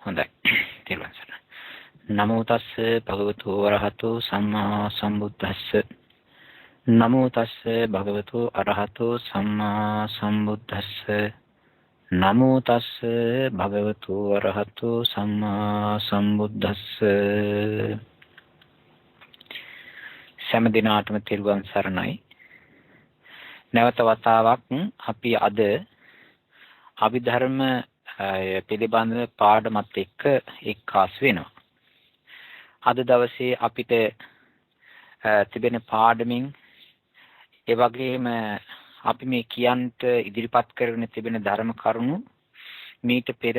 හොඳයි. තේරුම් ගන්න. නමෝ තස්ස භගවතු වරහතු සම්මා සම්බුද්දස්ස. නමෝ තස්ස භගවතු අරහතු සම්මා සම්බුද්දස්ස. නමෝ තස්ස භගවතු වරහතු සම්මා සම්බුද්දස්ස. සෑම දිනාටම තෙරුවන් සරණයි. නැවත වතාවක් අපි අද අභිධර්ම පිළිබඳව පාඩමත් එක්ක එක්කාසු වෙනවා. අද දවසේ අපිට තිබෙන පාඩමින් ඒ වගේම අපි මේ කියන්ට ඉදිරිපත් කරගෙන තිබෙන ධර්ම කරුණු මීට පෙර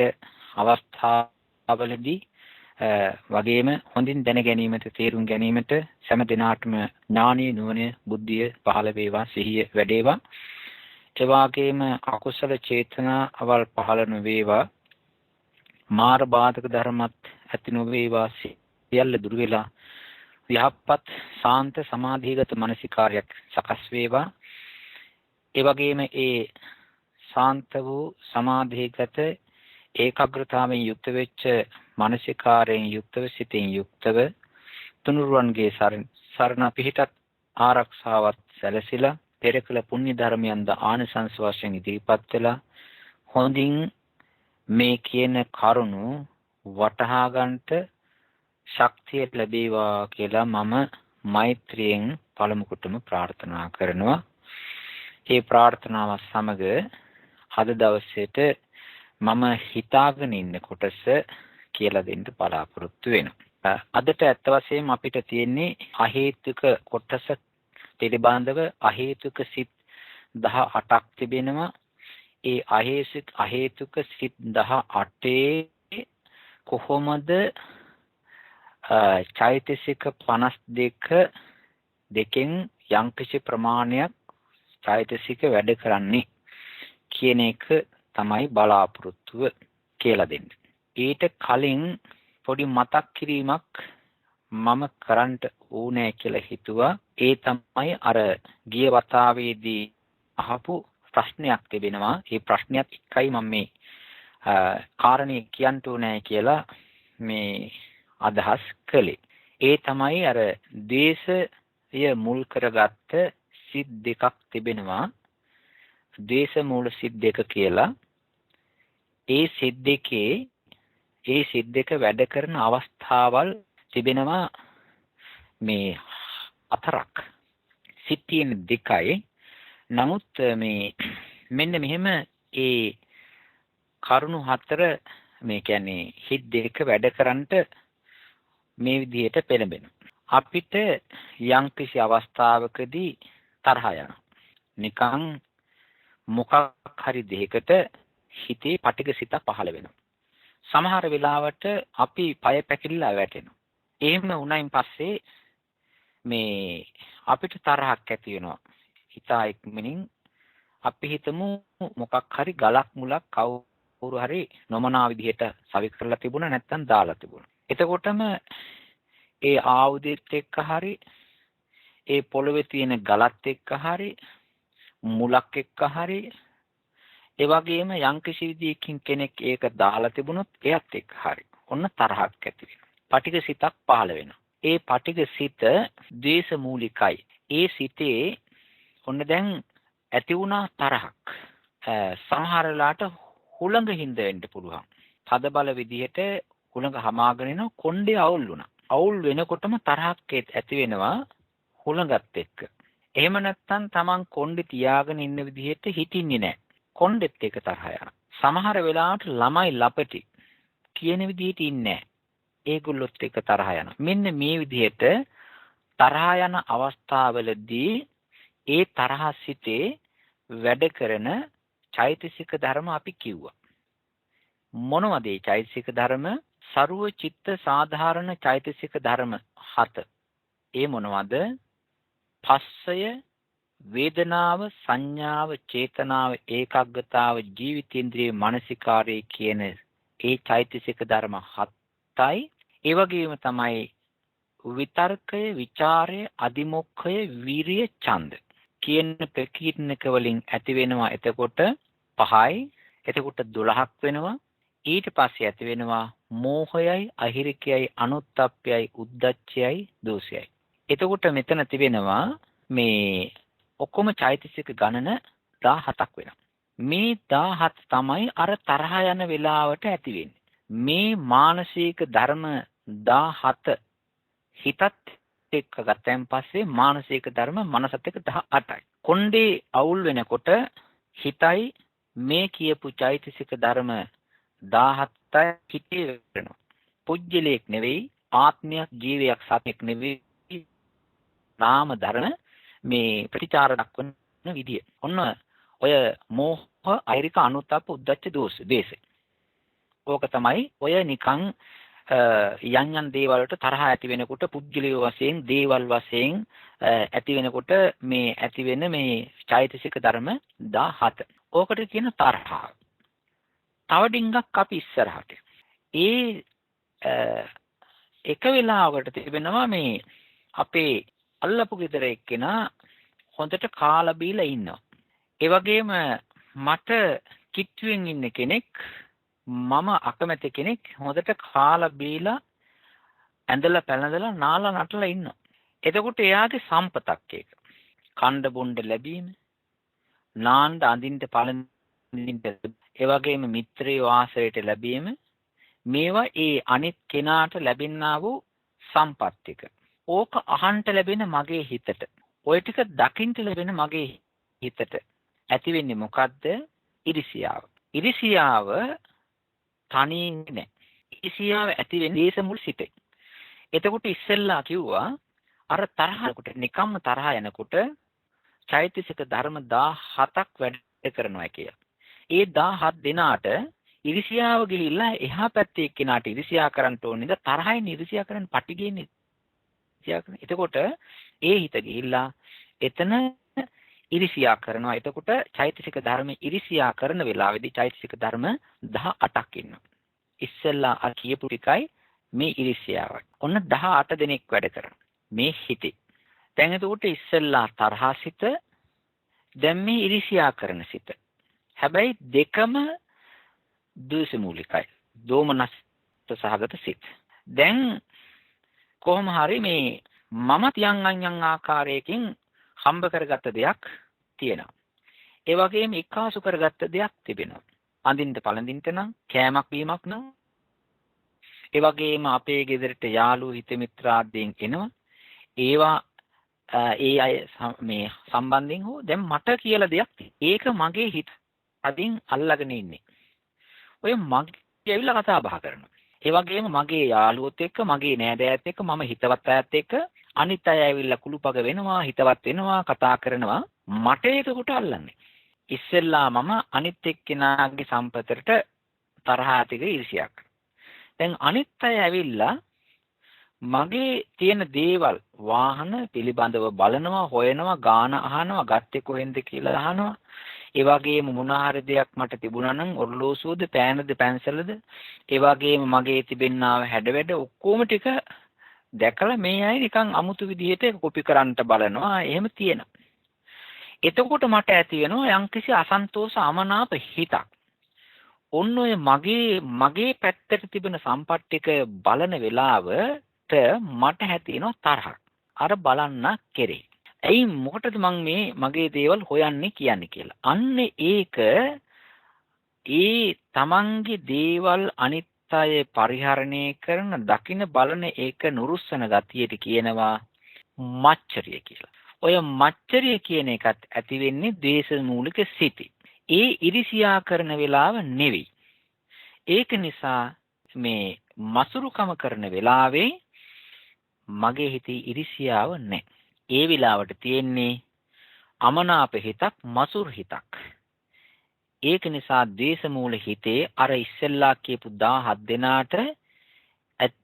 අවස්ථාවලදී වගේම හොඳින් දැන ගැනීමට තේරුම් ගැනීමට සෑම දිනාටම ඥානීය නුවණ බුද්ධිය පහළ වේවා, සිහිය වැඩේවා. ඒ වගේම අකුසල චේතනා අවල් පහළ නොවේවා, මාර බාධක ධර්මත් ඇති නොවේවා, සියල්ල දුර වෙලා යහපත් සාන්ත සමාධිගත මානසිකාරයක් සකස් වේවා. ඒ වගේම ඒ සාන්ත වූ සමාධිගත ඒකාග්‍රතාවෙන් යුක්ත වෙච්ච මානසිකාරයෙන් යුක්තව සිතින් යුක්තව තුනුරුවන්ගේ සරණ පිහිටත් ආරක්ෂාවත් සැලසিলা පෙරකල පුණ්‍ය ධර්මයන්ද ආනිසංස වශයෙන් ඉදිරිපත් වෙලා හොඳින් මේ කියන කරුණු වටහා ගන්නට ශක්තිය ලැබේවා කියලා මම මෛත්‍රියෙන් පළමු කොටම ප්‍රාර්ථනා කරනවා. ඒ ප්‍රාර්ථනාව සමග අද දවසේට මම හිතාගෙන ඉන්න කොටස කියලා දෙන්න බලාපොරොත්තු වෙනවා. අදට ඇත්ත වශයෙන්ම අපිට තියෙන්නේ අහේතුක කොටස පිළිබඳව අහේතුක සිත් 18ක් තිබෙනවා. ඒ අහේතුක සිත් 18 කොහොමද චෛතසික 52 දෙකෙන් යම්කිසි ප්‍රමාණයක් චෛතසික වැඩ කරන්නේ කියන එක තමයි බලාපොරොත්තුව කියලා දෙන්නේ. ඊට කලින් පොඩි මතක් කිරීමක් මම කරන්න ඕනේ කියලා හිතුවා. ඒ තමයි අර ගිය වතාවේදී අහපු ප්‍රශ්නයක් තිබෙනවා. ඒ ප්‍රශ්නයත් එක්කයි මම මේ කාරණේ කියන්න ඕනේ කියලා මේ අදහස් කළේ. ඒ තමයි අර දේශය මුල් කරගත්ත සිත් දෙකක් තිබෙනවා. දේශ මූල සිත් දෙක කියලා. ඒ සිත් දෙක වැඩ කරන අවස්ථාවල් තිබෙනවා මේ 4ක්. සිත් තියෙන 2යි. නමුත් මේ මෙන්න මෙහෙම ඒ කරුණු 4 මේ කියන්නේ හිත් දෙක වැඩ කරන්නට මේ විදිහට පෙළඹෙනවා. අපිට යම්කිසි අවස්ථාවකදී තරහ යනවා. නිකන් මොකක් හරි දෙයකට හිතේ පටිඝ සිතක් පහළ වෙනවා. සමහර වෙලාවට අපි පය පැකිලිලා වැටෙනවා. එහෙම වුණයින් පස්සේ මේ අපිට තරහක් ඇති වෙනවා. හිතා ඉක්මනින් අපි හිතමු මොකක් හරි ගලක් මුලක් කවුරු හරි නොමනා විදිහට සවි කරලා තිබුණා නැත්නම් දාලා තිබුණා. එතකොටම ඒ ආයුධෙත් එක්ක හරි ඒ පොළවේ තියෙන ගලත් එක්ක හරි මුලක් එක්ක හරි ඒ වගේම යම්කිසි විදිහකින් කෙනෙක් ඒක දාලා තිබුණොත් එයත් එක්ක හරි ඔන්න තරහක් ඇති වෙනවා. පටිඝ සිතක් පහළ වෙනවා. ඒ පටිඝ සිත ද්වේෂ මූලිකයි. ඒ සිතේ ඔන්න දැන් ඇති වුණා තරහක්. සමහර වෙලාවට හුළඟ හින්ද වෙන්න පුළුවන්. තද බල විදිහට හුළඟ හමාගෙන යන කොණ්ඩේ අවුල් වුණා. අවුල් වෙනකොටම තරහක් ඇති වෙනවා හුළඟත් එක්ක. එහෙම නැත්නම් Taman කොණ්ඩේ තියාගෙන ඉන්න විදිහට හිටින්නේ නැහැ. කොණ්ඩෙත් එක්ක තරහ යනවා. සමහර වෙලාවට ළමයි ලපටි කියන විදිහට ඉන්නේ නැහැ. ඒගොල්ලොත් එක්ක තරහ යනවා. මෙන්න මේ විදිහට තරහ යන අවස්ථාවලදී ඒ තරහ සිතේ වැඩ කරන චෛතසික ධර්ම අපි කිව්වා. මොනවද ඒ චෛතසික ධර්ම? සරුව චිත්ත සාධාරණ චෛතසික ධර්ම 7. ඒ මොනවද? පස්සය, වේදනාව, සංඥාව, චේතනාව, ඒකාග්‍රතාව, ජීවිතේන්ද්‍රිය, මානසිකාරය කියන ඒ චෛතසික ධර්ම 7යි. ඒ වගේම තමයි විතර්කය, ਵਿਚාරය, අදිමොක්ඛය, වීරිය, ඡන්ද කියන ප්‍රකීර්ණක වලින් ඇති වෙනවා. එතකොට 5යි. එතකොට 12ක් වෙනවා. ඊට පස්සේ ඇති වෙනවා මෝහයයි, අහිරිකයයි, අනුත්ප්පයයි, උද්ධච්චයයි, දෝෂයයි. එතකොට මෙතන තිබෙනවා මේ ඔක්කොම චෛතසික ගණන 17ක් වෙනවා. මේ 17 තමයි අර තරහ යන වෙලාවට ඇති වෙන්නේ. මේ මානසික ධර්ම 17 හිතත් එක්ක ගත්තන් පස්සේ මානසික ධර්ම මනසත් එක්ක 18යි. කොණ්ඩේ අවුල් වෙනකොට හිතයි මේ කියපු චෛතසික ධර්ම 17යි හිතේ වෙනවා. පුජ්‍යලයක් නෙවෙයි, ආත්මයක්, ජීවයක්, සත්‍යයක් නෙවෙයි, නාම ධර්ම මේ ප්‍රතිචාර දක්වන විදිය. ඔන්න ඔය මෝහ, අයිරික, අනුත්ප්ප, උද්ධච්ච, දෝෂ, දේශ. ඕක තමයි ඔය නිකන් යන් දේවල් වලට තරහ ඇති වෙනකොට පුද්ගලික වශයෙන්, දේවල් වශයෙන් ඇති වෙනකොට මේ ඇති වෙන මේ චෛතසික ධර්ම 17. ඕකට කියන තරහව. තව ඩිංගක් අපි ඉස්සරහට. ඒ එක වෙලාවකට තිබෙනවා මේ අපේ අල්ලපු ගෙදර එක්කෙනා හොඳට කාලා බීලා ඉන්නවා. ඒ වගේම මට කිට්ටුවෙන් ඉන්න කෙනෙක්, මම අකමැති කෙනෙක් හොඳට කාලා බීලා ඇඳලා පැළඳලා නාලා නටලා ඉන්නවා. එතකොට එයාගේ සම්පතක් ඒක. කණ්ඩ බොණ්ඩ ලැබීම, නාන්න අඳින්න පළඳින්න, ඒ වගේම මිත්‍රයෝ ආශ්‍රයයට ලැබීම, මේවා ඒ අනිත් කෙනාට ලැබෙන්නා වූ සම්පත් ටික. ඕක අහන්න ලැබෙන මගේ හිතට, ඔය ටික දකින්න ලැබෙන මගේ හිතට ඇති වෙන්නේ මොකද්ද? ඉරිසියාව. ඉරිසියාව තනියෙන් නෑ. ඉරිසියාව ඇති වෙන්නේ දේශමුල් සිටේ. එතකොට ඉස්සෙල්ලා කිව්වා අර තරහකට, නිකම්ම තරහ යනකොට චෛතසික ධර්ම 17ක් වැඩ කරනවා කියලා. ඒ 17 දෙනාට ඉරිසියාව ගිහිල්ලා එහා පැත්තේ එක්කෙනාට ඉරිසියා කරන්න ඕනේ නේද? තරහින් ඉරිසියා කරන්න පටිගෙන්නේ. එතකොට ඒ හිත ගිහිල්ලා එතන ඉරිසියා කරනවා. එතකොට චෛතසික ධර්ම ඉරිසියා කරන වෙලාවේදී චෛතසික ධර්ම 18ක් ඉන්නවා. ඉස්සෙල්ලා අර කියපු ටිකයි මේ ඉරිසියාවයි. ඔන්න 18 දෙනෙක් වැඩ කරනවා මේ හිතේ. දැන් එතකොට ඉස්සෙල්ලා තරහසිත, දැන් මේ ඉරිසියා කරන සිත. හැබැයි දෙකම ද්වේෂමූලිකයි. දෝමනස් සහගත සිත්. දැන් කොහොම හරි මේ මම තියන් අඤ්ඤං ආකාරයකින් හම්බ කරගත්ත දෙයක් තියෙනවා. ඒ වගේම එක්කාසු කරගත්ත දෙයක් තිබෙනවා. අඳින්න පළඳින්න නම්, කෑමක් බීමක් නම්, ඒ වගේම අපේ ගෙදරට යාළුවෝ හිත මිත්‍රාදීන් එනවා. ඒවා ඒ අය මේ සම්බන්ධයෙන් හෝ දැන් මට කියලා දෙයක් ඒක මගේ හිත අදින් අල්ලගෙන ඉන්නේ. ඔය මගේ ඇවිල්ලා කතා බහ කරනවා. ඒ වගේම මගේ යාළුවොත් එක්ක, මගේ නෑදෑයත් එක්ක, මම හිතවත් අයත් එක්ක අනිත් අය ඇවිල්ලා කුළුපග වෙනවා, හිතවත් වෙනවා, කතා කරනවා. මට ඒක කොට අල්ලන්නේ. ඉස්සෙල්ලා මම අනිත් එක්කෙනාගේ සම්පතට තරහ ඇතිව ඊර්ෂ්‍යාවක්. දැන් අනිත් අය ඇවිල්ලා මගේ තියෙන දේවල්, වාහන පිළිබඳව බලනවා, හොයනවා, ගාන අහනවා, ගත්තේ කොහෙන්ද කියලා අහනවා. ඒ වගේම මොන හරි දෙයක් මට තිබුණා නම් ඔරලෝසුවද, පෑනද, පැන්සලද, ඒ වගේම මගේ තිබෙන්නාව හැඩවැඩ ඔක්කොම ටික දැකලා මේ අය නිකන් අමුතු විදිහට කොපි කරන්න බලනවා. එහෙම තියෙනවා. එතකොට මට ඇති වෙනවා යම්කිසි අසන්තෝෂ, අමනාප හිතක්. ඔන්න ඔය මගේ පැත්තට තිබෙන සම්පත් ටික බලන වෙලාවට මට හැදෙනවා තරහක්. අර බලන්න කෙරේ. ඇයි මොකටද මං මේ මගේ දේවල් හොයන්නේ කියන්නේ කියලා. අන්න ඒක ඒ තමන්ගේ දේවල් අනිත් අය පරිහරණය කරන, දකින්න බලන ඒක නුරුස්සන ගතියට කියනවා මච්චරිය කියලා. ඔය මච්චරිය කියන එකත් ඇති වෙන්නේ ද්වේෂ මූලික සිටි. ඒ ඉරිසියා කරන වෙලාව නෙවෙයි. ඒක නිසා මේ මසුරුකම කරන වෙලාවේ මගේ හිතේ ඉරිසියාව නැහැ. ඒ වෙලාවට තියෙන්නේ අමනාප හිතක්, මසුරු හිතක්. ඒක නිසා ද්වේෂ මූල හිතේ අර ඉස්සෙල්ලා කියපු 17 දෙනාට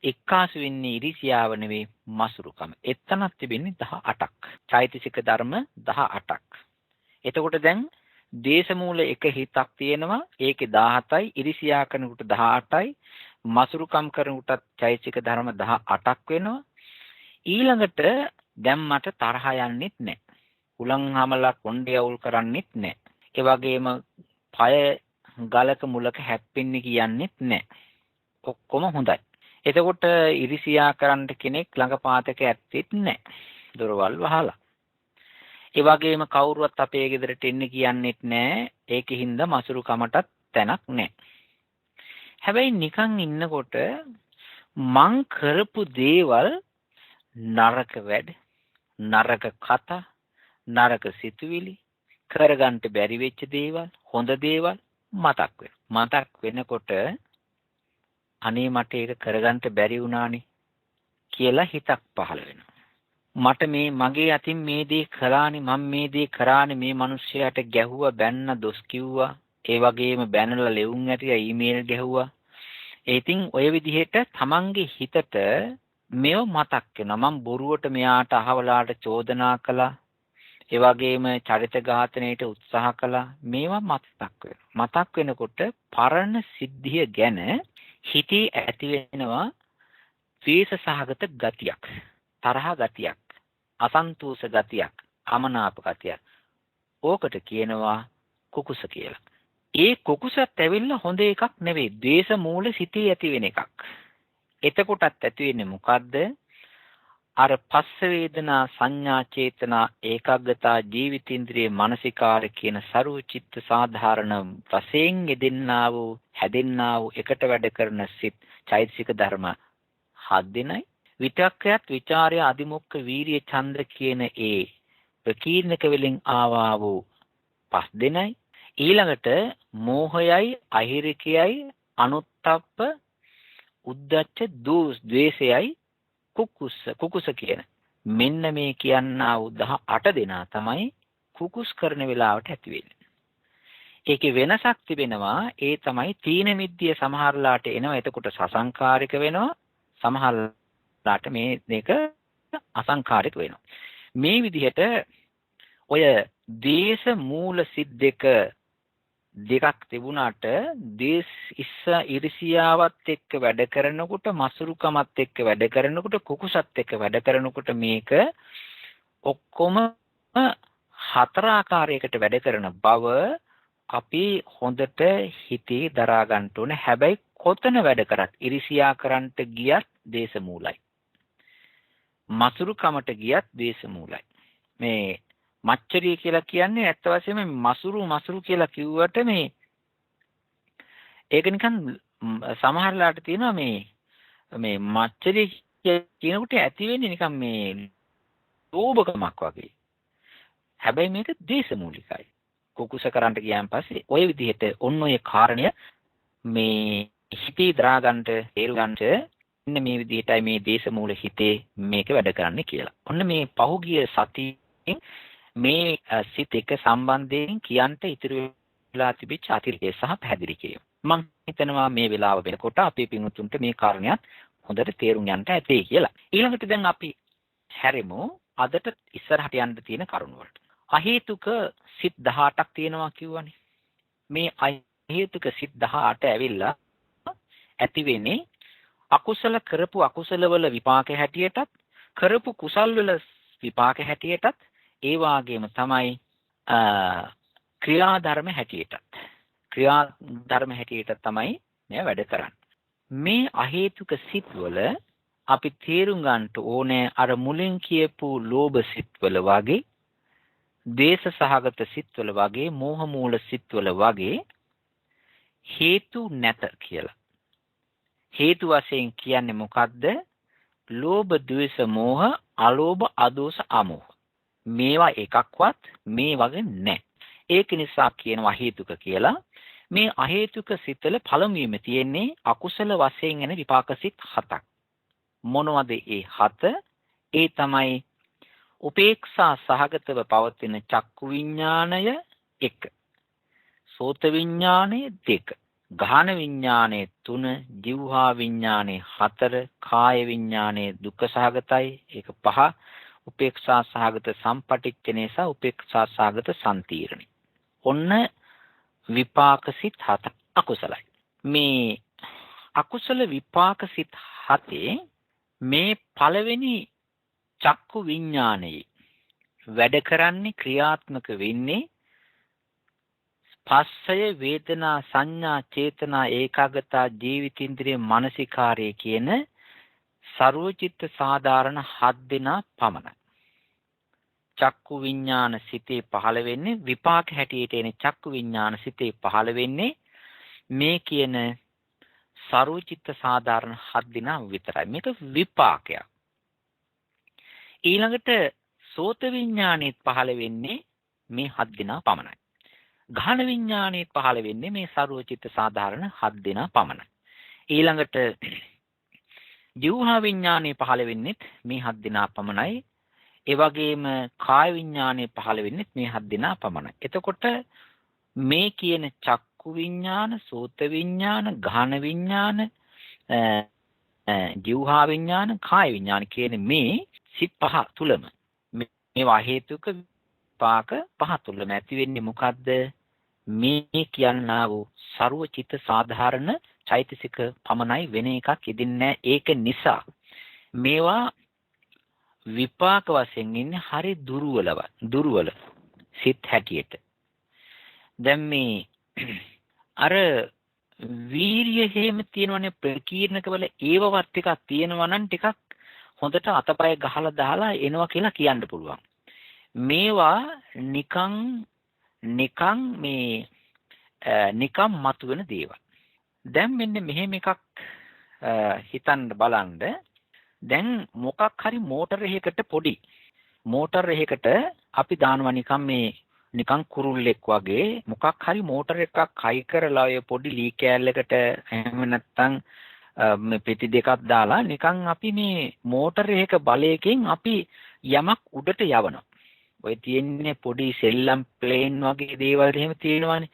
එක්කාසු වෙන්නේ ඉරිසියාව නෙවෙයි, මසුරුකම. එතනක් තිබෙන්නේ 18ක්. චෛතසික ධර්ම 18ක්. එතකොට දැන් ද්වේෂ මූල එක හිතක් තියෙනවා. ඒකේ 17යි, ඉරිසියා කරනකොට 18යි, මසුරුකම් කරනකොටත් චෛතසික ධර්ම 18ක් වෙනවා. ඊළඟට දැන් මට තරහ යන්නෙත් නැහැ. උලන් හමලා කොණ්ඩේ අවුල් කරන්නෙත් නැහැ. ඒ වගේම පය ගලක මුලක හැප්පෙන්නේ කියන්නේත් නැහැ. ඔක්කොම හොඳයි. එතකොට ඉරිසියා කරන්න කෙනෙක් ළඟ පාතක ඇත්තෙත් නැහැ. දොරවල් වහලා. ඒ වගේම කවුරුවත් අපේ ගෙදරට එන්න කියන්නේත් නැහැ. ඒකින්ද මසුරු කමටත් තැනක් නැහැ. හැබැයි නිකන් ඉන්නකොට මං කරපු දේවල් නරක වැඩ, නරක කතා, නරක සිතුවිලි, කරගන්න බැරි වෙච්ච දේවල්, හොඳ දේවල් මතක් වෙනවා. මතක් වෙනකොට අනේ මට ඒක කරගන්න බැරි වුණානේ කියලා හිතක් පහළ වෙනවා. මට මේ මගේ අතින් මේ දේ කළානේ, මම මේ දේ කරානේ, මේ මිනිස්සයාට ගැහුවා, බැන්න, දොස් කිව්වා, ඒ වගේම බැනලා ලෙවුම් ඇරියා, ඊමේල් ගැහුවා. ඒ ඉතින් ඔය විදිහට තමන්ගේ හිතට මේව මතක් වෙනවා. මම බොරුවට මෙයාට අහවලාට චෝදනා කළා. ඒ වගේම චරිත ඝාතනයට උත්සාහ කළා. මේවා මතක් වෙනවා. මතක් වෙනකොට පරණ සිද්ධිය ගැන හිතේ ඇති වෙනවා ද්වේෂ සහගත ගතියක්, තරහ ගතියක්, අසන්තෝෂ ගතියක්, අමනාප ගතියක්. ඕකට කියනවා කුකුස කියලා. ඒ කුකුසත් ඇවිල්ලා හොඳ එකක් නෙවෙයි. ද්වේෂ මූල සිතේ ඇති වෙන එකක්. එතකොටත් ඇති වෙන්නේ මොකද්ද? අර පස්ස වේදනා සංඥා චේතනා ඒකාග්‍රතා ජීවිතේන්ද්‍රිය මානසිකාර කියන සරුවචිත්ත සාධාරණ වශයෙන් යෙදෙන්නා වූ හැදෙන්නා වූ එකට වැඩ කරන සිත් චෛතසික ධර්ම 7 දෙනයි. විතක්කයත් ਵਿਚාරය අදිමොක්ඛ වීරිය ඡන්ද කියන ඒ ප්‍රකීර්ණක වලින් ආවා වූ 5 දෙනයි. ඊළඟට මෝහයයි අහිරිකයයි අනුත්තප්ප උද්දච්ච ද්වේෂයයි කුකුස කියන මෙන්න මේ කියන්නා වූ 18 දෙනා තමයි කුකුස් කරන වෙලාවට ඇති වෙන්නේ. ඒකේ වෙනසක් තිබෙනවා. ඒ තමයි තීන මිද්දිය සමහරලාට එනවා. එතකොට සසංකාරික වෙනවා. සමහරලාට මේක අසංකාරික වෙනවා. මේ විදිහට ඔය දේශ මූල සිත් දෙකක් තිබුණාට ඉරිසියාවත් එක්ක වැඩ කරනකොට, මසුරුකමත් එක්ක වැඩ කරනකොට, කුකුසත් එක්ක වැඩ කරනකොට මේක ඔක්කොම 4 ආකාරයකට වැඩ කරන බව අපි හොඳට හිතේ දරා ගන්න ඕනේ. හැබැයි කොතන වැඩ කරත් ඉරිසියා කරන්ට ගියත් දේශ මූලයි. මසුරුකමට ගියත් දේශ මූලයි. මේ මච්චරිය කියලා කියන්නේ ඇත්ත වශයෙන්ම මසුරු කියලා කිව්වට මේ ඒක නිකන් සමහරලාට තියෙනවා මේ මච්චරිය කියනකොට ඇති වෙන්නේ නිකන් මේ ලෝභකමක් වගේ. හැබැයි මේක දේශමූලිකයි. කුකුස කරන්ට ගියාන් පස්සේ ඔය විදිහට ඔන්න ඔය කාරණය මේ හිතේ දරා ගන්නට තේරු ගන්නට ඉන්න මේ විදිහටයි මේ දේශමූල හිතේ මේක වැඩ කරන්නේ කියලා. ඔන්න මේ පහුගිය සතියේ මේ සිත් එක සම්බන්ධයෙන් කියන්ට ඉතිරි වෙලා තිබිච්ච අතිරේක සහ පැහැදිලි කිරීම. මම හිතනවා මේ වෙලාව වෙනකොට අපේ පින්වතුන්ට මේ කාරණයක් හොඳට තේරුම් ගන්නට ඇතේ කියලා. ඊළඟට දැන් අපි හැරෙමු අදට ඉස්සරහට යන්න තියෙන කරුණු වලට. අහේතුක සිත් 18ක් තියෙනවා කිව්වනේ. මේ අහේතුක සිත් 18 ඇවිල්ලා ඇති වෙන්නේ අකුසල කරපු අකුසල වල විපාක හැටියටත්, කරපු කුසල් වල විපාක හැටියටත්, ඒ වාගේම තමයි ක්‍රියාධර්ම හැටියටත්. ක්‍රියාධර්ම හැටියට තමයි මේ වැඩ කරන්නේ. මේ අහේතුක සිත් වල අපි තේරුම් ගන්න ඕනේ අර මුලින් කියපු ලෝභ සිත් වල වගේ, දේශ සහගත සිත් වල වගේ, මෝහ මූල සිත් වල වගේ හේතු නැත කියලා. හේතු වශයෙන් කියන්නේ මොකද්ද? ලෝභ, ද්වේෂ, මෝහ, අලෝභ, අදෝස, අමෝහ. මේවා එකක්වත් මේ වගේ නැහැ. ඒක නිසා කියනවා හේතුක කියලා. මේ අහේතුක සිත්වල පළමුවෙම තියෙන්නේ අකුසල වශයෙන් එන විපාක සිත් 7ක්. මොනවද ඒ 7? ඒ තමයි උපේක්ෂා සහගතව පවතින චක්කු විඥාණය 1, සෝත විඥාණය 2, ගාහන විඥාණය 3, જીවහා විඥාණය 4, කාය විඥාණය දුක්ඛ සහගතයි ඒක 5, උපේක්ෂා සහගත සම්පටිච්ඡනේ සහ උපේක්ෂා සහගත සම්තීරණේ. ඔන්න විපාක සිත් 7 අකුසලයි. මේ අකුසල විපාක සිත් 7 මේ පළවෙනි චක්කු විඥානයේ වැඩ කරන්නේ, ක්‍රියාත්මක වෙන්නේ පස්සය වේදනා සංඥා චේතනා ඒකාගතා ජීවිතින්ද්‍රිය මානසිකාරය කියන සර්වචිත්ත සාධාරණ 7 දෙනා පමණයි. චක්කු විඥාන සිතේ පහළ වෙන්නේ විපාක හැටියට එන චක්කු විඥාන සිතේ පහළ වෙන්නේ මේ කියන සර්වචිත්ත සාධාරණ 7 දෙනා විතරයි. මේක විපාකයක්. ඊළඟට සෝත විඥානෙත් පහළ වෙන්නේ මේ 7 දෙනා පමණයි. ඝාන විඥානෙත් පහළ වෙන්නේ මේ සර්වචිත්ත සාධාරණ 7 දෙනා පමණයි. ඊළඟට ජීවහා විඥානෙ පහළ වෙන්නේ මේ 7 දෙනා පමණයි. ඒ වගේම කාය විඥානෙ පහළ වෙන්නේ මේ 7 දෙනා පමණයි. එතකොට මේ කියන චක්කු විඥාන, සෝත විඥාන, ඝාන විඥාන, ජීවහා විඥාන, කාය විඥාන කියන මේ සිත් පහ තුලම මේවා හේතුක විපාක පහ තුලම ඇති වෙන්නේ මොකද්ද? මේ කියන්නා වූ ਸਰවචිත්ත සාධාරණ චෛතසික පමණයි, වෙන එකක් ඉදින්නේ. ඒක නිසා මේවා විපාක වශයෙන් ඉන්නේ හරි දුර්වල සිත් හැටියට. දැන් මේ අර වීරිය හේම තියෙනවනේ ප්‍රකීර්ණක වල ඒවවත් ටිකක් තියෙනවා නම් ටිකක් හොඳට අතපය ගහලා දාලා එනවා කියලා කියන්න පුළුවන්. මේවා නිකම් මතුවෙන දේවල්. දැන් මෙන්න මෙහෙම එකක් හිතන්න බලන්න. දැන් මොකක් හරි මෝටර එකකට පොඩි මෝටර එකකට අපි දානවා නිකන් කුරුල්ලෙක් වගේ මොකක් හරි මෝටර එකක් හයි කරලා ඔය පොඩි ලී කෑල්ලකට එහෙම නැත්නම් මේ පෙති දෙකක් දාලා නිකන් අපි මේ මෝටර එක බලයකින් අපි යමක් උඩට යවනවා. ඔය තියෙන්නේ පොඩි සෙල්ලම් ප්ලේන් වගේ දේවල් එහෙම තියෙනවානේ.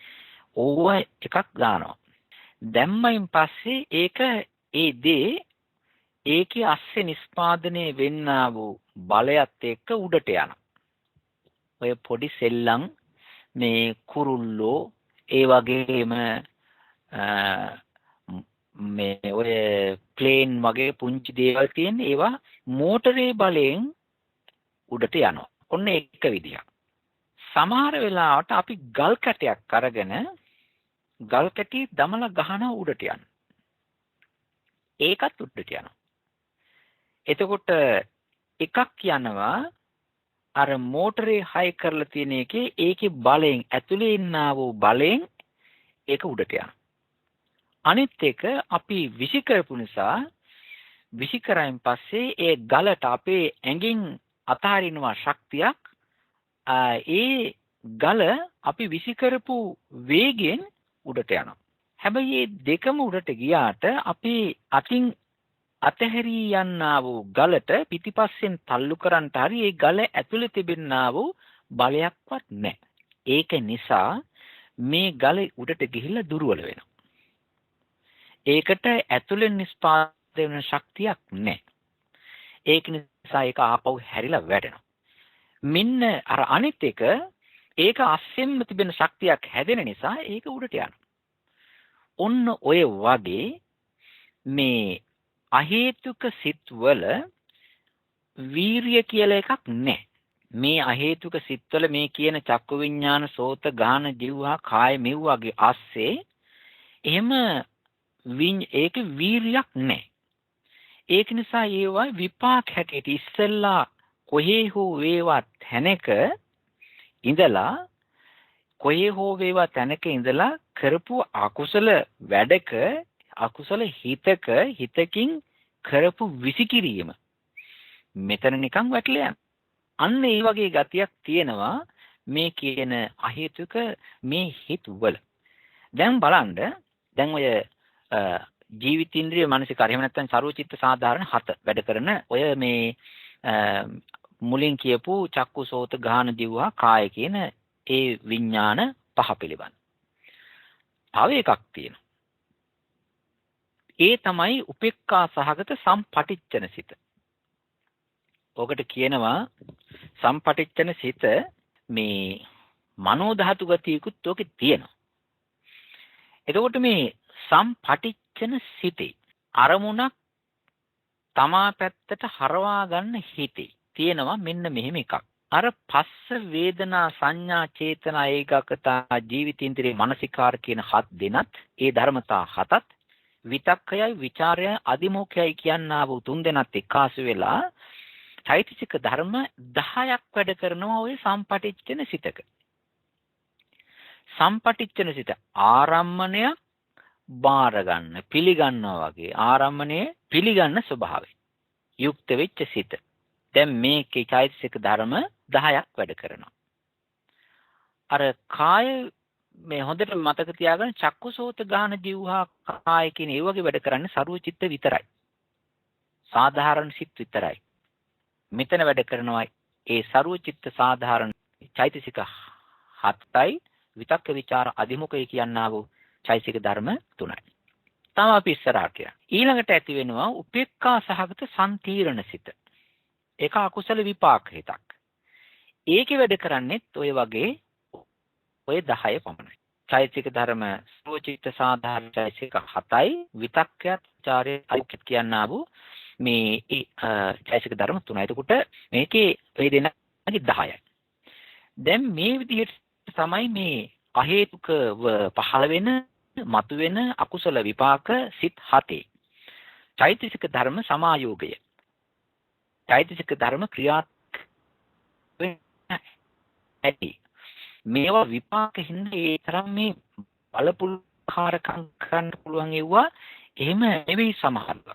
ඕව එකක් දානවා. දැම්මයින් පස්සේ ඒක ඒ දේ ඒකේ අස්සේ නිස්පාදනය වෙන්නා වූ බලයත් එක්ක උඩට යනවා. ඔය පොඩි සෙල්ලම් මේ කුරුල්ලෝ ඒ වගේම මේ ඔය ප්ලේන් වගේ පුංචි දේවල් තියෙන ඒවා මෝටරේ බලයෙන් උඩට යනවා. ඔන්න එක විදියක්. සමහර වෙලාවට අපි ගල් කැටයක් අරගෙන ගල් කැටි දමලා ගහනවා උඩට යන. ඒකත් උඩට යනවා. එතකොට එකක් යනවා අර මෝටරේ හයි කරලා තියෙන එකේ ඒකේ බලයෙන් ඇතුලේ ඉන්නා වූ බලයෙන් ඒක උඩට යනවා. අනිත් එක අපි විසි කරපු නිසා විසි කරායින් පස්සේ ඒ ගලට අපේ ඇඟින් අතහරිනවා ශක්තියක්. ඒ ගල අපි විසි කරපු වේගයෙන් උඩට යනවා. හැබැයි මේ දෙකම උඩට ගියාට අපි අතින් අතහැරී යන්නා වූ ගලට පිටිපස්සෙන් තල්ලු කරන්ට හරි ඒ ගල ඇතුලේ තිබෙනා වූ බලයක්වත් නැහැ. ඒක නිසා මේ ගල උඩට ගිහිල්ලා දුර්වල වෙනවා. ඒකට ඇතුලෙන් නිස්පාදනය වෙන ශක්තියක් නැහැ. ඒක නිසා ඒක ආපහු හැරිලා වැටෙනවා. මෙන්න අර අනිත් එක ඒක අස්සෙන්ම තිබෙන ශක්තියක් හැදෙන නිසා ඒක උඩට යනවා. ඔන්න ඔය වගේ මේ අහේතුක සිත්වල වීරිය කියලා එකක් නැහැ. මේ අහේතුක සිත්වල මේ කියන චක්කු විඥාන, සෝත, ගාන, જીවහා, කාය මෙව්වාගේ ASCII එහෙම ඒක වීරියක් නැහැ. ඒක නිසා ඒවා විපාක හැටියට ඉස්සෙල්ලා කොහේ හෝ වේවා තැනක ඉඳලා කරපු අකුසල වැඩක අකුසල හිතකින් කරපු විසිකිරීම මෙතන නිකන් වැටලා යන. අන්න ඒ වගේ ගතියක් තියෙනවා මේ කියන අහේතුක මේ හිතවල. දැන් බලන්න දැන් ඔය ජීවිතින්ද්‍රිය මානසිකාරය එහෙම නැත්නම් ਸਰවචිත්ත සාධාරණ 7 වැඩ කරන ඔය මේ මුලින් කියපු චක්කු සෝත ගාන දිව්වා කාය කියන ඒ විඥාන පහ පිළිබඳ. තව එකක් තියෙනවා. ඒ තමයි උපේක්ඛා සහගත සම්පටිච්ඡන සිත. ඔකට කියනවා සම්පටිච්ඡන සිත මේ මනෝ ධාතු ගතියකුත් ඔකේ තියෙනවා. එතකොට මේ සම්පටිච්ඡන සිතේ අරමුණක් තමා පැත්තට හරවා ගන්න හිතේ තියෙනවා මෙන්න මෙහෙම එකක්. අර පස්ස වේදනා සංඥා චේතනා ඒකකතා ජීවිතේන්ද්‍රේ මානසිකාර කියන හත් දෙනත් ඒ ධර්මතා හතත් විතක්කයයි විචාරයයි අදිමෝක්ඛයයි කියනා වූ තුන් දෙනත් එකාසු වෙලා චෛතසික ධර්ම 10ක් වැඩ කරනවා ওই සම්පටිච්ඡන සිතක. සම්පටිච්ඡන සිත ආරම්මණය බාර ගන්න පිළිගන්නවා වගේ ආරම්මණය පිළිගන්න ස්වභාවය යුක්ත වෙච්ච සිත. දැන් මේකේ චෛතසික ධර්ම 10ක් වැඩ කරනවා. අර කාය මේ හොඳට මතක තියාගන්න චක්කුසෝත ගාන දිවහා කාය කියන ඒ වගේ වැඩ කරන්නේ සරුව චිත්ත විතරයි. සාධාරණ සිත් විතරයි. මෙතන වැඩ කරනවා ඒ සරුව චිත්ත සාධාරණ චෛතසික 7යි විතක්ක ਵਿਚාර අධිමුඛය කියනා වූ චෛතසික ධර්ම 3යි. තව අපි ඉස්සරහට යනවා. ඊළඟට ඇති වෙනවා උපේක්ඛා සහගත සම්තීරණ සිත. ඒක අකුසල විපාක හිතක්. ඒකේ වැඩ කරන්නේත් ඔය වගේ ඔය 10 පමණයි. චෛතසික ධර්ම සෝචිත්ත සාධාරණ චෛතසික 7යි විතක්කයත් චාරය අයික්‍යත් කියනා වූ මේ චෛතසික ධර්ම 3යි. එතකොට මේකේ ඔය දෙනාගේ 10යි. දැන් මේ විදිහට තමයි මේ අහේතුකව පහළ වෙන මතුවෙන අකුසල විපාක සිත් 7. චෛතසික ධර්ම සමායෝගය. චෛතසික ධර්ම ක්‍රියාත්මක ඇති. මේවා විපාක හින්දා ඒ තරම් මේ බලපුල්කාරකම් කරන්න පුළුවන් ඒවා එහෙම නෙවෙයි සමහරව.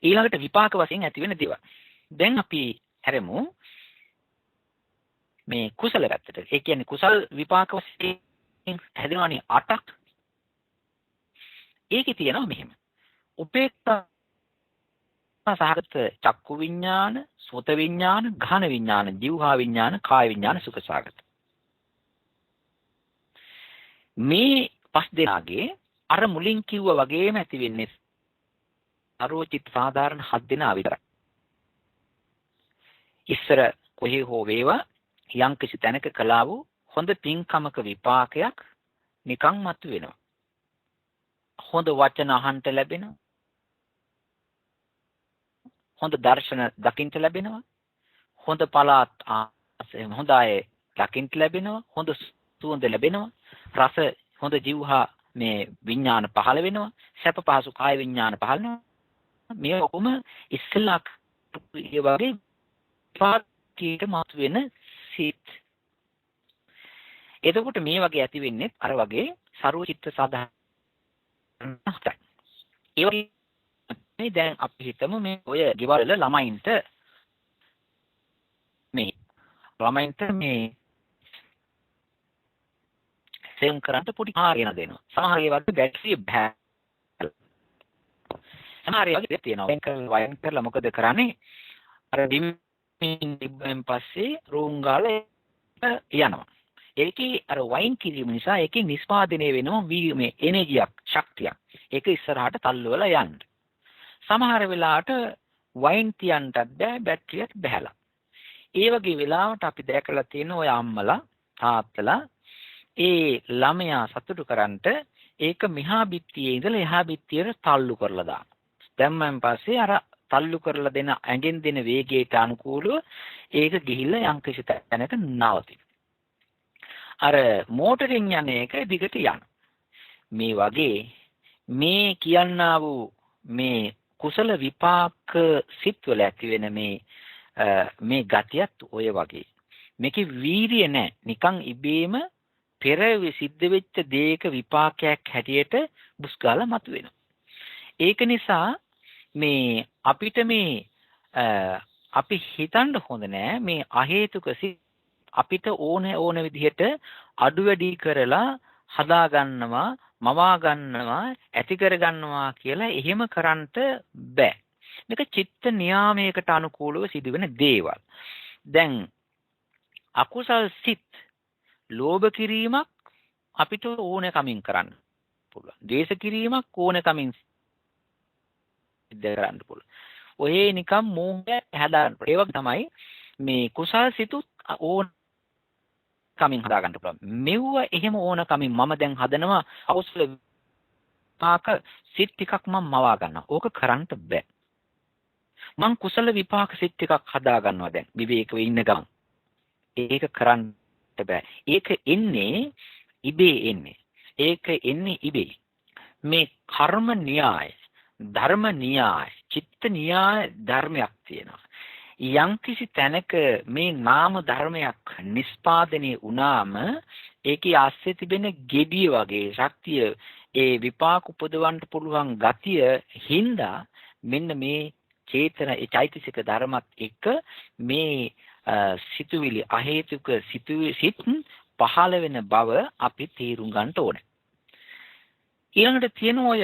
ඊළඟට විපාක වශයෙන් ඇති වෙන දේවල්. දැන් අපි හැරෙමු මේ කුසල පැත්තට. ඒ කියන්නේ කුසල් විපාක වශයෙන් හැදෙනවානේ 8ක්. ඒකේ තියෙනවා මෙහෙම. උපේක්ඛා සහගත චක්කු විඥාන, සෝත විඥාන, ඝන විඥාන, જીවහා විඥාන, කාය විඥාන සුඛසහගත. මේ පස් දෙනාගේ අර මුලින් කිව්වා වගේම ඇති වෙන්නේ අරෝචිත සාධාරණ 7 දෙනා විතරයි. ඉස්සර කොහේ හෝ වේවා යම් කිසි තැනක කළා වූ හොඳ පින්කමක විපාකයක් නිකන් මතු වෙනවා. හොඳ වචන අහන්න ලැබෙනවා. හොඳ දර්ශන දකින්න ලැබෙනවා. හොඳ පළාත් හොඳ අය දකින්න ලැබෙනවා. හොඳ සුවඳ ලැබෙනවා. රස හොඳ જીවහා මේ විඥාන පහළ වෙනවා. සැප පහසු කාය විඥාන පහළ වෙනවා. මේ ඔකම ඉස්සලා ඒ වගේ පාටියට මත වෙන සිත්. එතකොට මේ වගේ ඇති වෙන්නේ අර වගේ සරුව චිත්ත සාධාරණ හතයි. ඒ වගේ දැන් අපි හිතමු මේ ඔය ගෙවල් වල ළමයින්ට මේ සෙම් කරන්ට පොඩි කාර්යන දෙනවා. සමහර ඒවාට බැටරිය බෑ. සමහර ඒවාට තියෙනවා. වයින් කරලා මොකද කරන්නේ? අර ඩිම්මින් පස්සේ රූම් ගාලා යනවා. ඒකේ අර වයින් කිරීම නිසා ඒකේ නිෂ්පාදනය වෙනවා මේ එනර්ජියක්, ශක්තියක්. ඒක ඉස්සරහට තල්ලුවලා යන්න. සමහර වෙලාවට වයින් තියන්නත් බෑ, බැටරියත් බහැලා. ඒ වගේ වෙලාවට අපි දැකලා තියෙන ඔය අම්මලා, තාත්තලා ඒ ළමයා සතුටු කරන්ට ඒක මෙහා බිත්තියේ ඉඳලා එහා බිත්තියට තල්ලු කරලා දානවා. දැම්මන් පස්සේ අර තල්ලු කරලා දෙන ඇඟෙන් දෙන වේගයට අනුකූලව ඒක ගිහිල්ලා යම් කිසි තැනක නවතිනවා. අර මෝටරින් යන එක දිගට යන. මේ වගේ මේ කියන්නා වූ මේ කුසල විපාක සිත්වල ඇති වෙන මේ ගතියත් ඔය වගේ. මේකේ වීරිය නැහැ. නිකන් ඉබේම පෙර සිද්ධ වෙච්ච දේක විපාකයක් හැටියට බුස්ගාලා මතුවෙනවා. ඒක නිසා මේ අපිට අපි හිතන්න හොඳ නෑ මේ අහේතුක අපිට ඕන විදිහට අඩු වැඩි කරලා හදා ගන්නවා, මවා ගන්නවා, ඇති කර ගන්නවා කියලා එහෙම කරන්නට බෑ. මේක චිත්ත නියාමයකට අනුකූලව සිදුවෙන දේවල්. දැන් අකුසල් සිත් ලෝභ කිරීමක් අපිට ඕනකමින් කරන්න පුළුවන්. ද්වේෂ කිරීමක් ඕනකමින් සිද්ධ කරන්න පුළුවන්. ඔය නිකම් මෝහය හදාගන්න පුළුවන්. ඒ වගේ තමයි මේ කුසල් සිතුත් ඕනකමින් හදාගන්න පුළුවන්. මෙව්ව එහෙම ඕනකමින් මම දැන් හදනවා අකුසල විපාක සිත් ටිකක් මම මවා ගන්නවා. ඕක කරන්න බෑ. මං කුසල විපාක සිත් ටිකක් හදා ගන්නවා දැන් විවේකව ඉන්න ගමන්. ඒක කරන්න බෑ. ඒක එන්නේ ඉබේ එන්නේ. ඒක එන්නේ ඉබේ. මේ කර්ම න්‍යාය, ධර්ම න්‍යාය, චිත්ත න්‍යාය ධර්මයක් තියෙනවා. යම්කිසි තැනක මේ නාම ධර්මයක් නිස්පාදනය වුණාම ඒකේ ආස්සේ තිබෙන gediy වගේ ශක්තිය ඒ විපාක උපදවන්න පුළුවන් ගතිය හින්දා මෙන්න මේ චේතන ඒ චෛතසික ධර්මත් එක්ක මේ සිතුවිලි අහේතුක සිතුවිලි සිත් පහළ වෙන බව අපි තේරුම් ගන්න ඕනේ. ඊළඟට තියෙන ඔය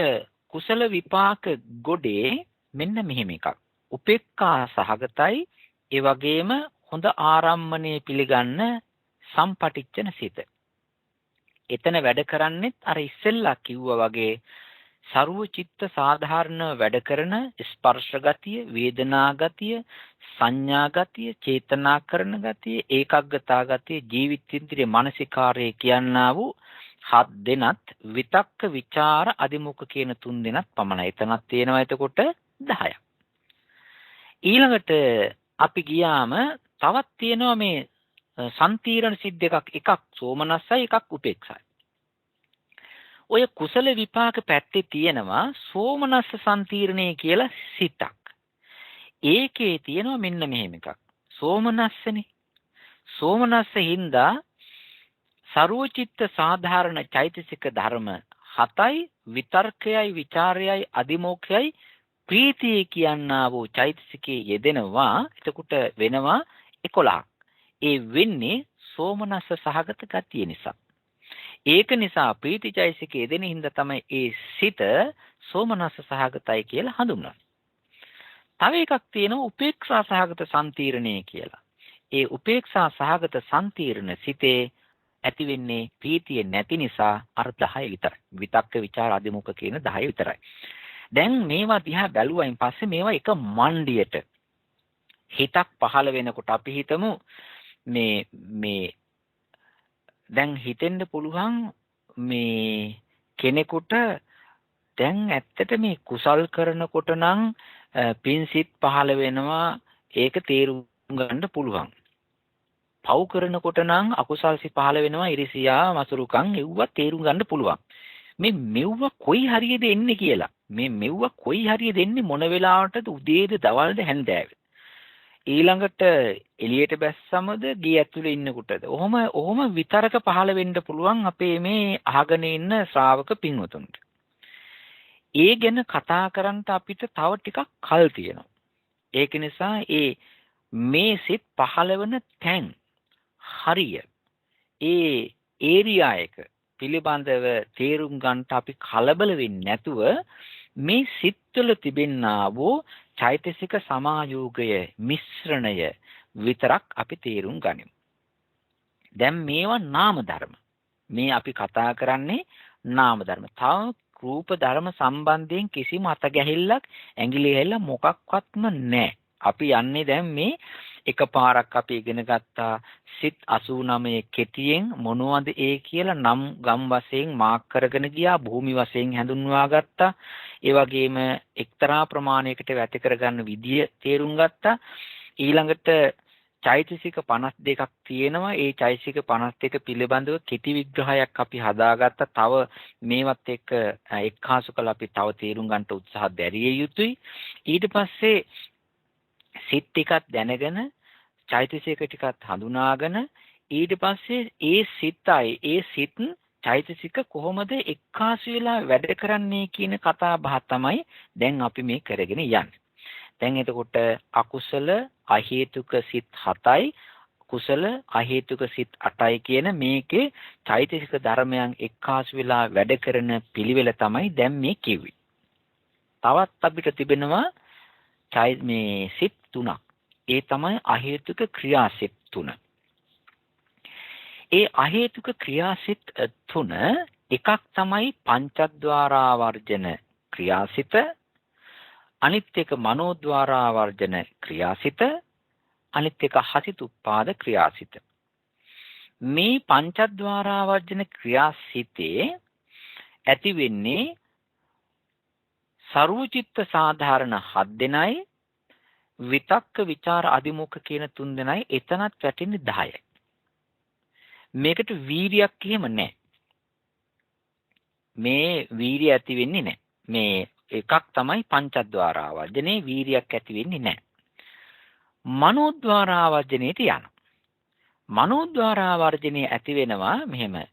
කුසල විපාක ගොඩේ මෙන්න මෙහෙම එකක්. උපේක්ඛා සහගතයි ඒ වගේම හොඳ ආරම්මණය පිළිගන්න සම්පටිච්ඡන සිත. එතන වැඩ කරන්නේත් අර ඉස්සෙල්ලා කිව්වා වගේ ਸਰව චිත්ත සාධාරණ වැඩ කරන ස්පර්ශ ගතිය, වේදනා ගතිය, සංඥා ගතිය, චේතනා කරන ගතිය, ඒකග්ගතා ගතිය, ජීවිතින්ද්‍රිය මානසිකාරය කියනා වූ හත් දෙනත් විතක්ක ਵਿਚාර අදිමුඛ කියන තුන් දෙනත් පමණයි. එතනක් තියෙනවා එතකොට 10ක්. ඊළඟට අපි ගියාම තවත් තියෙනවා මේ සම්තිරණ සිද්ද එකක් සෝමනස්සයි එකක් උපේක්ෂයි. ඔය කුසල විපාක පැත්තේ තියෙනවා සෝමනස්ස සම්තිරණේ කියලා සිතක්. ඒකේ තියෙනවා මෙන්න මෙහෙම එකක්. සෝමනස්සනේ. සෝමනස්ස හින්දා සරුවචිත්ත සාධාරණ චෛතසික ධර්ම 7යි විතර්කයයි විචාරයයි අදිමෝක්ඛයයි ප්‍රීතිය කියනා වූ චෛතසිකයේ යෙදෙනවා. එතකොට වෙනවා 11ක්. ඒ වෙන්නේ සෝමනස්ස සහගත ගතිය නිසා. ඒක නිසා ප්‍රීතිචෛතසිකයේ යෙදෙන හින්දා තමයි ඒ සිත සෝමනස්ස සහගතයි කියලා හඳුන්වන්නේ. තව එකක් තියෙනවා උපේක්ෂා සහගත සම්තිරණය කියලා. ඒ උපේක්ෂා සහගත සම්තිරණ සිතේ ඇති වෙන්නේ ප්‍රීතිය නැති නිසා අර 10 විතරයි. විතක්ක ਵਿਚාර අධිමුඛ කියන 10 විතරයි. දැන් මේවා දිහා බැලුවයින් පස්සේ මේවා එක මණ්ඩියට හිතක් පහළ වෙනකොට අපි හිතමු මේ දැන් හිතෙන්න පුළුවන් මේ කෙනෙකුට දැන් ඇත්තට මේ කුසල් කරනකොට නම් පින්සිට පහළ වෙනවා ඒක තේරුම් ගන්න පුළුවන්. පව් කරනකොට නම් අකුසල් සිත් පහළ වෙනවා ඉරිසියා මසුරුකම් එව්ව තේරුම් ගන්න පුළුවන්. මේ මෙව්ව කොයි හරියද එන්නේ කියලා. මේ මෙව්ව කොයි හරියද එන්නේ මොන වෙලාවටද උදේද දවල්ද හැන්දෑවද. ඊළඟට එළියට බැස්සමද ගේ ඇතුලේ ඉන්නකොටද. ඔහොම විතරක පහළ වෙන්න පුළුවන් අපේ මේ අහගෙන ඉන්න ශ්‍රාවක පින්වතුන්ට. ඒ ගැන කතා කරන්න අපිට තව ටිකක් කල් තියෙනවා. ඒක නිසා මේ සිත් පහළ වෙන තැන් හරිය ඒ ඒරියා එක පිළිබඳව තේරුම් ගන්නට අපි කලබල වෙන්නේ නැතුව මේ සිත්වල තිබෙනා වූ චෛතසික සමායෝගය මිශ්‍රණය විතරක් අපි තේරුම් ගනිමු. දැන් මේවා නාම ධර්ම. මේ අපි කතා කරන්නේ නාම ධර්ම. තව රූප ධර්ම සම්බන්ධයෙන් කිසිම අත ගැහිල්ලක් ඇඟිලි ගැහිල්ල මොකක්වත්ම නැහැ. අපි යන්නේ දැන් මේ එකපාරක් අපි ඉගෙන ගත්තා සිත් 89 කෙටියෙන් මොනවද ඒ කියලා නම් ගම් වශයෙන් මාක් කරගෙන ගියා භූමි වශයෙන් හැඳුන්වා ගත්තා ඒ වගේම එක්තරා ප්‍රමාණයකට වැටි කරගන්න විදිය තේරුම් ගත්තා ඊළඟට චෛතසික 52ක් තියෙනවා ඒ චෛතසික 52 පිළිබඳව කෙටි විග්‍රහයක් අපි හදාගත්තා තව මේවත් එක්ක එක්කාසු කළ අපි තව තේරුම් ගන්නට උත්සාහ දැරිය යුතුයි ඊට පස්සේ සිත් ටිකක් දැනගෙන චෛතසික ටිකක් හඳුනාගෙන ඊට පස්සේ ඒ සිත් චෛතසික කොහොමද එක්කාසු වෙලා වැඩ කරන්නේ කියන කතා බහ තමයි දැන් අපි මේ කරගෙන යන්නේ. දැන් එතකොට අකුසල අහේතුක සිත් 7යි කුසල අහේතුක සිත් 8යි කියන මේකේ චෛතසික ධර්මයන් එක්කාසු වෙලා වැඩ කරන පිළිවෙල තමයි දැන් මේ කිව්වේ. තවත් අපිට තිබෙනවා මේ සිත් 3ක්. ඒ තමයි අහේතුක ක්‍රියාසිත 3. ඒ අහේතුක ක්‍රියාසිත 3 එකක් තමයි පංචද්වාරා වර්ජන ක්‍රියාසිත අනිත් එක මනෝද්වාරා වර්ජන ක්‍රියාසිත අනිත් එක හසිතුප්පාද ක්‍රියාසිත. මේ පංචද්වාරා වර්ජන ක්‍රියාසිතේ ඇති වෙන්නේ සරුවචිත්ත සාධාරණ 7 දෙනයි විතක්ක ਵਿਚාර අදිමුඛ කියන 3 දෙනයි එතනත් වැටෙන්නේ 10යි. මේකට වීරියක් එහෙම නැහැ. මේ වීරිය ඇති වෙන්නේ නැහැ. මේ එකක් තමයි පංචද්වාරාවර්ජනේ වීරියක් ඇති වෙන්නේ නැහැ. මනෝද්වාරාවර්ජනේට යන. මනෝද්වාරාවර්ජනේ ඇති වෙනවා මෙහෙම.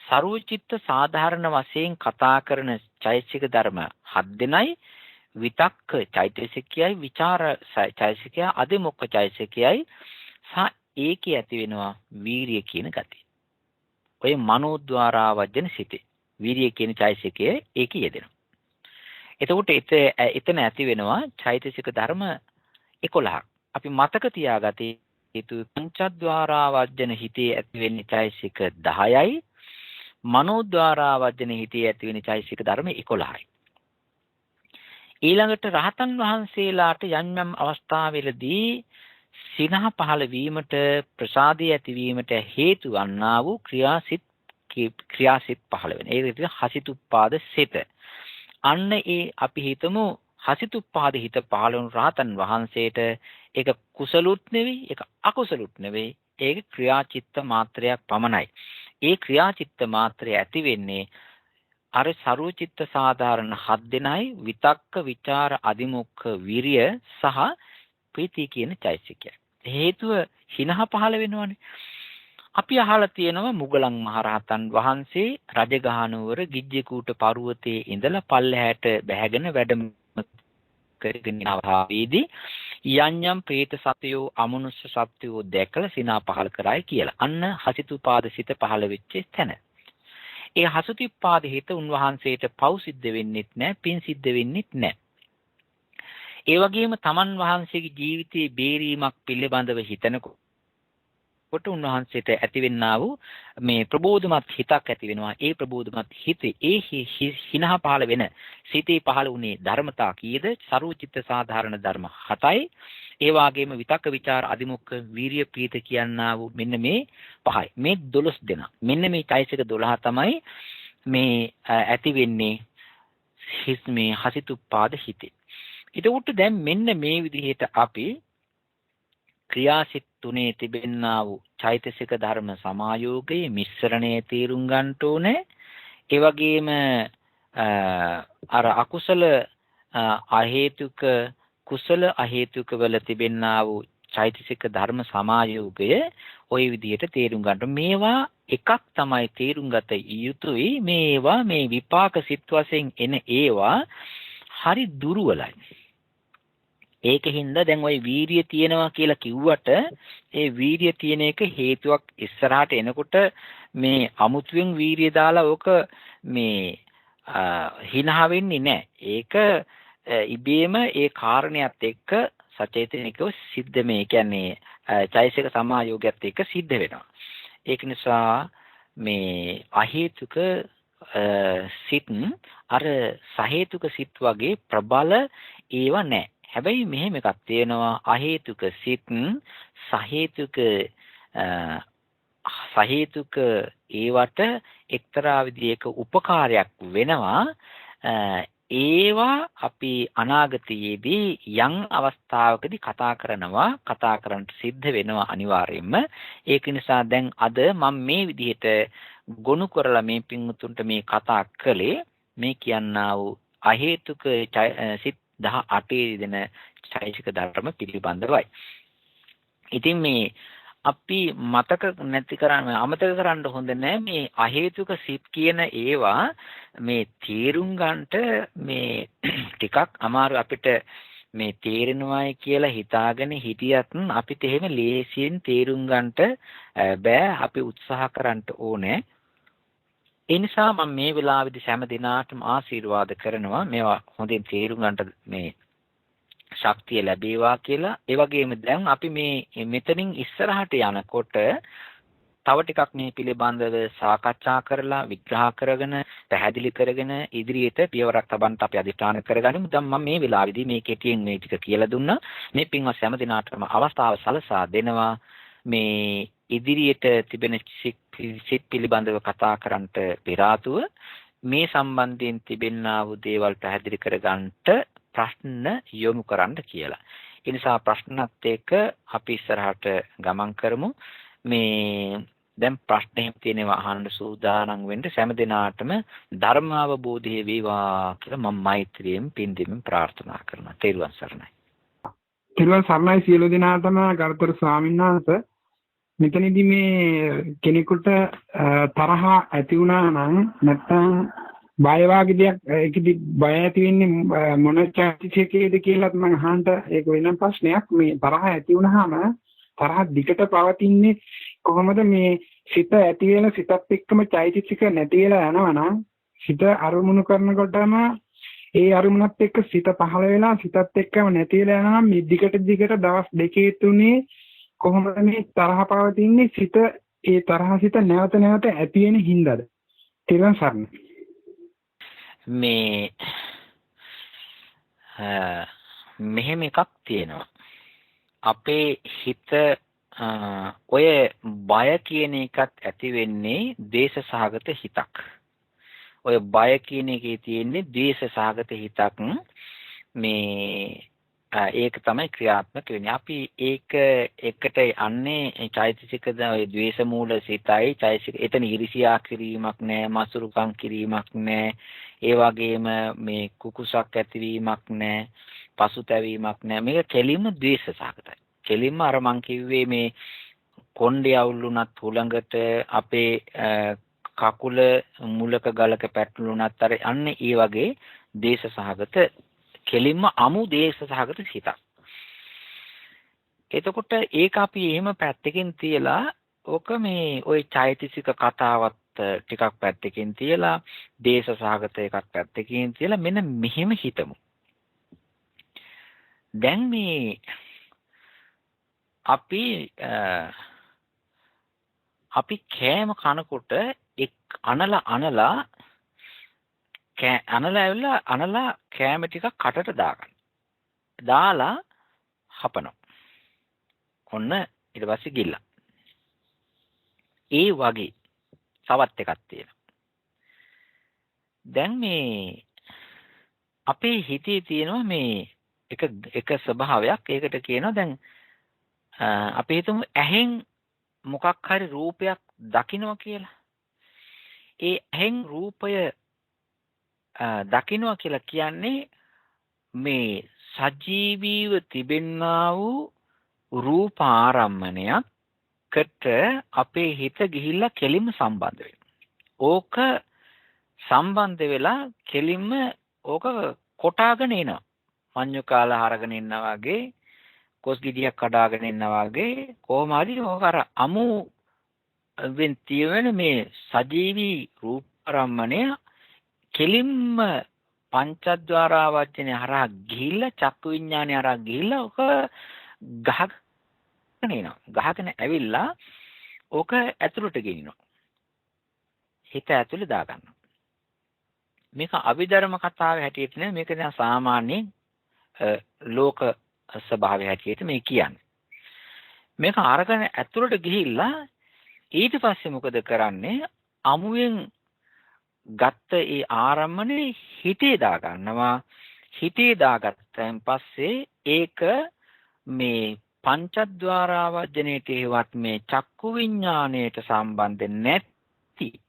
සරුවචිත්ත සාධාරණ වශයෙන් කතා කරන චෛතසික ධර්ම 7 දෙනයි විතක්ක චෛතසිකයයි විචාර චෛතසිකයයි අධිමොක්ඛ චෛතසිකයයි සහ ඒකේ ඇති වෙනවා වීරිය කියන ගතිය. ඔය මනෝද්වාරාවර්ජන සිතේ වීරිය කියන චෛතසිකයේ ඒකේ යෙදෙනවා. එතකොට එතන ඇති වෙනවා චෛතසික ධර්ම 11ක්. අපි මතක තියාගත යුතු පංචද්වාරාවර්ජන හිතේ ඇති වෙන්නේ චෛතසික 10යි. මනෝද්වාරාවර්ජන හිතේ ඇති වෙන්නේ චෛතසික ධර්ම 11යි. ඊළඟට රහතන් වහන්සේලාට යම් යම් අවස්ථාවලදී සිනහ පහළ වීමට ප්‍රසාදය ඇතිවීමට හේතු වන්නා වූ ක්‍රියාසිත පහළ වෙන. ඒ විදිහට හසිතුප්පාද සිත. අන්න ඒ අපි හිතමු හසිතුප්පාද හිත පහළ වුණු රහතන් වහන්සේට ඒක කුසලුත් නෙවෙයි ඒක අකුසලුත් නෙවෙයි ඒක ක්‍රියාචිත්ත මාත්‍රයක් පමණයි. ඒ ක්‍රියාචිත්ත මාත්‍රය ඇති වෙන්නේ අර සරුවචිත්ත සාධාරණ 7 දෙනයි විතක්ක විචාර අධිමුඛ විරිය සහ ප්‍රීති කියන චෛතසිකය. හේතුව හිනහ පහළ වෙනවනේ. අපි අහලා තියෙනවා මුගලන් මහරහතන් වහන්සේ රජගහනුවර ගිජ්ජකූට පර්වතයේ ඉඳලා පල්ලෙහාට බැහැගෙන වැඩම කරගෙන ආවේදී යම් යම් പ്രേත සත්වයෝ අමනුෂ්‍ය සත්වයෝ දැකලා සිනා පහළ කරයි කියලා. අන්න හසිතුපාද සිත පහළ වෙච්ච තැන. ඒ හසුතිපාද හිත උන්වහන්සේට පව් සිද්ධ වෙන්නෙත් නැහැ, පින් සිද්ධ වෙන්නෙත් නැහැ. ඒ වගේම තමන් වහන්සේගේ ජීවිතයේ බේරීමක් පිළිබඳව හිතනකොට උන්වහන්සේට ඇතිවෙනා වූ මේ ප්‍රබෝධමත් හිතක් ඇති වෙනවා. ඒ ප්‍රබෝධමත් හිතේ හිනහ පහළ වෙන සිතේ පහළ වුණේ ධර්මතා කීයද? සරුවචිත්ත සාධාරණ ධර්ම 7යි. ඒ වගේම විතක්ක විචාර අධිමුඛ වීරිය ප්‍රීත කියනා වූ මෙන්න මේ 5යි. මේ 12 දෙනා. මෙන්න මේ චෛතසික 12 තමයි මේ ඇති වෙන්නේ මේ හසිතුප්පාද හිතේ. ඒකට දැන් මෙන්න මේ විදිහට අපි ක්‍රියාසිත තුනේ තිබෙනා වූ චෛතසික ධර්ම සමායෝගයේ මිශ්‍රණයේ තීරුම් ගන්න ඕනේ. ඒ වගේම අර අකුසල අහේතුක කුසල අහේතුක වල තිබෙනා වූ චෛතසික ධර්ම සමායෝගය ওই විදිහට තේරුම් ගන්න. මේවා එකක් තමයි තේරුම් ගත යුතුයි. මේවා මේ විපාක සිත් වශයෙන් එන ඒවා හරි දුර්වලයි. ඒකින්ද දැන් ওই වීරිය තියෙනවා කියලා කිව්වට ඒ වීරිය තියෙන එක හේතුවක් ඉස්සරහට එනකොට මේ අමුතුවෙන් වීරිය දාලා ඕක මේ හිනහ වෙන්නේ නැහැ. ඒක ඉබේම ඒ කාරණයක් එක්ක සචේතනිකව සිද්ධ මේ කියන්නේ චෛතසික සමායෝගයත් එක්ක සිද්ධ වෙනවා. ඒක නිසා මේ අහේතුක සිත් අර සහේතුක සිත් වගේ ප්‍රබල ඒවා නැහැ. හැබැයි මෙහෙම එකක් තියෙනවා අහේතුක සිත් සහේතුක ඒවට එක්තරා විදිහක උපකාරයක් වෙනවා. ඒවා අපි අනාගතයේදී යම් අවස්ථාවකදී කතා කරන්නට සිද්ධ වෙනවා අනිවාර්යයෙන්ම. ඒක නිසා දැන් අද මම මේ විදිහට ගොනු කරලා මේ පින්වුතුන්ට මේ කතා කළේ මේ කියන්නා වූ අහේතුක සිත් 18 දෙන චෛතසික ධර්ම පිළිබඳවයි. ඉතින් මේ අපි අමතක කරන්න හොඳ නැහැ මේ අහේතුක සිත් කියන ඒවා මේ තේරුම් ගන්නට මේ ටිකක් අමාරු අපිට මේ තේරෙනවායි කියලා හිතාගෙන හිටියත් අපිට එහෙම ලේසියෙන් තේරුම් ගන්නට බෑ. අපි උත්සාහ කරන්න ඕනේ. ඒ නිසා මම මේ වෙලාවේදී හැම දිනාටම ආශිර්වාද කරනවා මේවා හොඳින් තේරුම් ගන්නට මේ ශක්තිය ලැබේවා කියලා. ඒ වගේම දැන් අපි මේ මෙතනින් ඉස්සරහට යනකොට තව ටිකක් මේ පිළිබඳව සාකච්ඡා කරලා විග්‍රහ කරගෙන පැහැදිලි කරගෙන ඉදිරියට පියවරක් තබන්න අපි අධිෂ්ඨාන කරගනිමු. දැන් මම මේ වෙලාවේදී මේ කෙටියෙන් මේ ටික කියලා දුන්නා. මේ පින්වත් හැම දිනාටම අවස්ථාව සලසා දෙනවා මේ ඉදිරියට තිබෙන සිත් පිළිබඳව කතා කරන්නට පෙර ආතුව මේ සම්බන්ධයෙන් තිබෙනා වූ දේවල් පැහැදිලි කරගන්නට ප්‍රශ්න යොමු කරන්න කියලා. ඒ නිසා ප්‍රශ්නත් එක්ක අපි ඉස්සරහට ගමන් කරමු. මේ දැන් ප්‍රශ්නේ තියෙනවා අහන්න සූදානම් වෙන්න සෑම දිනාටම ධර්ම අවබෝධය වේවා කියලා මම මෛත්‍රියෙන් පින් දෙමින් ප්‍රාර්ථනා කරනවා. තෙරුවන් සරණයි. තෙරුවන් සරණයි සියලු දෙනාටම ගරුතර ස්වාමීන් වහන්සේ. මෙතනදී මේ කෙනෙකුට තරහ ඇති වුණා නම් නැත්නම් බය වගේ දෙයක් ඒකෙදි බය ඇති වෙන්නේ මොන චෛතසිකයේද කියලාත් මම අහන්න ඒක වෙනම ප්‍රශ්නයක්. මේ තරහ ඇති වුණාම තරහ දිගට පවතින්නේ කොහොමද? මේ සිත ඇති වෙන සිතත් එක්කම චෛතසික නැති වෙලා යනවනම් සිත අරමුණු කරනකොටම ඒ අරමුණත් එක්ක සිත පහළ වෙලා සිතත් එක්කම නැති වෙලා යනවා. මේ දිගට දවස් දෙකේ තුනේ කොහොමද මේ තරහ පවතින්නේ? සිත ඒ තරහ සිත නැවත නැවත ඇති වෙන හින්දාද? තෙරුවන් සරණයි. මේ මෙහෙම එකක් තියෙනවා. අපේ හිත ඔය බය කියන එකත් ඇති වෙන්නේ දේශ සහගත හිතක්. ඔය බය කියන එකේ තියෙන්නේ දේශ සහගත හිතක්. මේ ඒක තමයි ක්‍රියාත්මක වෙන්නේ. අපි ඒක එකට යන්නේ චෛතසිකද ඔය ද්වේෂ මූල සිතයි චෛතසික. එතන ඉරිසියා කිරීමක් නැහැ, මසුරුකම් කිරීමක් නැහැ. ඒ වගේම මේ කුකුසක් ඇතිවීමක් නැහැ, පසුතැවීමක් නැහැ. මේක කෙලින්ම ද්වේෂ සහගතයි. කෙලින්ම අර මං කිව්වේ මේ කොණ්ඩේ අවුල්ුණත් හුළඟට අපේ කකුල මුලක ගලක පැටළුණත් අර අන්නේ ඒ වගේ දේශ සහගත කෙලින්ම අමු දේශ සහගත හිතක්. එතකොට ඒක අපි එහෙම පැත්තකින් තියලා ඕක මේ ওই චෛතසික කතාවත් ටිකක් පැත්තකින් තියලා දේශ සහගත එකක් පැත්තකින් තියලා මෙන්න මෙහෙම හිතමු. දැන් මේ අපි කෑම කනකොට එක් අනලා කෑම ටිකක් කටට දාගන්න. දාලා හපනවා. ඔන්න ඊට පස්සේ ගිල්ලා. ඒ වගේ තවත් එකක් තියෙනවා. දැන් මේ අපේ හිතේ තියෙනවා මේ එක ස්වභාවයක්. ඒකට කියනවා දැන් අපි හිතමු ඇහෙන් මොකක් හරි රූපයක් දකිනවා කියලා. ඒ ඇහෙන් රූපය දකිනවා කියලා කියන්නේ මේ සජීවීව තිබෙන්නා වූ රූප ආරම්මණයකට අපේ හිත ගිහිල්ලා කෙලින්ම සම්බන්ධ වෙනවා. ඕක සම්බන්ධ වෙලා කෙලින්ම ඕක කොටාගෙන එනවා. මඤ්ඤු කාලා හරගෙන ඉන්නා වගේ, කොස් ගෙඩියක් කඩාගෙන ඉන්නා වගේ කොහොම හරි ඕක අර අමු වෙන් තියෙන මේ සජීවී රූප ආරම්මණය කෙලින්ම පංචද්වාරා වචනේ හරහා ගිහිල්ලා චක්කු විඥානේ හරහා ගිහිල්ලා ඕක ගහගෙන එනවා. ගහගෙන ඇවිල්ලා ඕක ඇතුළට ගෙනිනවා. හිත ඇතුළේ දාගන්නවා. මේක අභිධර්ම කතාවේ හැටියට නෙමෙයි, මේක දැන් සාමාන්‍ය ලෝක ස්වභාවය හැටියට මේ කියන්නේ. මේක අරගෙන ඇතුළට ගිහිල්ලා ඊට පස්සේ මොකද කරන්නේ? අමුයෙන් ගත්ත ඒ ආරම්මනේ හිතේ දාගන්නවා. හිතේ දාගත්තන් පස්සේ ඒක මේ පංචද්වාරා වජ්ජනේට හේවත් මේ චක්කු විඥාණයට සම්බන්ධ නැති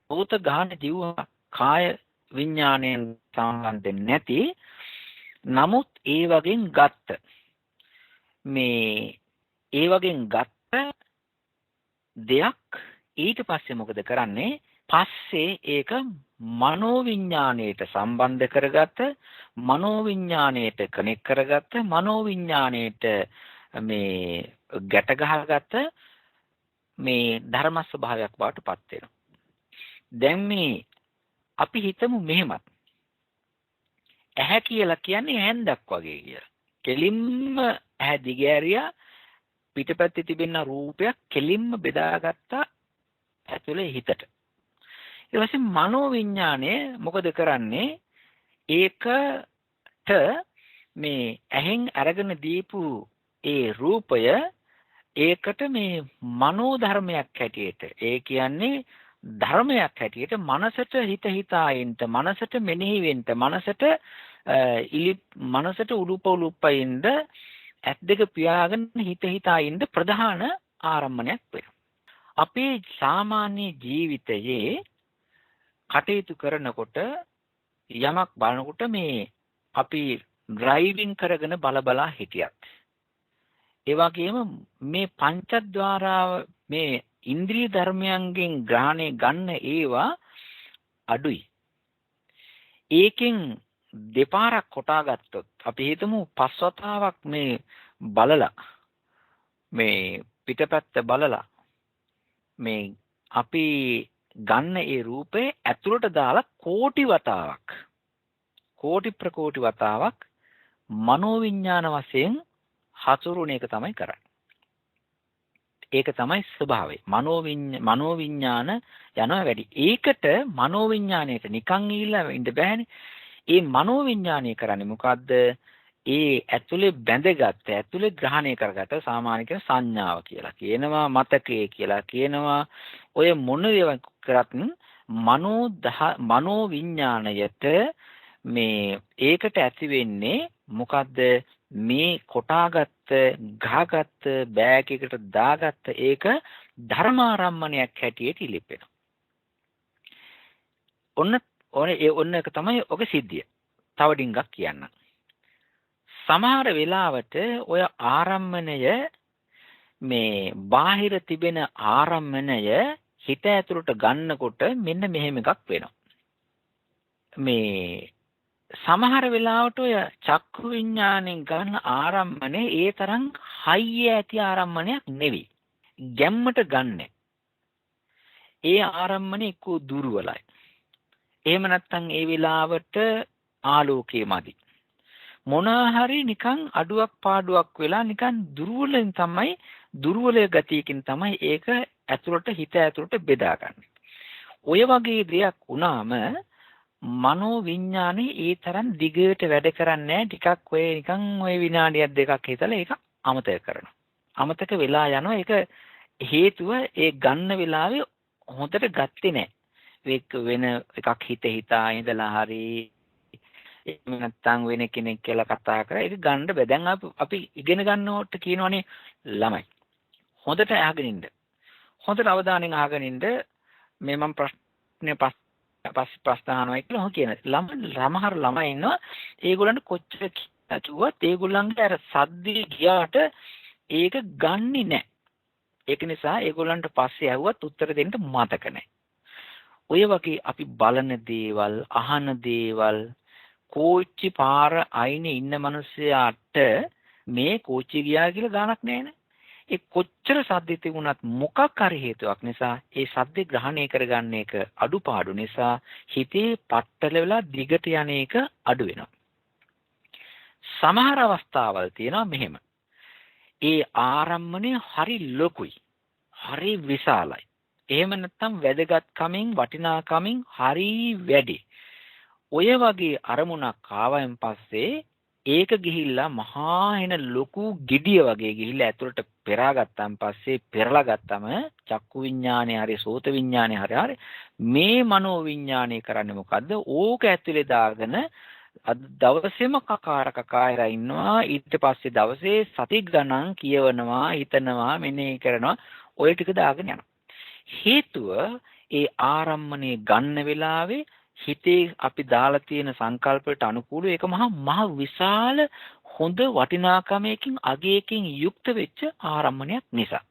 භූත ගාන ජීව කාය විඥාණයෙන් සම්බන්ධ නැති නමුත් ඒ වගේ ගත්ත දෙයක් ඊට පස්සේ මොකද කරන්නේ? පස්සේ ඒක මනෝවිඥාණයට සම්බන්ධ කරගත්ත, මනෝවිඥාණයට කනෙක්ට් කරගත්ත, මනෝවිඥාණයට මේ ගැට ගහගත්ත මේ ධර්ම ස්වභාවයක් බවට පත් වෙනවා. දැන් මේ අපි හිතමු මෙහෙමත්. ඇහැ කියලා කියන්නේ හැන්දක් වගේ කියලා. කෙලින්ම ඇහැ දිගෑරියා පිටපැත්තේ තිබෙන රූපයක් කෙලින්ම බෙදාගත්තා ඇතුලේ හිතට. ඊට පස්සේ මනෝවිඥාණය මොකද කරන්නේ? ඒකට මේ ඇහෙන් අරගෙන දීපු ඒ රූපය ඒකට මේ මනෝ ධර්මයක් හැටියට, ඒ කියන්නේ ධර්මයක් හැටියට මනසට හිතා ඉන්න, මනසට මෙනෙහි වෙන්න, මනසට උලුප්පින්න ඇස් දෙක පියාගෙන හිතා ඉන්න ප්‍රධාන ආරම්මණයක් වෙනවා. අපේ සාමාන්‍ය ජීවිතයේ කටයුතු කරනකොට යමක් බලනකොට මේ අපි ඩ්‍රයිවිං කරගෙන බලා හිටියත් ඒ වගේම මේ පංචද්වාරාව මේ ඉන්ද්‍රිය ධර්මයන්ගෙන් ග්‍රහණය ගන්න ඒවා අඩුයි. ඒකෙන් දෙපාරක් කොටා ගත්තොත් අපි හිතමු 5 වතාවක් මේ බලලා මේ පිටපැත්ත බලලා මේ අපි ගන්න ඒ රූපේ ඇතුළට දාලා කෝටි ප්‍රකෝටි වතාවක් මනෝවිඤ්ඤාණ වශයෙන් හසුරුවන එක තමයි කරන්නේ. ඒක තමයි ස්වභාවය. මනෝවිඤ්ඤාණ යනවා වැඩි. ඒකට මනෝවිඤ්ඤාණයට නිකන් ගිහිල්ලා ඉන්න බෑනේ. ඒ මනෝවිඤ්ඤාණය කරන්නේ මොකද්ද? ඒ ඇතුලේ බැඳගත්ත, ඇතුලේ ග්‍රහණය කරගත්ත සාමාන්‍ය කියන සංඥාව කියලා කියනවා, මතකය කියලා කියනවා. ඔය මොන දේවල් කරත් මනෝවිඤ්ඤාණයට මේ ඒකට ඇති වෙන්නේ මොකද්ද? මේ කොටාගත්ත, ගහගත්ත, බෑග් එකට දාගත්ත ඒක ධර්මාරම්මණයක් හැටියට ඉලිපෙනවා. ඔන්න එක තමයි ඔගේ සිද්ධිය. තව ඩිංගක් කියන්න. සමහර වෙලාවට ඔය ආරම්මණය මේ බාහිර තිබෙන ආරම්මණය හිත ඇතුළට ගන්නකොට මෙන්න මෙහෙම එකක් වෙනවා. මේ සමහර වෙලාවට ඔය චක්කු විඤ්ඤාණයෙන් ගන්න ආරම්මණය ඒ තරම් හයිය ඇති ආරම්මණයක් නෙවෙයි. ගැම්මට ගන්න. ඒ ආරම්මණය එක්ක දුර්වලයි. එහෙම නැත්නම් ඒ වෙලාවට ආලෝකයේ මදි. මොනවා හරි නිකන් අඩුවක් පාඩුවක් වෙලා නිකන් දුර්වල ගතියකින් තමයි ඒක ඇතුළට හිත ඇතුළට බෙදාගන්නේ. ඔය වගේ දෙයක් වුණාම මනෝ විඤ්ඤාණේ ඒ තරම් දිගට වැඩ කරන්නේ ටිකක් ඔය නිකන් ඔය විනාඩියක් දෙකක් හිතලා ඒක අමතක කරනවා. අමතක වෙලා යනවා. ඒක හේතුව ඒ ගන්න වෙලාවේ හොඳට ගත්තේ නැහැ. ඒක වෙන එකක් හිතා ඉඳලා හරි එහෙම නැත්නම් වෙන කෙනෙක් කියලා කතා කරා ඒක ගන්න බෑ. දැන් අපි ඉගෙන ගන්නකොට කියනවනේ ළමයි. හොඳට අහගෙන ඉන්න. හොඳට අවධානයෙන් අහගෙන ඉන්න. මේ මම ප්‍රශ්න අහනවා කියලා ඔහු කියන. සමහර ළමයි ඉන්නවා ඒගොල්ලන්ට කොච්චර කිව්වත් ඒගොල්ලන්ගේ අර සද්දේ ගියාට ඒක ගන්නෙ නැහැ. ඒක නිසා ඒගොල්ලන්ට පස්සේ ඇහුවත් උත්තර දෙන්න මතක නැහැ. ඔය වගේ අපි බලන දේවල්, අහන දේවල් කෝච්චි පාර අයිනේ ඉන්න මිනිස්සයාට මේ කෝච්චිය ගියා කියලා ගාණක් නැහැ. ඒ කොච්චර සද්ද තිබුණත් මොකක් හරි හේතුවක් නිසා ඒ සද්ද ග්‍රහණය කරගන්න එක අඩුපාඩු නිසා හිතේ පట్టල වෙලා දිගට යන එක අඩු වෙනවා. සමහර අවස්ථාවල් තියෙනවා මෙහෙම. ඒ ආරම්මණය හරි ලොකුයි. හරි විශාලයි. එහෙම නැත්නම් වැදගත්කමින් වටිනාකමින් හරි වැඩි. ඔය වගේ අරමුණක් ආවයින් පස්සේ ඒක ගිහිල්ලා මහා එන ලොකු ගෙඩිය වගේ ගිහිල්ලා ඇතුළට පෙරාගත්තාන් පස්සේ පෙරලා ගත්තම චක්කු විඤ්ඤාණය හරි සෝත විඤ්ඤාණය හරි මේ මනෝ විඤ්ඤාණය කරන්නේ මොකද්ද? ඕක ඇතුලේ දාගෙන දවසේම කකාර ඉන්නවා. ඊට පස්සේ දවසේ සති ගණන් කියවනවා, හිතනවා, මෙනෙහි කරනවා. ඔය ටික දාගෙන යනවා. හේතුව ඒ ආරම්මණය ගන්න වෙලාවේ හිතේ අපි දාලා තියෙන සංකල්පයට අනුකූලව ඒක මහ විශාල හොඳ වටිනාකමකින් අගයකින් යුක්ත වෙච්ච ආරම්මණයක් නිසා.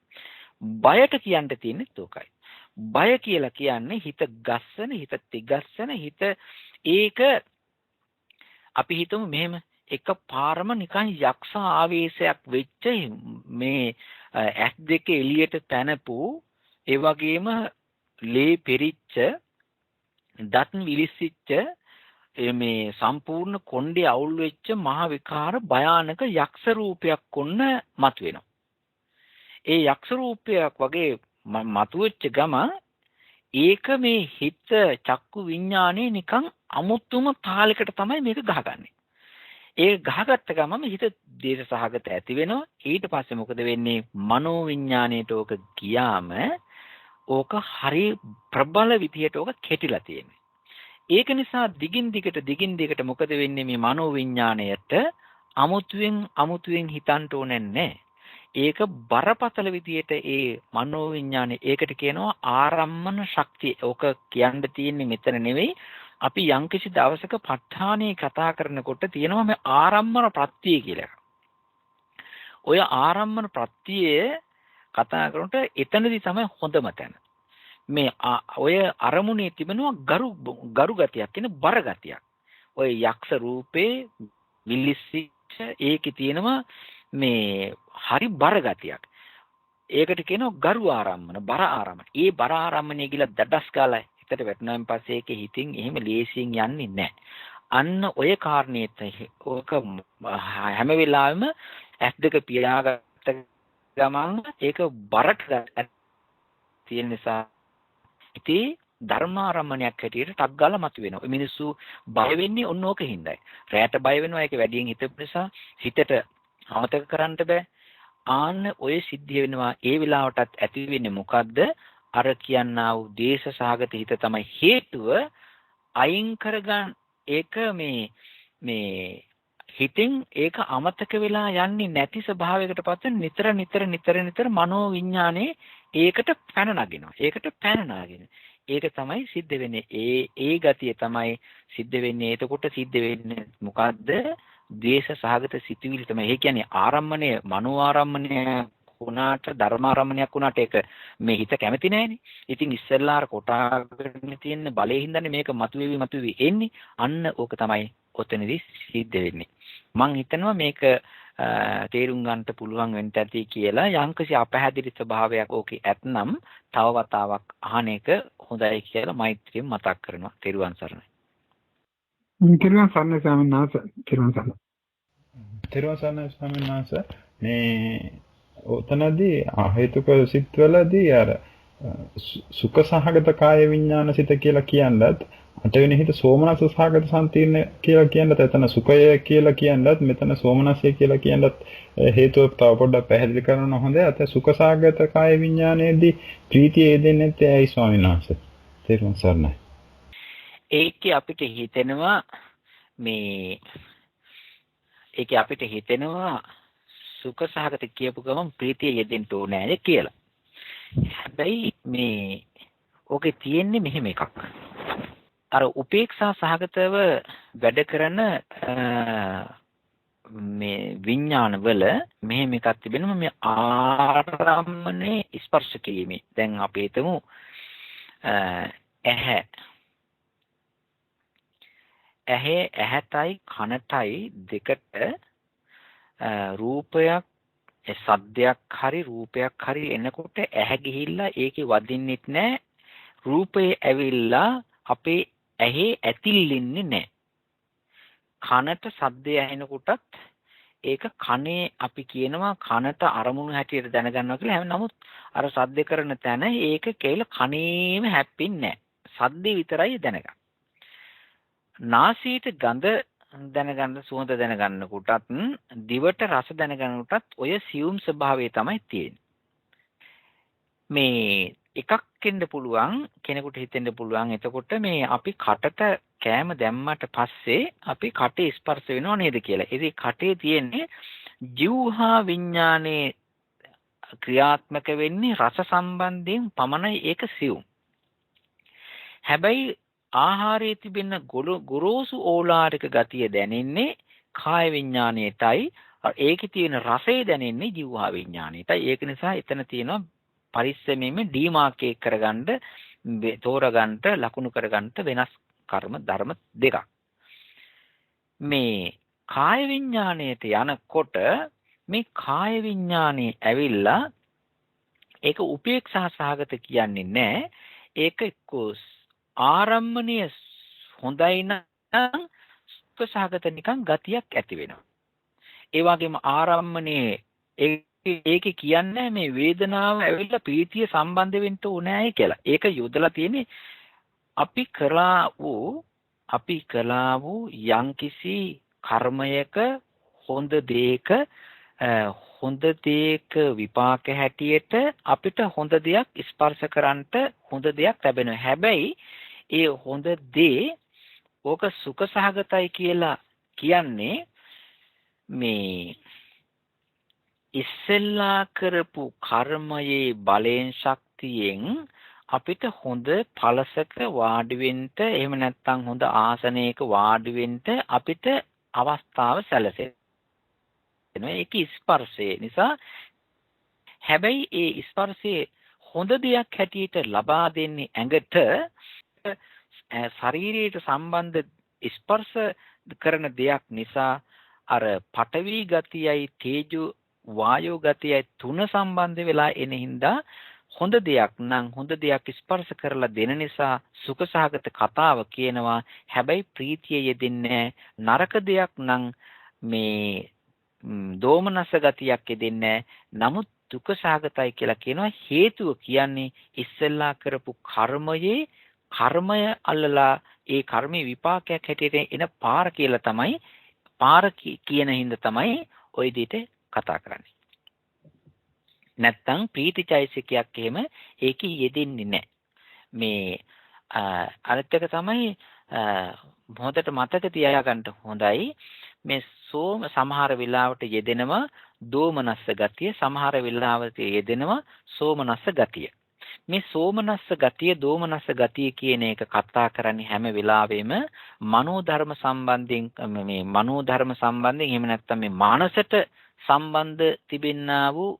බයට කියන්න තියෙන්නේ තෝකයි. බය කියලා කියන්නේ හිත ගස්සන, හිත තිගස්සන, හිත ඒක අපි හිතමු මෙහෙම එක පාරම නිකන් යක්ෂ ආවේශයක් වෙච්ච මේ ඇස් දෙක එළියට පැනපු ඒ වගේම ලේ පෙරිච්ච දත් විලිසිච්ච මේ සම්පූර්ණ කොණ්ඩේ අවුල් වෙච්ච මහ විකාර භයානක යක්ෂ රූපයක් කොන්න මතුවෙනවා. ඒ යක්ෂ රූපයක් වගේ මතුවෙච්ච ගම ඒක මේ හිත චක්කු විඤ්ඤාණය නිකන් අමුතුම තාලයකට තමයි මේක ගහගන්නේ. ඒ ගහගත්ත ගමම හිත දේශ සහගත ඇති වෙනවා. ඊට පස්සේ මොකද වෙන්නේ? මනෝ විඤ්ඤාණයට ඕක ගියාම ඕක හරි ප්‍රබල විදියට ඕක කෙටිලා තියෙන්නේ. ඒක නිසා දිගින් දිගට මොකද වෙන්නේ? මේ මනෝ විඤ්ඤාණයට අමුතුවෙන් හිතන්න ඕනේ නැහැ. ඒක බරපතල විදියට ඒ මනෝවිඤ්ඤාණය ඒකට කියනවා ආරම්මන ශක්තිය. ඕක කියන්න තියෙන්නේ මෙතන නෙවෙයි. අපි යම්කිසි දවසක ප ဋ ාණේ කතා කරනකොට තියෙනවා මේ ආරම්මන ප්‍රත්‍ය කියලා. ඔය ආරම්මන ප්‍රත්‍යය කතා කරනකොට එතනදී තමයි හොඳම තැන. මේ ඔය අරමුණේ තිබෙනවා ගරු ගතියක් කියන බර ගතියක්. ඔය යක්ෂ රූපේ විලිසිච්ච ඒකේ තියෙනවා මේ හරි බර ගතියක්. ඒකට කියනවා ගරු ආරම්මන, බර ආරම්මන. ඒ බර ආරම්මනේ කියලා දඩස් කාලා හිතට වැටුණාන් පස්සේ ඒකේ හිතින් එහෙම ලේසියෙන් යන්නේ නැහැ. අන්න ඔය කාරණේත් ඕක හැම වෙලාවෙම ඇස් දෙක පියාගත්ත ගමන් ඒක බරට තියෙන නිසා ඉතින් ධර්මාරම්මණයක් හැටියට ටක් ගාලා මතුවෙනවා. මිනිස්සු බය වෙන්නේ ඔන්න ඕක හින්දායි. රැයට බය වෙනවා ඒක වැඩියෙන් හිතපු නිසා හිතට අමතක කරන්න බෑ. ආන්න ඔය සිද්ධිය වෙනවා. ඒ වෙලාවටත් ඇති වෙන්නේ මොකද්ද? අර කියන්නා වූ දේශ සහගත හිත තමයි හේතුව. අයින් කරගන්න ඒක මේ හිතෙන් ඒක අමතක වෙලා යන්නේ නැති ස්වභාවයකටපත් වෙන නිතර මනෝ විඥානේ ඒකට පැන නගිනවා. ඒකට පැන නගින. ඒක තමයි සිද්ධ වෙන්නේ. ඒ ගතිය තමයි සිද්ධ වෙන්නේ. එතකොට සිද්ධ වෙන්නේ මොකද්ද? ද්වේෂ සහගත සිතුවිලි තමයි. ඒ කියන්නේ ආරම්මණය, මනෝ ආරම්මණය වුණාට ධර්මාරම්මණයක් වුණාට ඒක මේ හිත කැමති නැහැනේ. ඉතින් ඉස්සෙල්ලා අර කොටාගෙන තියෙන බලයෙන් හින්දානේ මේක මතුවේවි එන්නේ. අන්න ඕක තමයි ඔතනදී සිද්ධ වෙන්නේ. මම හිතනවා මේක තේරුම් ගන්නට පුළුවන් වෙන්න ඇති කියලා. යම්කිසි අපහැදිලි ස්වභාවයක් ඕකේ ඇතනම් තව වතාවක් අහන එක හොඳයි කියලා මෛත්‍රියෙන් මතක් කරනවා. තෙරුවන් සරණයි. තෙරුවන් සරණයි ස්වාමීන් වහන්සේ. තෙරුවන් සරණයි ස්වාමීන් වහන්සේ. මේ ඔතනදී හේතුක සිත්වලදී අර සුඛ සහගත කාය විඥාන සිත කියලා කියනවත් අටවෙනි හිත සෝමනස්ස සහගත සම්තිර්ණ කියලා කියනවත් එතන සුඛය කියලා කියනවත් මෙතන සෝමනස්සය කියලා කියනවත් හේතුව තව පොඩ්ඩක් පැහැදිලි කරන්න හොඳයි. අත සුඛ සහගත කාය විඥානයේදී ප්‍රීතිය එදෙන්නේ නැත්තේ ඇයි ස්වාමීන් වහන්සේ? තෙරුවන් සරණයි. ඒකේ අපිට හිතෙනවා සුඛ සහගත කියපු ගමන් ප්‍රීතිය යෙදෙන්න ඕනේ කියලා. හැබැයි මේ ඕකේ තියෙන්නේ මෙහෙම එකක්. අර උපේක්ෂා සහගතව වැඩ කරන මේ විඥාන වල මෙහෙම එකක් තිබෙනවා. මේ ආරම්මනේ ස්පර්ශ කිරීමේ. දැන් අපි හිතමු ඇහැටයි කනටයි දෙකට රූපයක් සද්දයක් හරි රූපයක් හරි එනකොට ඇහැ ගිහිල්ලා ඒකේ වදින්නෙත් නැහැ. රූපේ ඇවිල්ලා අපේ ඇහි ඇතිල්ලින්නේ නැහැ. කනට සද්දය ඇහෙනකොටත් ඒක කනේ අපි කියනවා කනට අරමුණු හැටියට දැනගන්නවා කියලා. නමුත් අර සද්ද කරන තැන ඒක කියලා කනේම හැප්පෙන්නේ නැහැ. සද්දේ විතරයි දැනගන්නේ. නාසයට ගඳ දැනගන්න සුවඳ දැනගන්න කොටත් දිවට රස දැනගන්න කොටත් ඔය සියුම් ස්වභාවය තමයි තියෙන්නේ. මේ එකක් වෙන්න පුළුවන් කෙනෙකුට හිතෙන්න පුළුවන් එතකොට මේ අපි කටට කෑම දැම්මට පස්සේ අපි කටේ ස්පර්ශ වෙනව නේද කියලා. ඉතින් කටේ තියෙන්නේ ජීවහා විඥානේ ක්‍රියාත්මක වෙන්නේ රස සම්බන්ධයෙන් පමණයි. ඒක සියුම්. හැබැයි ආහාරයේ තිබෙන ගොරෝසු ඕලාරික ගතිය දැනෙන්නේ කාය විඥාණයටයි. ඒකේ තියෙන රසය දැනෙන්නේ ජීවහා විඥාණයටයි. ඒක නිසා එතන තියෙනවා පරිස්සමෙන් ඩීමාර්කේට් කරගන්න, තෝරගන්න, ලකුණු කරගන්න වෙනස් කර්ම ධර්ම දෙකක්. මේ කාය විඥාණයට යනකොට මේ කාය විඥාණය ඇවිල්ලා ඒක උපේක්ෂා සහගත කියන්නේ නැහැ. ඒක එක්කෝ ආරම්මණය හොඳයි නම් සුඛ සහගත නිකන් ගතියක් ඇති වෙනවා. ඒ වගේම ආරම්මණයේ ඒකේ කියන්නේ මේ වේදනාව ඇවිල්ලා ප්‍රීතිය සම්බන්ධ වෙන්න ඕනෑයි කියලා. ඒක යොදලා තියෙන්නේ අපි කළා වූ යම්කිසි කර්මයක හොඳ දෙයක විපාක හැටියට අපිට හොඳ දෙයක් ස්පර්ශ කරන්නට හොඳ දෙයක් ලැබෙනවා. හැබැයි ඒ හොඳ දේ ඕක සුඛ සහගතයි කියලා කියන්නේ මේ ඉස්සෙල්ලා කරපු කර්මයේ බලයෙන් ශක්තියෙන් අපිට හොඳ පළසක වාඩි වෙන්න එහෙම නැත්නම් හොඳ ආසනයක වාඩි වෙන්න අපිට අවස්ථාව සැලසෙනවා. ඒක ස්පර්ශය නිසා. හැබැයි ඒ ස්පර්ශයේ හොඳ දෙයක් හැටියට ලබා දෙන්නේ ඇඟට ශරීරයට සම්බන්ධ ස්පර්ශ කරන දෙයක් නිසා අර පඨවි ගතියයි තේජෝ වායෝ ගතියයි තුන සම්බන්ධ වෙලා එන හින්දා හොඳ දෙයක් නම් හොඳ දෙයක් ස්පර්ශ කරලා දෙන නිසා සුඛසහගත කතාව කියනවා. හැබැයි ප්‍රීතිය යෙදෙන්නේ නරක දෙයක් නම් මේ දෝමනස ගතියක් යෙදෙන්නේ. නමුත් දුකසහගතයි කියලා කියනවා. හේතුව කියන්නේ ඉස්සෙල්ලා කරපු කර්මය අල්ලලා ඒ කර්මයේ විපාකයක් හැටියට එන පාර කියලා තමයි පාර කියන හින්දා තමයි ওই විදිහට කතා කරන්නේ. නැත්තම් ප්‍රීතිචෛසිකයක් එහෙම ඒකේ යෙදෙන්නේ නැහැ. මේ අනිත් එක තමයි හොඳට මතක තියාගන්න හොඳයි. මේ සමහර වෙලාවට යෙදෙනවා දෝමනස්ස ගතිය, සමහර වෙලාවට යෙදෙනවා සෝමනස්ස ගතිය. මේ සෝමනස්ස ගතිය, දෝමනස්ස ගතිය කියන එක කතා කරන්නේ හැම වෙලාවෙම මනෝධර්ම සම්බන්ධයෙන් මේ මනෝධර්ම සම්බන්ධයෙන් එහෙම නැත්නම් මේ මානසයට සම්බන්ධ තිබෙන්නා වූ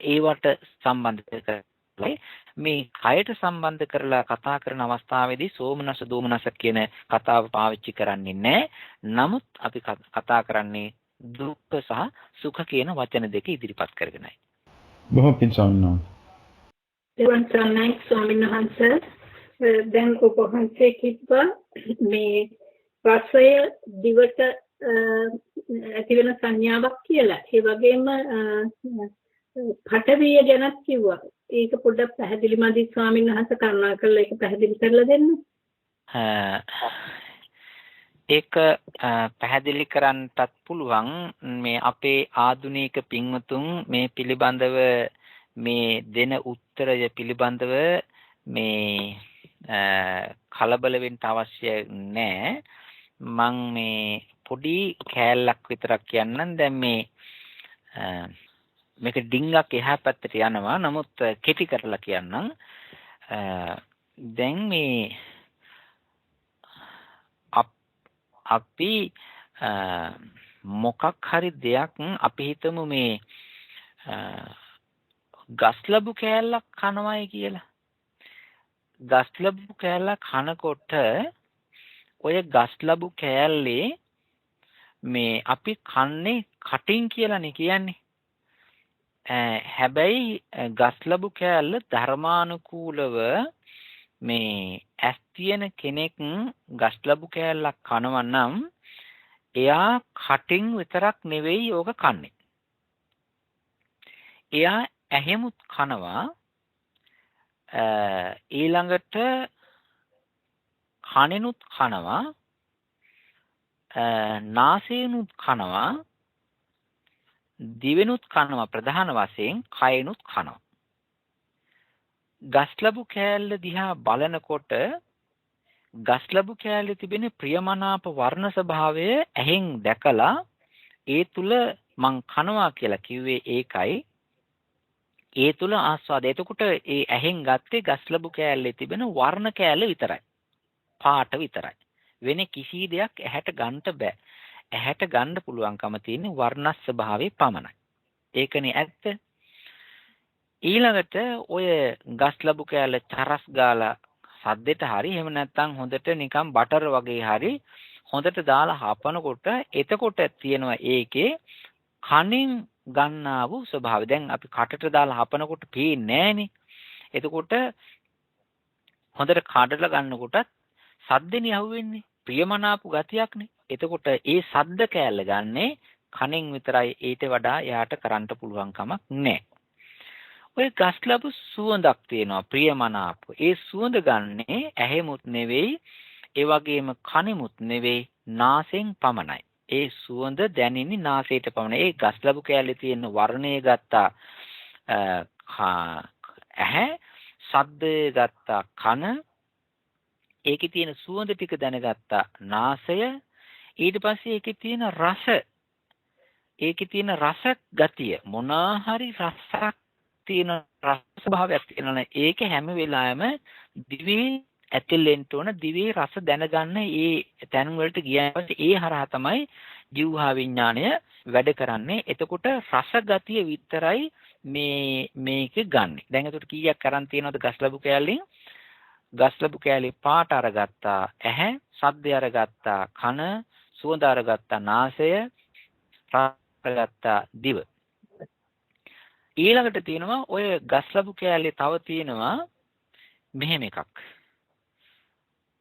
ඒවට සම්බන්ධ කරලා මේ කයට සම්බන්ධ කරලා කතා කරන අවස්ථාවේදී සෝමනස්ස දෝමනස්ස කියන කතාව පාවිච්චි කරන්නේ නැහැ. නමුත් අපි කතා කරන්නේ දුක්ඛ සහ සුඛ කියන වචන දෙක ඉදිරිපත් කරගෙනයි. බොහොම පිං ස්වාමීන් වහන්සේ. දෙවන් සන්නයි ස්වාමීන් වහන්සේ. දැන් ඔබ වහන්සේ කිව්වා මේ රසය දිවට ඇති වෙන සංඥාවක් කියලා. ඒ වගේම පඨවිය ගැනත් කිව්වා. ඒක පොඩ්ඩක් පැහැදිලි මදි ස්වාමීන් වහන්සේ කරුණාකරලා ඒක පැහැදිලි කරලා දෙන්න. ඒක පැහැදිලි කරන්නටත් පුළුවන්. මේ අපේ ආධුනික පින්වතුන් මේ පිළිබඳව මේ දෙන උත්තරය පිළිබඳව මේ කලබල වෙන්න අවශ්‍ය නැහැ. මම මේ පොඩි කෑල්ලක් විතරක් කියන්නම්. දැන් මේක ඩිංගක් එහා පැත්තට යනවා. නමුත් කෙටි කරලා කියන්නම්. දැන් මේ අපි මොකක් හරි දෙයක් අපි හිතමු මේ ගස්ලබු කෑල්ලක් කනවායි කියලා. ගස්ලබු කෑල්ලක් කනකොට ඔය ගස්ලබු කෑල්ලේ මේ අපි කන්නේ කටින් කියලානේ කියන්නේ. හැබැයි ගස්ලබු කෑල්ල ධර්මානුකූලව මේ ඇස් තියෙන කෙනෙක් ගස්ලබු කෑල්ලක් කනවා නම් එයා කටින් විතරක් නෙවෙයි ඕක කන්නේ. එයා ඇහෙමුත් කනවා, ඊළඟට කනෙනුත් කනවා, නාසයෙන්ුත් කනවා, දිවෙනුත් කනවා, ප්‍රධාන වශයෙන් කයනුත් කනවා. ගස්ලබු කෑල්ල දිහා බලනකොට ගස්ලබු කෑල්ලේ තිබෙන ප්‍රියමනාප වර්ණ ස්වභාවය ඇහෙන් දැකලා ඒ තුල මං කනවා කියලා කිව්වේ ඒකයි. ඒ තුල ආස්වාදය. එතකොට ඒ ඇහෙන් ගත්තේ ගස්ලබු කෑල්ලේ තිබෙන වර්ණ කෑල්ල විතරයි. පාට විතරයි. වෙන කිසි දෙයක් ඇහැට ගන්න බෑ. ඇහැට ගන්න පුළුවන්කම තියෙන්නේ වර්ණ ස්වභාවයේ පමණයි. ඒකනේ ඇත්ත. ඊළඟට ඔය ගස්ලබු කෑල්ල චරස් ගාලා සද්දෙට හරි එහෙම නැත්නම් හොඳට නිකන් බටර් වගේ හරි හොඳට දාලා හපනකොට එතකොට තියෙනවා ඒකේ කණෙන් ගන්නා වූ ස්වභාවය. දැන් අපි කටට දාලා හපනකොට පේන්නේ නැහනේ. එතකොට හොඳට කඩලා ගන්නකොටත් සද්දෙනේ අහුවෙන්නේ. ප්‍රියමනාප ගතියක්නේ. එතකොට ඒ සද්ද කෑල්ල ගන්නේ කණෙන් විතරයි. ඊට වඩා එයාට කරන්න පුළුවන් කමක් නැහැ. ඔය ගස්ලබු සුවඳක් තියෙනවා ප්‍රියමනාප. ඒ සුවඳ ගන්නේ ඇහෙමුත් නෙවෙයි, ඒ වගේම කනෙමුත් නෙවෙයි, නාසයෙන් පමණයි. ඒ සුවඳ දැනෙන්නේ නාසයට පමණයි. ඒ ගස්ලබු කෑල්ලේ තියෙන වර්ණය ගත්තා ඇහැ, ශබ්දය ගත්තා කන, ඒකේ තියෙන සුවඳ ටික දැනගත්තා නාසය, ඊට පස්සේ ඒකේ තියෙන රස, ඒකේ තියෙන රස ගතිය මොනවා හරි රසක් තියෙන රස ස්වභාවයක් තියෙනවනේ ඒක හැම වෙලාවෙම දිවේ ඇතිලෙන්න ඕන දිවේ රස දැනගන්න ඒ තැන් වලට ගියාට පස්සේ ඒ හරහා තමයි ජීවහා විඥාණය වැඩ කරන්නේ. එතකොට රස ගතිය විතරයි මේක ගන්න. දැන් එතකොට කීයක් කරන් තියනවද ගස් ලැබු කෑල්ලෙන්? ගස් ලැබු කෑල්ලේ පාට අරගත්තා ඇහැ, ශබ්දය අරගත්තා කන, සුවඳ අරගත්තා නාසය, රස අරගත්තා දිව. ඊළඟට තියෙනවා ඔය ගස් ලැබු කෑල්ලේ තව තියෙනවා මෙහෙම එකක්.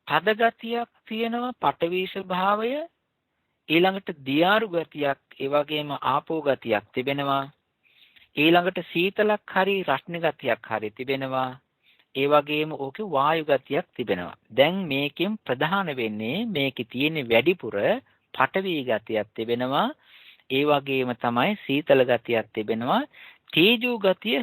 තද ගතියක් තියෙනවා පඨවි ස්වභාවය, ඊළඟට දියාරු ගතියක්, ඒ වගේම ආපෝ ගතියක් තිබෙනවා. ඊළඟට සීතලක් හරි රස්න ගතියක් හරි තිබෙනවා. ඒ වගේම ඕකේ වායු ගතියක් තිබෙනවා. දැන් මේකෙන් ප්‍රධාන වෙන්නේ මේකේ තියෙන වැඩිපුර පඨවි ගතියක් තිබෙනවා. ඒ වගේම තමයි සීතල ගතියක් තිබෙනවා. තේජෝ ගතිය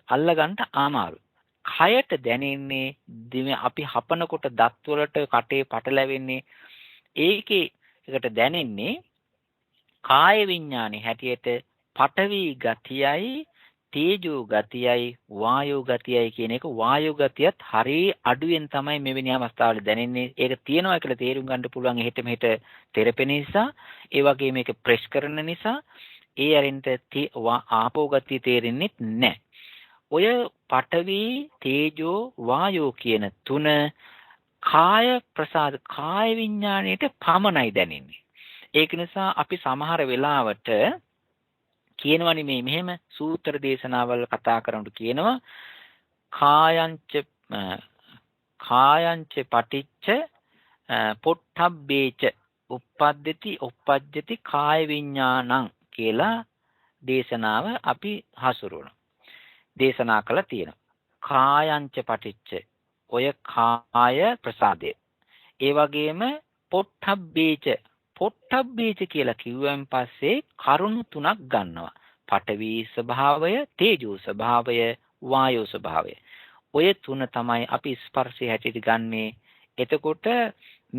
අල්ලගන්න අමාරු. කයට දැනෙන්නේ අපි හපනකොට දත් වලට කටේ පටලැවෙන්නේ ඒකේ එකට දැනෙන්නේ කාය විඥානේ හැටියට පඨවි ගතියයි තේජෝ ගතියයි වායෝ ගතියයි කියන එක. වායෝ ගතියත් හරිය අඩුවෙන් තමයි මෙවැනි අවස්ථාවල දැනෙන්නේ. ඒක තියෙනවා කියලා තේරුම් ගන්න පුළුවන් එහෙට මෙහෙට තෙරපෙන නිසා, ඒ වගේ මේක ප්‍රෙස් කරන නිසා ඒ අරින්ට ආපෝ ගතිය තේරෙන්නේ නැහැ. ඔය පඨවි තේජෝ වායෝ කියන තුන කාය ප්‍රසාද කාය විඥාණයට පමණයි දැනෙන්නේ. ඒක නිසා අපි සමහර වෙලාවට කියනවනේ මේ මෙහෙම සූත්‍ර දේශනාවල් කතා කරනකොට කියනවා කායංච පටිච්ච පොට්ටබ්බේච uppajjati කාය විඥානං කියලා දේශනාව අපි හසුරුවනවා. දේශනා කළා තියෙනවා. කායංච පටිච්ච ඔය කාය ප්‍රසාදය. ඒ වගේම පොට්ටබ්බේච කියලා කිව්වන් පස්සේ කරුණු තුනක් ගන්නවා. පඨවි ස්වභාවය, තේජෝ ස්වභාවය, වායෝ ස්වභාවය. ඔය තුන තමයි අපි ස්පර්ශය හැටියට ගන්නෙ. එතකොට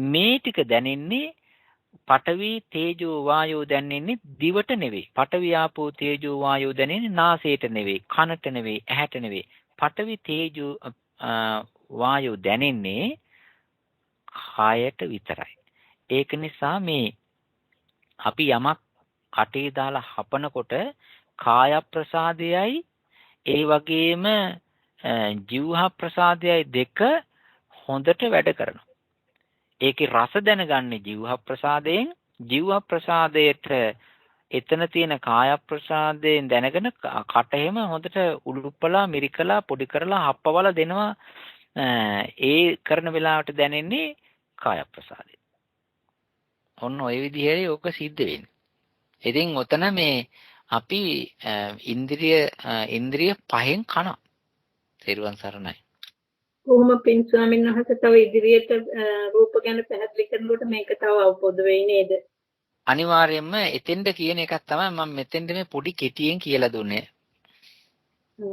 මේ ටික දැනෙන්නේ පඨවි තේජෝ වායෝ දැනෙන්නේ දිවට නෙවෙයි. පඨවි ආපෝ තේජෝ වායෝ දැනෙන්නේ නාසයට නෙවෙයි, කනට නෙවෙයි, ඇහැට නෙවෙයි. පඨවි තේජෝ වායෝ දැනෙන්නේ කායට විතරයි. ඒක නිසා මේ අපි යමක් කටේ දාලා හපනකොට කාය ප්‍රසාදයයි ඒ වගේම ජීවහා ප්‍රසාදයයි දෙක හොඳට වැඩ කරනවා. ඒකේ රස දැනගන්නේ ජීවහා ප්‍රසාදයෙන්. ජීවහා ප්‍රසාදයට එතන තියෙන කාය ප්‍රසාදයෙන් දැනගෙන කට එහෙම හොඳට උලුප්පලා මිරිකලා පොඩි කරලා හප්පවලා දෙනවා. ඒ කරන වෙලාවට දැනෙන්නේ කාය ප්‍රසාදය. ඔන්න ඔය විදිහේ ඕක සිද්ධ වෙන්නේ. ඉතින් ඔතන මේ අපි ඉන්ද්‍රිය පහෙන් කන. තෙරුවන් සරණයි. කොහොම පින් ස්වාමීන් වහන්සේ තව ඉදිරියට රූප ගැන පැහැදිලි කරනකොට මේක තව අවබෝධ වෙයි නේද? අනිවාර්යයෙන්ම එතෙන්ද කියන එකක් තමයි මම මෙතෙන්ද මේ පොඩි කෙටියෙන් කියලා දුන්නේ.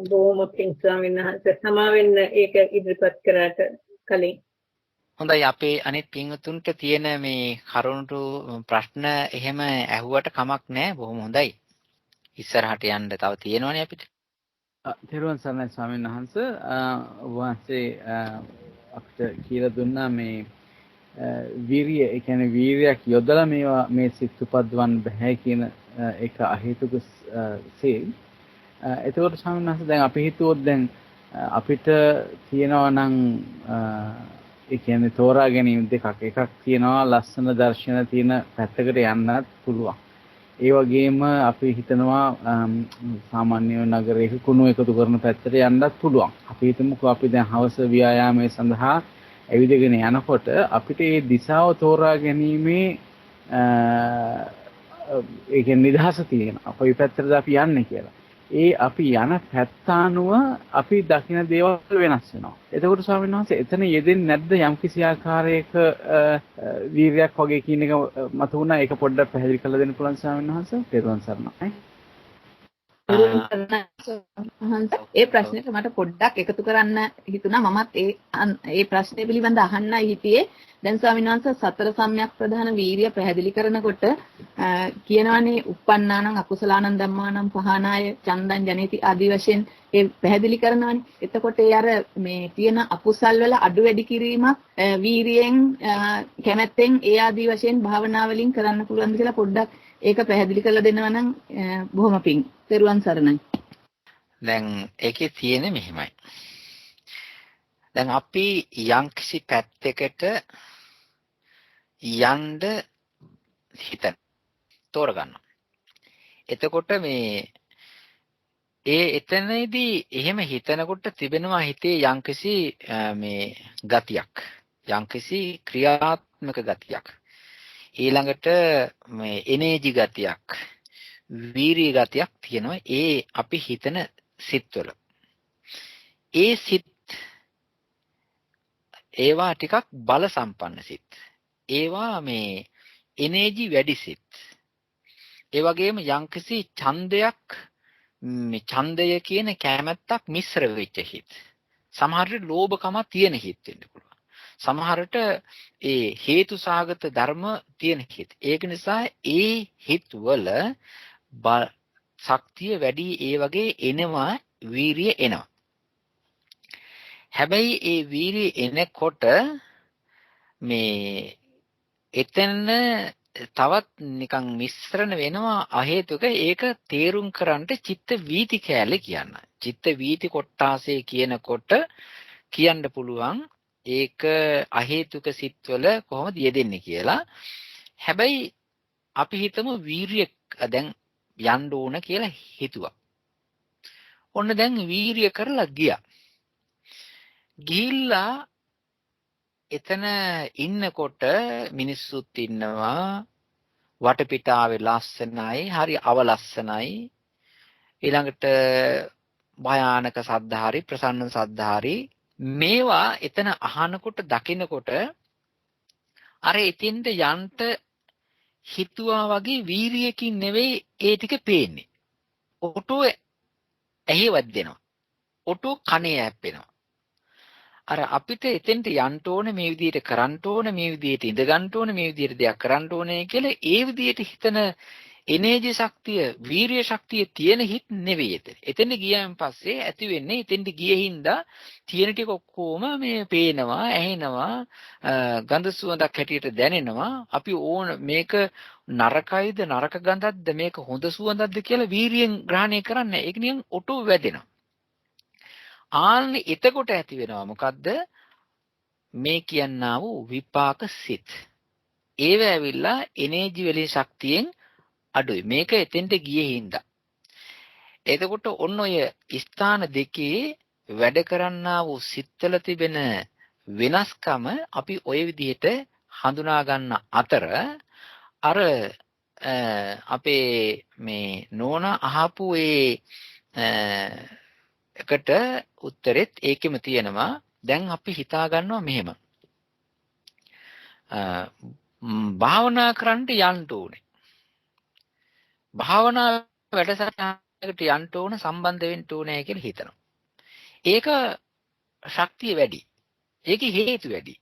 බොහොම පින් ස්වාමීන් වහන්සේ සමාවෙන්න ඒක ඉදිරිපත් කරාට කලින්. හොඳයි අපේ අනිත් පින්වතුන්ට තියෙන මේ කරුණට ප්‍රශ්න එහෙම ඇහුවට කමක් නැහැ. බොහොම හොඳයි. ඉස්සරහට යන්න තව තියෙනවනේ අපිට. තෙරුවන් සරණයි ස්වාමීන් වහන්සේ. වහන්සේ අපිට කියලා දුන්නා මේ වීරිය, ඒ කියන්නේ වීරියක් යොදලා මේවා මේ සිත් උපද්දවන්න බෑ කියන එක අහේතුක සේ. එතකොට ස්වාමීන් වහන්සේ දැන් අපි හිතුවොත් දැන් අපිට තියෙනවා නම් ඒ කියන්නේ තෝරා ගැනීම දෙකක්. එකක් තියෙනවා ලස්සන දර්ශන තියෙන පැත්තකට යන්නත් පුළුවන්. ඒ වගේම අපි හිතනවා සාමාන්‍ය නගරයක කුණු එකතු කරන පැත්තට යන්නත් පුළුවන්. අපි හිතමුකෝ අපි දැන් හවස ව්‍යායාමයේ සඳහා ඇවිදගෙන යනකොට අපිට මේ දිශාව තෝරා ගැනීමේ ඒ කියන්නේ නිදහස තියෙනවා. කොයි පැත්තටද අපි යන්නේ කියලා. ඒ අපි යන පැත්ත අනුව අපි දකින දේවල් වෙනස් වෙනවා. එතකොට ස්වාමීන් වහන්සේ එතන යෙදෙන්නේ නැද්ද යම්කිසි ආකාරයක වීර්යයක් වගේ කියන එක මත උනා. ඒක පොඩ්ඩක් පැහැදිලි කරලා දෙන්න පුළුවන් ස්වාමීන් වහන්සේ. තෙරුවන් සරණයි. ඒ ප්‍රශ්නෙට මට පොඩ්ඩක් එකතු කරන්න හිතුණා. මමත් ඒ ප්‍රශ්නේ පිළිබඳ අහන්නයි හිතියේ. දැන් ස්වාමීන් වහන්සේ සතර සම්‍යක් ප්‍රධාන වීර්ය පැහැදිලි කරනකොට කියනවානේ uppannānaṁ akusalaṇaṁ dhammānaṁ pahānāya චන්දං ජනේති ආදී වශයෙන් ඒ පැහැදිලි කරනවානේ. එතකොට ඒ අර මේ තියෙන අකුසල් වල අඩු වැඩි කිරීමක් වීර්යයෙන් කැමැත්තෙන් ඒ ආදී වශයෙන් භාවනා වලින් කරන්න පුළුවන්ද කියලා පොඩ්ඩක් ඒක පැහැදිලි කරලා දෙනවා නම් බොහොම පිං. තෙරුවන් සරණයි. දැන් ඒකේ තියෙන්නේ මෙහෙමයි. දැන් අපි යම්කිසි පැත්තකට යන්න හිතන තෝරගන්නවා. එතකොට මේ එතනදී එහෙම හිතනකොට තිබෙනවා හිතේ යම්කිසි මේ ගතියක්. යම්කිසි ක්‍රියාත්මක ගතියක්. ඊළඟට මේ එනර්ජි ගතියක්, වීර්ය ගතියක් තියෙනවා. ඒ අපි හිතන සිත්වල. ඒ සිත් ඒවා ටිකක් බල සම්පන්න සිත්. ඒවා මේ එනර්ජි වැඩි සිත්. ඒ වගේම යම්කිසි ඡන්දයක්, මේ ඡන්දය කියන කැමැත්තක් මිශ්‍ර වෙච්ච හිත්. සමහරට ලෝභකම තියෙන හිත් වෙන්න පුළුවන්. සමහරට ඒ හේතු සාගත ධර්ම තියෙන හිත්. ඒක නිසා ඒ හිත් වල ශක්තිය වැඩි. ඒ වගේ එනවා, වීරිය එනවා. හැබැයි ඒ වීරිය එනකොට මේ එතන තවත් නිකන් මිශ්‍රණ වෙනවා අහේතුක. ඒක තේරුම් කරන්න චිත්ත වීති කැලේ කියන්න. චිත්ත වීති කොටාසේ කියනකොට කියන්න පුළුවන් ඒක අහේතුක සිත්වල කොහොමද යෙදෙන්නේ කියලා. හැබැයි අපි හිතමු වීරිය දැන් යන්න ඕන කියලා හිතුවා. ඔන්න දැන් වීරිය කරලා ගියා. ගිහිල්ලා එතන ඉන්නකොට මිනිස්සුත් ඉන්නවා, වටපිටාවේ ලස්සනයි, හරි අවලස්සනයි. ඊළඟට භයානක සද්දාහරි, ප්‍රසන්න සද්දාහරි මේවා එතන අහනකොට දකිනකොට අර එතින්ද යන්න හිතුවා වගේ වීරියකින් නෙවෙයි ඒ ටික පේන්නේ. ඔටෝ ඇහිවත් දෙනවා. ඔටෝ කනේ ඇප්පෙනවා. අර අපිට එතෙන්ට යන්න ඕනේ, මේ විදිහට කරන්න ඕනේ, මේ විදිහට ඉඳ ගන්න ඕනේ, මේ විදිහට දෙයක් කරන්න ඕනේ කියලා ඒ විදිහට හිතන එනර්ජි ශක්තිය, වීරිය ශක්තිය තියෙන හිත් නෙවෙයි එතන. එතන ගියන් පස්සේ ඇති වෙන්නේ එතෙන්ට ගියේ හින්දා තියෙන ටික ඔක්කොම මේ පේනවා, ඇහෙනවා, ගඳ සුවඳක් හැටියට දැනෙනවා. අපි ඕන මේක නරකයිද, නරක ගඳක්ද, මේක හොඳ සුවඳක්ද කියලා වීරියෙන් ග්‍රහණය කරන්නේ. ඒක නිකන් ඔටෝ වැදෙනවා. ආන්න එතකොට ඇති වෙනවා මොකද්ද? මේ කියන්නා වූ විපාක සිත්. ඒව ඇවිල්ලා එනර්ජි වලින් ශක්තියෙන් අඩුයි. මේක එතෙන්ට ගියේ හින්දා. එතකොට ඔන්න ඔය ස්ථාන දෙකේ වැඩ කරන්නා වූ සිත්වල තිබෙන වෙනස්කම අපි ඔය විදිහට හඳුනා ගන්න අතර අර අපේ මේ නෝනා අහපු එකට උත්තරෙත් ඒකෙම තියෙනවා. දැන් අපි හිතා ගන්නවා මෙහෙම. භාවනා කරන්න යන්න ඕනේ. භාවනා වැඩසටහනකට යන්න ඕන, සම්බන්ධ වෙන්න ඕනේ කියලා හිතනවා. ඒක ශක්තිය වැඩි. ඒකේ හේතු වැඩි.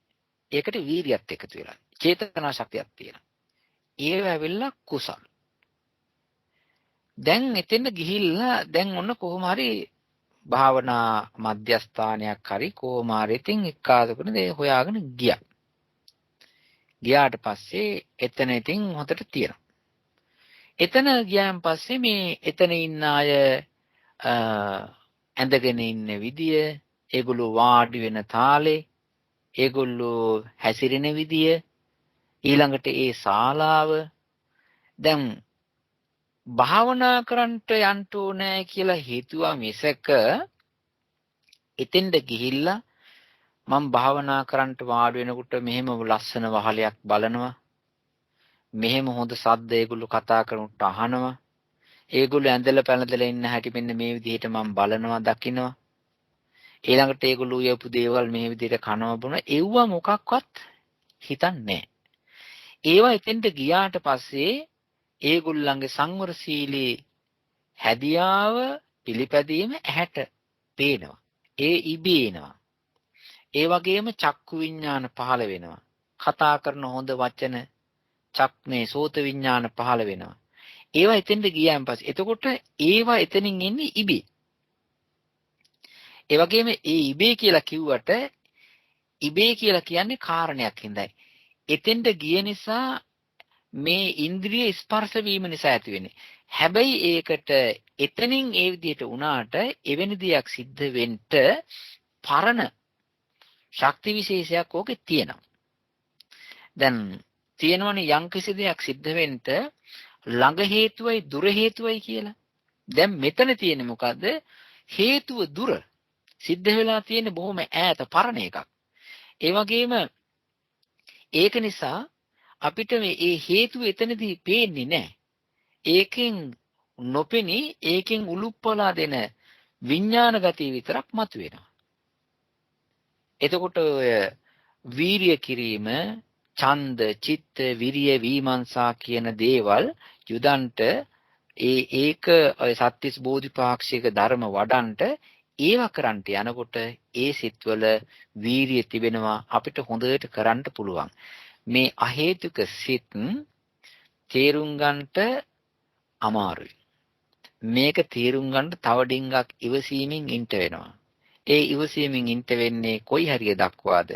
ඒකට වීරියත් එකතු වෙලා. චේතනා ශක්තියක් තියෙනවා. ඒව ඇවිල්ලා කුසල්. දැන් එතෙන් ගිහිල්ලා දැන් ඔන්න කොහොම හරි භාවනා මධ්‍යස්ථානයක් හරි කොහොම හරි ඉතින් එක්කාසුකන දේ හොයාගෙන ගියා. ගියාට පස්සේ එතන ඉතින් හොතට තියෙනවා. එතන ගියාන් පස්සේ මේ එතන ඉන්න අය ඇඳගෙන ඉන්න විදිය, ඒගොල්ලෝ වාඩි වෙන තාලේ, ඒගොල්ලෝ හැසිරෙන විදිය, ඊළඟට ඒ ශාලාව දැන් භාවනා කරන්නට යන්න ඕනේ කියලා හිතුවා මිසක එතෙන්ද ගිහිල්ලා මම භාවනා කරන්නට වාඩි වෙනකොට මෙහෙම ලස්සන වහලයක් බලනවා, මෙහෙම හොඳ සද්ද ඒගොල්ලෝ කතා කරනකොට අහනවා, ඒගොල්ලෝ ඇඳලා පැනදලා ඉන්න හැටි මෙන්න මේ විදිහට මම බලනවා, දකිනවා, ඊළඟට ඒගොල්ලෝ යපු දේවල් මේ විදිහට කනවා බොනවා, ඒව මොකක්වත් හිතන්නේ නැහැ. ඒවා එතෙන්ට ගියාට පස්සේ ඒගොල්ලන්ගේ සංවරශීලී හැදියාව පිළිපැදීම ඇහැට පේනවා. ඒ ඉබේ එනවා. ඒ වගේම චක්කු විඥාන පහළ වෙනවා. කතා කරන හොඳ වචන චක්නේ සෝත විඥාන පහළ වෙනවා. ඒවා එතෙන්ට ගියාන් පස්සේ එතකොට ඒවා එතනින් එන්නේ ඉබේ. ඒ වගේම ඒ ඉබේ කියලා කිව්වට ඉබේ කියලා කියන්නේ කාරණයක් හින්දායි. එතෙන්ට ගිය නිසා මේ ඉන්ද්‍රිය ස්පර්ශ වීම නිසා ඇති වෙන්නේ. හැබැයි ඒකට එතනින් ඒ විදිහට වුණාට එවැනි දෙයක් සිද්ධ වෙන්න පරණ ශක්ති විශේෂයක් ඕකේ තියෙනවා. දැන් තියෙනවනේ යම් කිසි දෙයක් සිද්ධ වෙන්න ළඟ හේතුවයි දුර හේතුවයි කියලා. දැන් මෙතන තියෙන්නේ මොකද්ද? හේතුව දුර. සිද්ධ වෙලා තියෙන්නේ බොහොම ඈත පරණ එකක්. ඒ වගේම ඒක නිසා අපිට මේ හේතුව එතනදී පේන්නේ නැහැ. ඒකෙන් නොපෙනී ඒකෙන් උලුප්පලා දෙන විඥාන ගතිය විතරක් මතුවෙනවා. එතකොට ඔය වීරිය කිරීම, ඡන්ද, චිත්ත, විරිය, විමර්ශා කියන දේවල් යුදන්ට ඒක ඔය සත්‍තිස් බෝධිපාක්ෂික ධර්ම වඩන්ට ඒවා කරන්ට යනකොට ඒ සිත්වල වීරිය තිබෙනවා අපිට හොඳට කරන්න පුළුවන්. මේ අහේතුක සිත් තේරුම් ගන්නට අමාරුයි. මේක තේරුම් ගන්න තව ඩිංගක් ඉවසීමෙන් ඉන්න වෙනවා. ඒ ඉවසීමෙන් ඉන්න වෙන්නේ කොයි හරිය දක්වාද?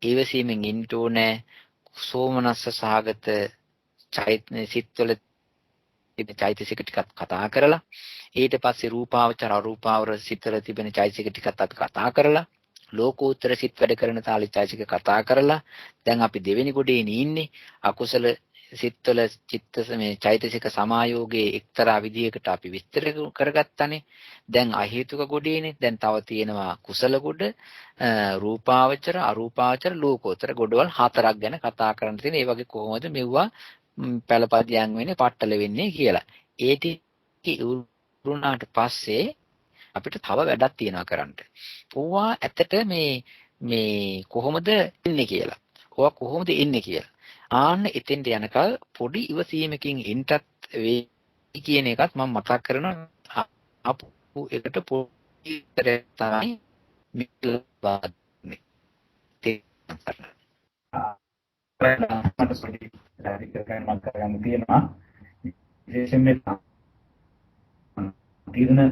ඉවසීමෙන් ඉන්න ඕනේ සෝමනස්ස සහගත සිත්වල තිබෙන චෛතසික ටිකක් කතා කරලා ඊට පස්සේ රූපාවචර අරූපාවචර සිත්වල තිබෙන චෛතසික ටිකක් අපි කතා කරලා ලෝකෝත්තර සිත් වැඩ කරන තාලේ චෛතසික කතා කරලා දැන් අපි දෙවෙනි කොටේ ඉන්නේ අකුසල සිත්වල චිත්ත මේ චෛතසික සමායෝගයේ එක්තරා විදියකට අපි විස්තර කරගත්තානේ. දැන් අහේතුක කොටේනේ. දැන් තව තියෙනවා කුසල කොට රූපාවචර අරූපාවචර ලෝකෝත්තර කොටවල් හතරක් ගැන කතා කරන්න තියෙන. ඒ වගේ කොහොමද මෙවුවා පළපදියම් වෙන්නේ පట్టල වෙන්නේ කියලා. ඒ ටික ඉවරුණාට පස්සේ අපිට තව වැඩක් තියෙනවා කරන්න. ඕවා ඇත්තට මේ කොහොමද ඉන්නේ කියලා. ඕවා කොහොමද ඉන්නේ කියලා. ආන්න එතෙන්ට යනකල් පොඩි ඉවසීමකින් ඉන්නත් වෙයි කියන එකත් මම මතක් කරනවා. අපු එකට පොඩි උත්තරයක් තමයි මිලවාදනේ. මට පොඩි ධාරිකයන් මම කරගන්න තියෙනවා. විශේෂයෙන්ම තීරණ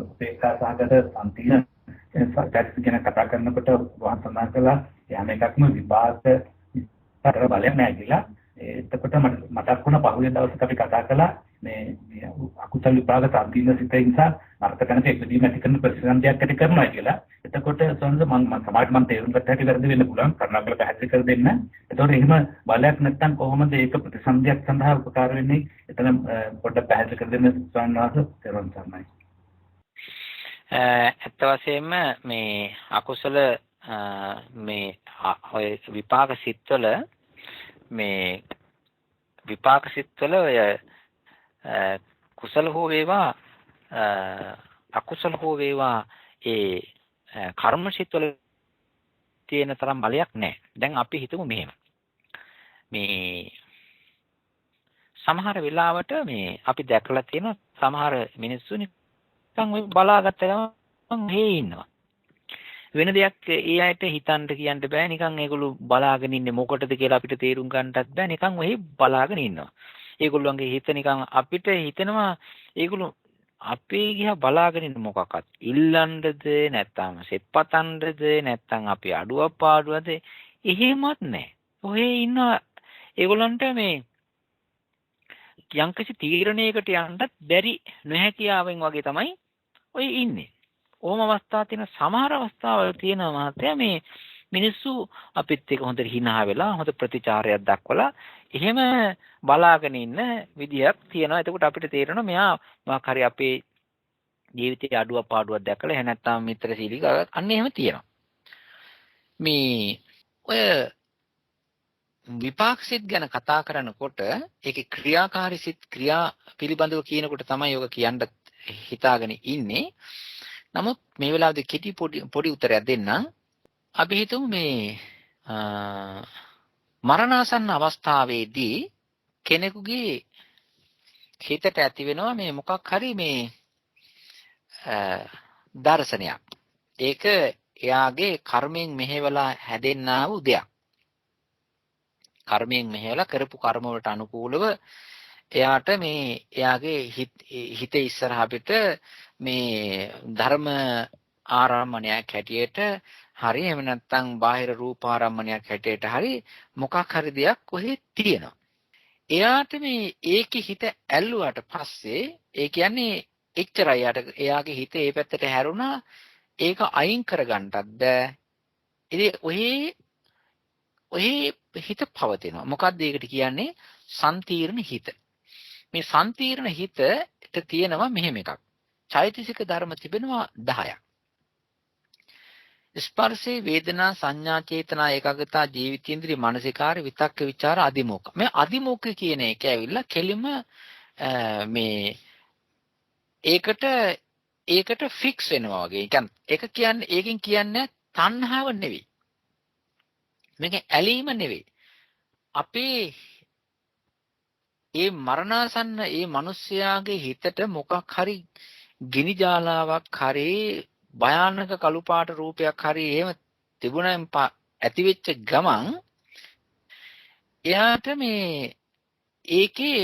උපේක්ෂා සහගත සම්පීර්ණ සත්‍යයක් ගැන කතා කරනකොට වහන් සඳහන් කළා යම් එකක්ම විපාක තර බලයක් නැහැ කියලා. එතකොට මතක් වුණා පහුගිය දවසක අපි කතා කළා මේ අකුසල විපාක සම්පීර්ණ සිතේ නිසා අර්ථ කරන එක්වීම ඇති කරන ප්‍රතිසන්දියක් ඇති කරනවා කියලා. එතකොට සොන්ද මම සමාජ මම තේරුම් ගත්ත හැටි වැරදි වෙන්න පුළුවන්. කරුණාකර පැහැදිලි කර දෙන්න. එතකොට එහෙම බලයක් නැත්නම් කොහොමද ඒක ප්‍රතිසන්දියක් සඳහා උපකාර වෙන්නේ? එතන පොඩ්ඩක් පැහැදිලි කර දෙන්න ස්වාමීන් තේරුම් ගන්නයි. ඇත්ත වශයෙන්ම මේ අකුසල මේ ඔය විපාක සිත්වල මේ විපාක සිත්වල ඔය කුසල හෝ වේවා අකුසල හෝ වේවා ඒ කර්ම සිත්වල තියෙන තරම් බලයක් නැහැ. දැන් අපි හිතමු මෙහෙම. මේ සමහර වෙලාවට මේ අපි දැකලා තියෙන සමහර මිනිස්සු නිකන් ඔය බලාගත්ත ගමන් හේ ඉන්නවා. වෙන දෙයක් ඒ අයට හිතන්න කියන්න බෑ. නිකන් ඒගොල්ලෝ බලාගෙන ඉන්නේ මොකටද කියලා අපිට තේරුම් ගන්නටත් බෑ. නිකන් ඔහි බලාගෙන ඉන්නවා. ඒගොල්ලන්ගේ හිත නිකන් අපිට හිතෙනවා ඒගොල්ලෝ අපේ ගියා බලාගෙන ඉන්න මොකක්වත් ඉල්ලන්නද නැත්නම් සෙත්පතන්නද නැත්නම් අපි අඩුවක් පාඩුවද එහෙමත් නැහැ. ඔහේ ඉන්න ඒගොල්ලන්ට මේ යම්කිසි තීරණයකට යන්නත් බැරි නොහැකියාවෙන් වගේ තමයි ඔය ඉන්නේ. ඕම අවස්ථා තියෙන සමහර අවස්ථාවල තියෙනවා මහත්තයා මේ මිනිස්සු අපිත් එක්ක හොඳට hina වෙලා හොඳ ප්‍රතිචාරයක් දක්වලා එහෙම බලාගෙන ඉන්න විදියක් තියෙනවා. එතකොට අපිට තේරෙනවා මෙයා මොකක් හරි අපේ ජීවිතයේ අඩුවක් පාඩුවක් දැකලා එහෙ නැත්නම් මිත්‍රශීලී අන්න එහෙම තියෙනවා. මේ ඔය විපාක සිත් ගැන කතා කරනකොට ඒකේ ක්‍රියාකාරී සිත් ක්‍රියා පිළිබඳව කියනකොට තමයි ඔක කියන්න හිතාගෙන ඉන්නේ. නමුත් මේ වෙලාවේදී කෙටි පොඩි උත්තරයක් දෙන්නම්. අපි හිතමු මේ මරණාසන්න අවස්ථාවේදී කෙනෙකුගේ හිතට ඇති වෙනවා මේ මොකක් හරි මේ දර්ශනයක්. ඒක එයාගේ කර්මයෙන් මෙහෙवला හැදෙන්නා වූ දෙයක්. කර්මයෙන් මෙහෙवला කරපු කර්ම වලට අනුකූලව එයාට මේ එයාගේ හිත ඉස්සරහ පිට මේ ධර්ම ආරම්මණයක් හැටියට හරි එහෙම නැත්නම් බාහිර රූප ආරම්මණයක් හැටියට හරි මොකක් හරි දෙයක් කොහෙ තියෙනවා. එයාට මේ ඒකේ හිත ඇල්ලුවාට පස්සේ ඒ කියන්නේ එච්චරයි එයාගේ හිත ඒ පැත්තට හැරුණා ඒක අයින් කරගන්නත් බෑ. ඉතින් ඔහි හිත පවතිනවා. මොකක්ද ඒකට කියන්නේ? සම්තිර්ණ හිත. මේ සම්තිර්ණ හිතට තියෙනවා මෙහෙම එකක්. චෛතසික ධර්ම තිබෙනවා 10ක්. ස්පර්ශේ වේදනා සංඥා චේතනා ඒකාග්‍රතා ජීවිතේන්ද්‍රිය මානසිකාර විතක්ක ਵਿਚාර අදිමෝක්ඛ. මේ අදිමෝක්ඛ කියන එක ඇවිල්ලා කෙලිම මේ ඒකට ෆික්ස් වෙනවා වගේ. ඒක කියන්නේ ඒකෙන් කියන්නේ තණ්හාව නෙවෙයි. මේක ඇලීම නෙවෙයි. අපේ ඒ මරණාසන්න ඒ මිනිස්යාගේ හිතට මොකක් හරි ගිනි ජාලාවක් හරි භයානක කළු පාට රූපයක් හරි එහෙම තිබුණාම ඇති වෙච්ච ගමන් එයාට මේ ඒකේ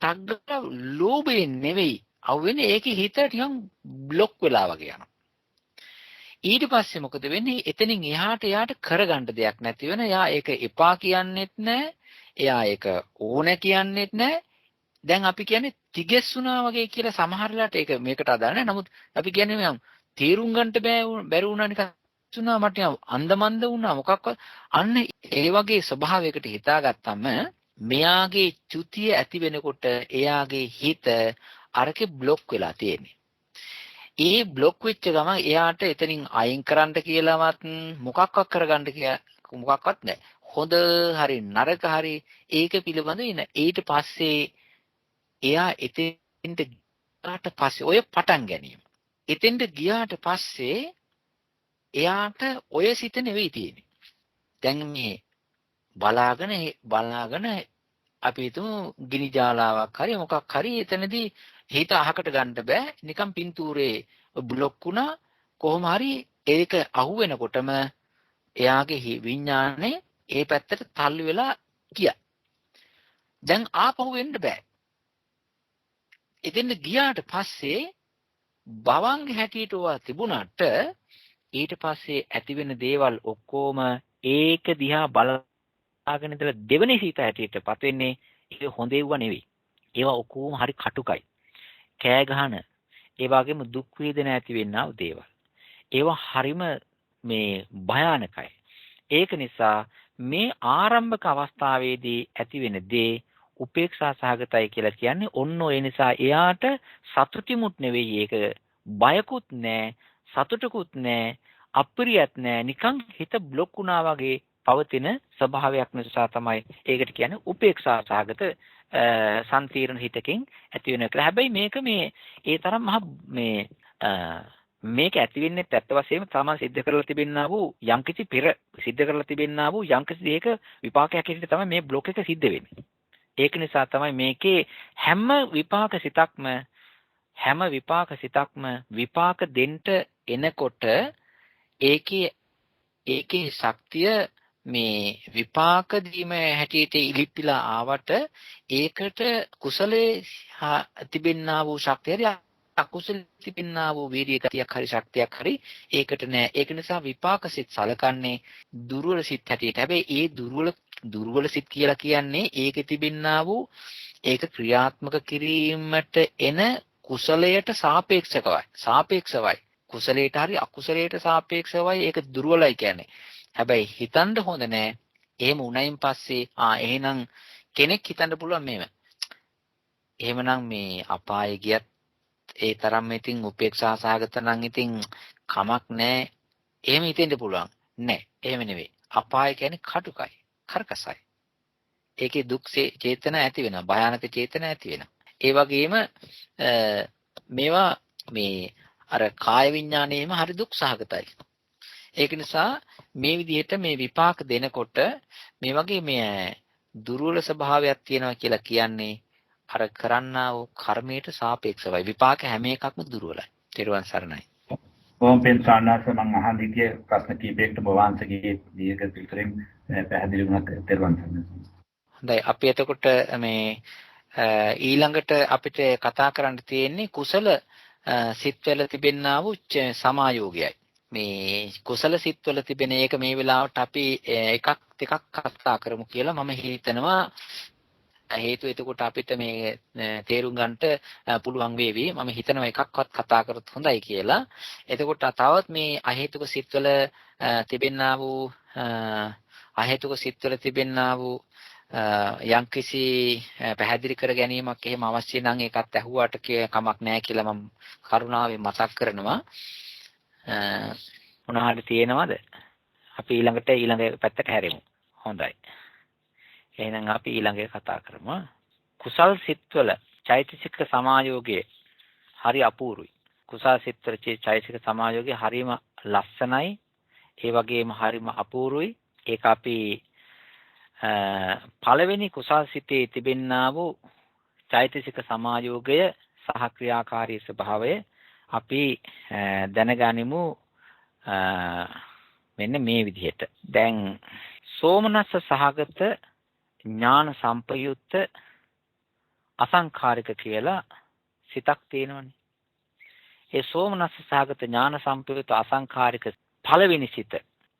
තග්ගට ලෝභයෙන් නෙවෙයි අවුවෙන්නේ ඒකේ හිත ටිකක් બ્લોක් වෙලා වගේ යනවා. ඊට පස්සේ මොකද වෙන්නේ? එතනින් එයාට කරගන්න දෙයක් නැති වෙන. එයා ඒක එපා කියන්නෙත් නැහැ. එයා ඒක ඕන කියන්නෙත් නැහැ. දැන් අපි කියන්නේ තිගෙස්සුනා වගේ කියලා සමහර වෙලාවට ඒක මේකට අදාළ නැහැ. නමුත් අපි කියන්නේ මම තීරුම් ගන්නට බැරි වුණා නිකන් සුනා මට අන්දමන්ද වුණා මොකක්වත් අන්න ඒ වගේ ස්වභාවයකට හිතාගත්තම මෙයාගේ චුතිය ඇති වෙනකොට එයාගේ හිත අරකේ બ્લોක් වෙලා තියෙන්නේ. ඒ બ્લોක් වෙච්ච ගමන් එයාට එතනින් අයින් කරන්න කියලාවත් මොකක්වත් කරගන්න කියලා මොකක්වත් නැහැ. හොඳ හරි නරක හරි ඒක පිළිබඳව ඉන්න. ඊට පස්සේ එයා එතෙන්ට ගියාට පස්සේ ඔය පටන් ගැනීම. එතෙන්ට ගියාට පස්සේ එයාට ඔය සිත නෙවෙයි තියෙන්නේ. දැන් මේ බලාගෙන අපි හිතමු ගිනි ජාලාවක් හරි මොකක් හරි එතනදී හිත අහකට ගන්න බෑ. නිකන් පින්තූරේ બ્લોක් වුණා. කොහොම හරි ඒක අහු වෙනකොටම එයාගේ විඥානේ ඒ පැත්තට තල්ලු වෙලා ගියා. දැන් ආපහු වෙන්න බෑ. එතෙන් ගියාට පස්සේ භවංග හැටියට ඔවා තිබුණාට ඊට පස්සේ ඇති වෙන දේවල් ඔක්කොම ඒක දිහා බලාගෙන ඉඳලා දෙවෙනි හිත හැටියටපත් වෙන්නේ. ඒක හොඳ ඒවා නෙවෙයි. ඒවා ඔක්කොම හරි කටුකයි. කෑ ගහන ඒ වගේම දුක් වේදනා ඇති වෙන්නා වූ දේවල්. ඒවා හරිම මේ භයානකයි. ඒක නිසා මේ ආරම්භක අවස්ථාවේදී ඇති වෙන දේ උපේක්ෂා සහගතයි කියලා කියන්නේ ඔන්න ඒ නිසා එයාට සතුටිමුත් නෙවෙයි ඒක බයකුත් නැහැ සතුටකුත් නැහැ අප්‍රියත් නැහැ නිකන් හිත બ્લોක් වුණා වගේ පවතින ස්වභාවයක් නිසා තමයි ඒකට කියන්නේ උපේක්ෂා සහගත සම්තිරණ හිතකින් ඇති වෙන කියලා. හැබැයි මේක මේ ඒ තරම් මහ මේක ඇති වෙන්නේ ඇත්ත වශයෙන්ම තමයි සිද්ධ කරලා තිබෙනා වූ යම්කිසි පෙර සිද්ධ කරලා තිබෙනා වූ යම්කිසි දෙයක විපාකයක් හැටියට තමයි මේ બ્લોක් එක සිද්ධ වෙන්නේ. ඒක නිසා තමයි මේකේ හැම විපාක සිතක්ම විපාක දෙන්න එනකොට ඒකේ ශක්තිය මේ විපාක දීම හැටියට ඉලිප්පිලා ආවට ඒකට කුසලයේ තිබෙනා වූ ශක්තිය හරි අකුසල තිබෙනා වූ වීර්ය ගතියක් හරි ශක්තියක් හරි ඒකට නෑ. ඒක නිසා විපාක සිත් සලකන්නේ දුර්වල සිත් හැටියට. හැබැයි ඒ දුර්වල සිත් කියලා කියන්නේ ඒකේ තිබෙනා වූ ඒක ක්‍රියාත්මක කිරීමට එන කුසලයට සාපේක්ෂවයි. කුසලයට හරි අකුසලයට සාපේක්ෂවයි ඒක දුර්වලයි කියන්නේ. හැබැයි හිතන්න හොඳ නෑ. එහෙම උණයින් පස්සේ එහෙනම් කෙනෙක් හිතන්න පුළුවන් මේව. එහෙමනම් මේ අපායේ ගියත් ඒ තරම් ඉතින් උපේක්ෂා සහගත නම් ඉතින් කමක් නෑ. එහෙම හිතෙන්න පුළුවන්. නෑ. එහෙම නෙවෙයි. අපාය කියන්නේ කටුකයි. කරකසයි. ඒකේ දුක් චේතන ඇති වෙනවා. භයානක චේතන ඇති වෙනවා. ඒ වගේම මේවා මේ අර කාය විඥාණයෙම හරි දුක් සහගතයි. ඒක නිසා මේ විදිහට මේ විපාක දෙනකොට මේ වගේ මේ දුර්වල ස්වභාවයක් තියෙනවා කියලා කියන්නේ අර කරන්නා වූ කර්මයට සාපේක්ෂවයි. විපාක හැම එකක්ම දුර්වලයි. ත්‍රිවන් සරණයි. කොහොම පෙන්සානාස මම අහන විදිය ප්‍රශ්න කීපයකට බවාංශගේ දීර්ඝ පිළිතුරෙන් පැහැදිලි වුණා ත්‍රිවන් සරණයි. හොඳයි අපි එතකොට මේ ඊළඟට අපිට කතා කරන්න තියෙන්නේ කුසල සිත්වල තිබෙනා වූ සමායෝගයයි. මේ කුසල සිත්වල තිබෙන එක මේ වෙලාවට අපි එකක් දෙකක් කතා කරමු කියලා මම හිතනවා. හේතුව එතකොට අපිට මේ තේරුම් ගන්නට පුළුවන් වේවි. මම හිතනවා එකක්වත් කතා කරත් හොඳයි කියලා. එතකොට තවත් මේ අහේතුක සිත්වල තිබෙනා වූ අහේතුක සිත්වල තිබෙනා වූ යම්කිසි පැහැදිලි කර ගැනීමක් එහෙම අවශ්‍ය නම් ඒකත් ඇහුවාට කමක් නැහැ කියලා මම කරුණාවෙන් මතක් කරනවා. මොනවාද තියෙනවද? අපි ඊළඟ පැත්තට හැරෙමු. හොඳයි. එහෙනම් අපි ඊළඟට කතා කරමු. කුසල් සිත්වල චෛතසික සමායෝගයේ හරි අපූර්වයි. කුසල් සිත්වල චෛතසික සමායෝගය හරිම ලස්සනයි. ඒ වගේම හරිම අපූර්වයි. ඒක අපි පළවෙනි කුසල් සිතේ තිබෙන්නා වූ චෛතසික සමායෝගය සහ ක්‍රියාකාරී ස්වභාවය අපි දැනගනිමු මෙන්න මේ විදිහට. දැන් සෝමනස්ස සහගත ඥාන සම්පයුක්ත අසංඛාරික කියලා සිතක් තියෙනවනේ. ඒ සෝමනස්ස සහගත ඥාන සම්පයුක්ත අසංඛාරික පළවෙනි සිත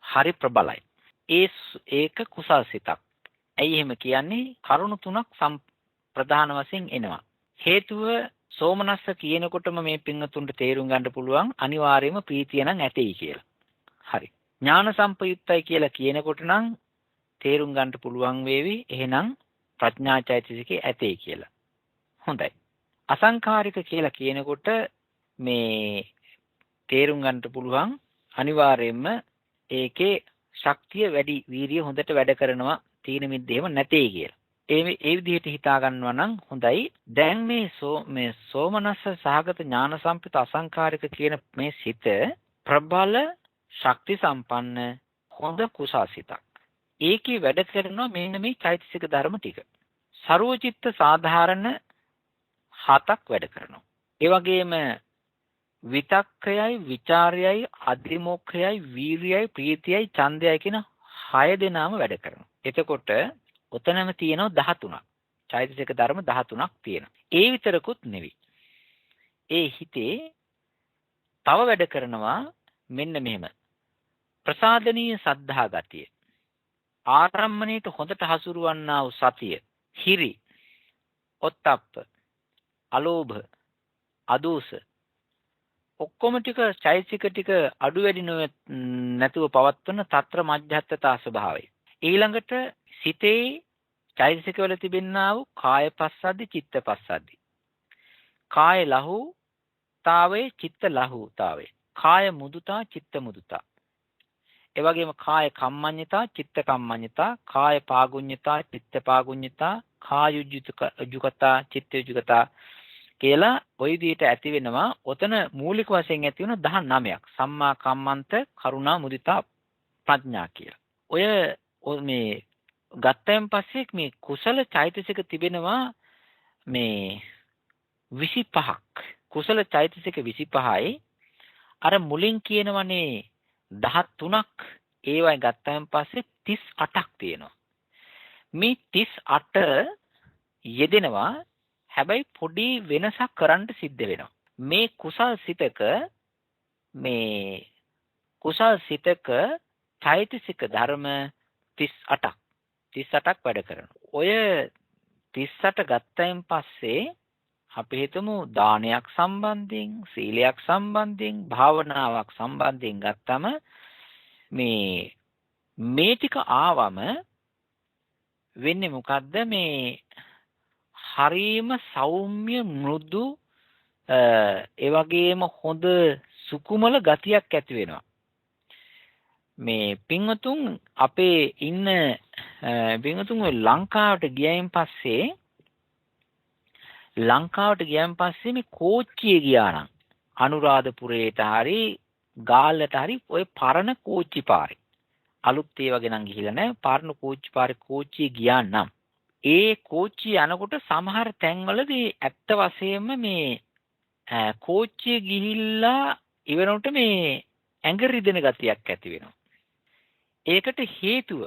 හරි ප්‍රබලයි. ඒක කුසල් සිතක්. ඇයි එහෙම කියන්නේ? කරුණු තුනක් ප්‍රධාන වශයෙන් එනවා. හේතුව සෝමනස්ස කියනකොටම මේ පින්වතුන්ට තේරුම් ගන්න පුළුවන් අනිවාර්යයෙන්ම ප්‍රීතිය නම් ඇතෙයි කියලා. හරි. ඥාන සම්පයුක්තයි කියලා කියනකොට නම් තේරුම් ගන්න පුළුවන් වේවි එහෙනම් ප්‍රඥා චෛතසිකේ ඇතේ කියලා. හොඳයි. අසංඛාරික කියලා කියනකොට මේ තේරුම් ගන්න පුළුවන් අනිවාර්යයෙන්ම ඒකේ ශක්තිය වැඩි, වීරිය හොඳට වැඩ කරනවා, තීන මිද්දේම නැtei කියලා. ඒ විදිහට හිතා ගන්නවා නම් හොඳයි. දැන් මේ සෝමනස්ස සහගත ඥාන සම්පිත අසංඛාරික කියන මේ සිත ප්‍රබල ශක්ති සම්පන්න හොඳ කුසල් සිතක්. ඒකේ වැඩ කරනවා මෙන්න මේ චෛතසික ධර්ම ටික. සර්වචිත්ත සාධාරණ 7ක් වැඩ කරනවා. ඒ වගේම විතක්කයයි, විචාරයයි, අධිමෝක්ඛයයි, වීරියයි, ප්‍රීතියයි, ඡන්දයයි කියන 6 දෙනාම වැඩ කරනවා. එතකොට ඔතනම තියෙනවා 13ක්. චෛතසික ධර්ම 13ක් තියෙනවා. ඒ විතරකුත් නෙවෙයි. ඒ හිතේ තව වැඩ කරනවා මෙන්න මෙහෙම. ප්‍රසාදනීය සද්ධා ගතිය. ආරම්මණයට හොඳට හසුරුවන්නා වූ සතිය, හිරි, ඔත්තප්ප, අලෝභ, අදෝස ඔක්කොම ටික චෛතසික ටික අඩු වැඩි නැතුව පවත්වන తත්‍ර මධ්‍යස්ථතා ස්වභාවය. ඊළඟට සිතේ චෛතසික වල තිබෙනා වූ කාය පස්සද්දි, චිත්ත පස්සද්දි. කාය ලහුතාවේ, චිත්ත ලහුතාවේ. කාය මුදුතා, චිත්ත මුදුතා. ඒ වගේම කාය කම්මඤ්ඤතා, චිත්ත කම්මඤ්ඤතා, කාය පාගුඤ්ඤතා, චිත්ත පාගුඤ්ඤතා, කාය යුජුකතා, චිත්ත යුජුකතා කියලා ওই විදිහට ඇති වෙනවා. ඔතන මූලික වශයෙන් ඇති වෙන 19ක්. සම්මා කම්මන්ත, කරුණා, මුදිතා, ප්‍රඥා කියලා. ඔය මේ ගත්තයන් පස්සේ මේ කුසල චෛතසික තිබෙනවා මේ 25ක්. කුසල චෛතසික 25යි. අර මුලින් කියනවනේ 13ක් ඒවයි ගත්තයන් පස්සේ 38ක් තියෙනවා. මේ 38 යෙදෙනවා. හැබැයි පොඩි වෙනසක් කරන්න සිද්ධ වෙනවා. මේ කුසල් සිතක චෛතසික ධර්ම 38ක්. 38ක් වැඩ කරනවා. ඔය 38 ගත්තයින් පස්සේ අපි හිතමු දානයක් සම්බන්ධයෙන්, සීලයක් සම්බන්ධයෙන්, භාවනාවක් සම්බන්ධයෙන් ගත්තම මේ ටික ආවම වෙන්නේ මොකද්ද? මේ හරීම සෞම්‍ය, මෘදු, ඒ වගේම හොඳ සුකුමල ගතියක් ඇති වෙනවා. මේ පින්වතුන් අපේ ඉන්න පින්වතුන් ඔය ලංකාවට ගියයින් පස්සේ මේ කෝච්චියේ ගියා නම් අනුරාධපුරයට හරි ගාල්ලට හරි ඔය පරණ කෝච්චි පාරේ අලුත් ඒවා ගෙනන් ගිහිල්ලා නැහැ. පරණ කෝච්චි පාරේ කෝච්චියේ ගියා නම් ඒ කෝච්චිය යනකොට සමහර තැන්වලදී ඇත්ත වශයෙන්ම මේ කෝච්චිය ගිහිල්ලා ඉවරනකොට මේ ඇඟ රිදෙන ගතියක් ඇති වෙනවා. ඒකට හේතුව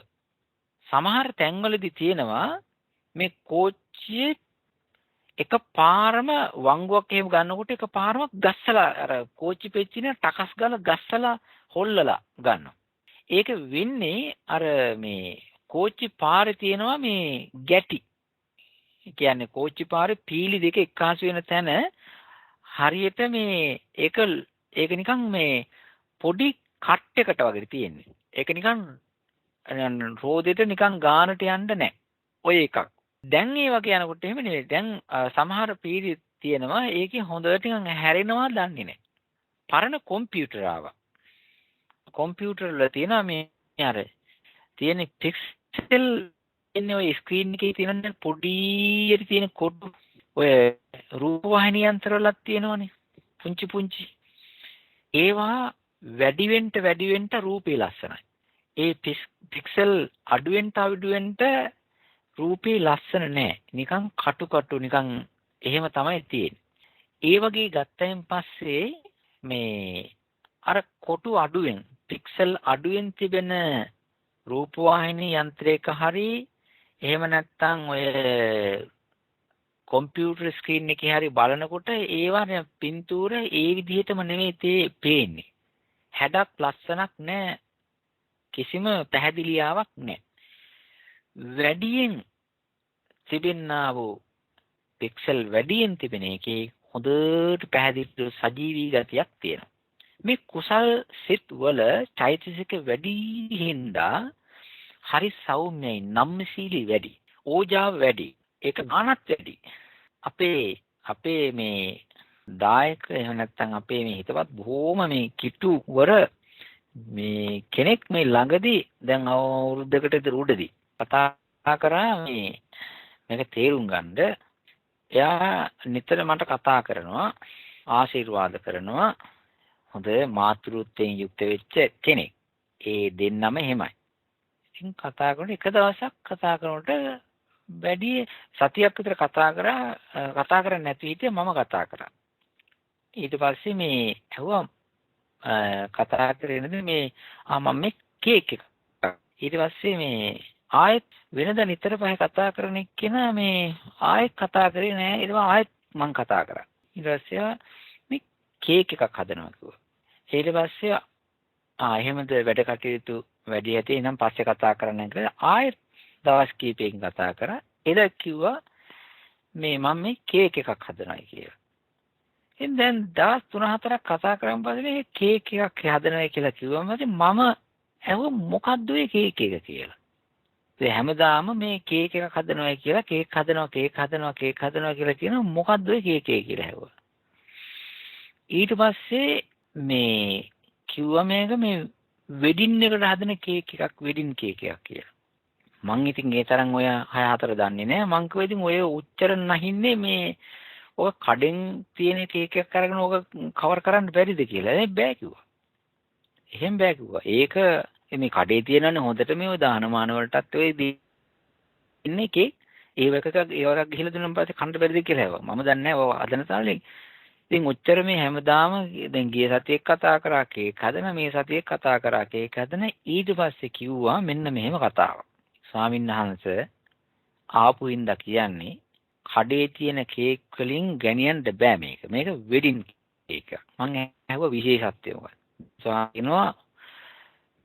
සමහර තැන්වලදී තියෙනවා මේ කෝච්චියේ එකපාරම වංගුවක් එහෙම ගන්නකොට එකපාරම ගස්සලා අර කෝච්චි පෙච්චින ටකස් ගාලා ගස්සලා හොල්ලලා ගන්නවා. ඒක වෙන්නේ අර මේ කෝච්චි පාරේ තියෙනවා මේ ගැටි. ඒ කියන්නේ කෝච්චි පාරේ පීලි දෙක එක්කාසු වෙන තැන හරියට මේ ඒක නිකන් මේ පොඩි කට් එකකට වගේ තියෙන්නේ. ඒක නිකන් රෝදෙට නිකන් ගානට යන්න නැහැ. ඔය එකක්. දැන් ඒ වගේ යනකොට එහෙම නෙවෙයි. දැන් සමහර පීඩි තියෙනවා ඒකේ හොඳට නිකන් හැරෙනවා දන්නේ නැහැ. පරණ කම්පියුටර් ආවා. කම්පියුටර් වල තියෙනවා මේ අර තියෙන පික්සල් ඉන්නේ ඔය ස්ක්‍රීන් එකේ තියෙන පොඩියට තියෙන කොටු ඔය රූපවාහිනී යන්ත්‍ර වලක් තියෙනවනේ. පුංචි පුංචි. ඒවා වැඩි වෙන්න රූපේ ලස්සනයි. ඒ පික්සල් අඩු වෙන්න රූපේ ලස්සන නෑ. නිකන් කටු නිකන් එහෙම තමයි තියෙන්නේ. ඒ වගේ ගත්තයින් පස්සේ මේ අර කොටු අඩුවෙන් පික්සල් අඩුවෙන් තිබෙන රූපවාහිනී යන්ත්‍රයක හරි එහෙම නැත්නම් ඔය කම්පියුටර් ස්ක්‍රීන් එකේ හරි බලනකොට ඒවා පින්තූර ඒ විදිහටම නෙමෙයි පේන්නේ. හැඩක් ලස්සනක් නෑ. කිසිම පැහැදිලියාවක් නෑ. වැඩියෙන් තිබෙනා වූ පික්සල් වැඩියෙන් තිබෙන එකේ හොඳට පැහැදිලි සජීවී ගතියක් තියෙනවා. මේ කුසල් සිත් වල චෛතසික වැඩි හින්දා හරි සෞම්‍යයි, නම්‍යශීලී වැඩි, ඕජාව වැඩි, ඒක ගානත් වැඩි. අපේ මේ දායක එහෙම නැත්නම් අපේ මේ හිතවත් බොහොම මේ කිට්ටු වර මේ කෙනෙක් මේ ළඟදී දැන් අවුරුද්දකට විතර උඩදී කතා කරා මේක තේරුම් ගන්න. එයා නිතර මට කතා කරනවා, ආශිර්වාද කරනවා. හොඳ මාතෘත්වයෙන් යුක්ත වෙච්ච කෙනෙක්. ඒ දෙන්නම එහෙමයි. ඉතින් කතා කරනකොට එක දවසක් කතා කරනකොට වැඩි සතියක් විතර කතා කරන්නේ නැති හිටිය මම කතා කරා. ඊට පස්සේ මේ ඇහුවා කතා කරන්නේ මේ මම මේ කේක් එක. ඊට පස්සේ මේ ආයෙත් වෙනද නිතර පහේ කතා කරන එක්කෙනා මේ ආයෙත් කතා කරේ නෑ. ඊට පස්සේ ආයෙත් මම කතා කරා. ඊට පස්සේ මේ කේක් එකක් හදනවා කිව්වා. ඊට පස්සේ එහෙමද වැඩ කටයුතු වැඩි ඇති එනම් පස්සේ කතා කරන්න කියලා ආයෙත් දවස් කීපයකින් කතා කරා. එදා කිව්වා මේ මම මේ කේක් එකක් හදනවා කියලා. ඉතින් දැන් දවස් 3-4ක් කතා කරන් පස්සේ මේ කේක් එකක් හදනවා කියලා කිව්වම මම ඇහුවා මොකද්ද ඒ කේක් එක කියලා. ඒ හැමදාම මේ කේක් එකක් හදනවා කියලා කේක් හදනවා කියලා කියනවා මොකද්ද ඒ කේක් එක කියලා ඇහුවා. ඊට පස්සේ මේ කිව්වා මේක මේ වෙඩින් එකට හදන කේක් එකක් වෙඩින් කේක් එකක් කියලා. මං ඉතින් ඒ තරම් ඔය 6-4 දන්නේ නැහැ. මං කිව්වා ඉතින් ඔය උච්චර නැහින්නේ මේ ඔය කඩෙන් තියෙන කේක් එකක් අරගෙන ඔක කවර් කරන්න බැරිද කියලා. ඒ බෑ කිව්වා. එහෙම බෑ කිව්වා. ඒක මේ කඩේ තියෙනනේ හොඳට මේ ඔය දානමාන වලටත් ඔය ඉන්නේ කේක් ඒ වගේ ගිහලා දුන්නාන් පස්සේ කන්න බැරිද කියලා ඇහුවා. මම දන්නේ නැහැ ඔය හදන තාලේ. ඉතින් ඔච්චර මේ හැමදාම දැන් ගිය සතියේ කතා කරා කේක් හදන මේ සතියේ කතා කරා කේක් හදන ඊට පස්සේ කිව්වා මෙන්න මෙහෙම කතාවක්. ස්වාමීන් වහන්සේ ආපු ඉඳලා කියන්නේ කඩේ තියෙන කේක් වලින් ගෙනියන්න බෑ මේක. මේක වෙඩින් කේක්. මම ඇහුවා විශේෂත්වය මොකක්ද? ස්වාමීනවා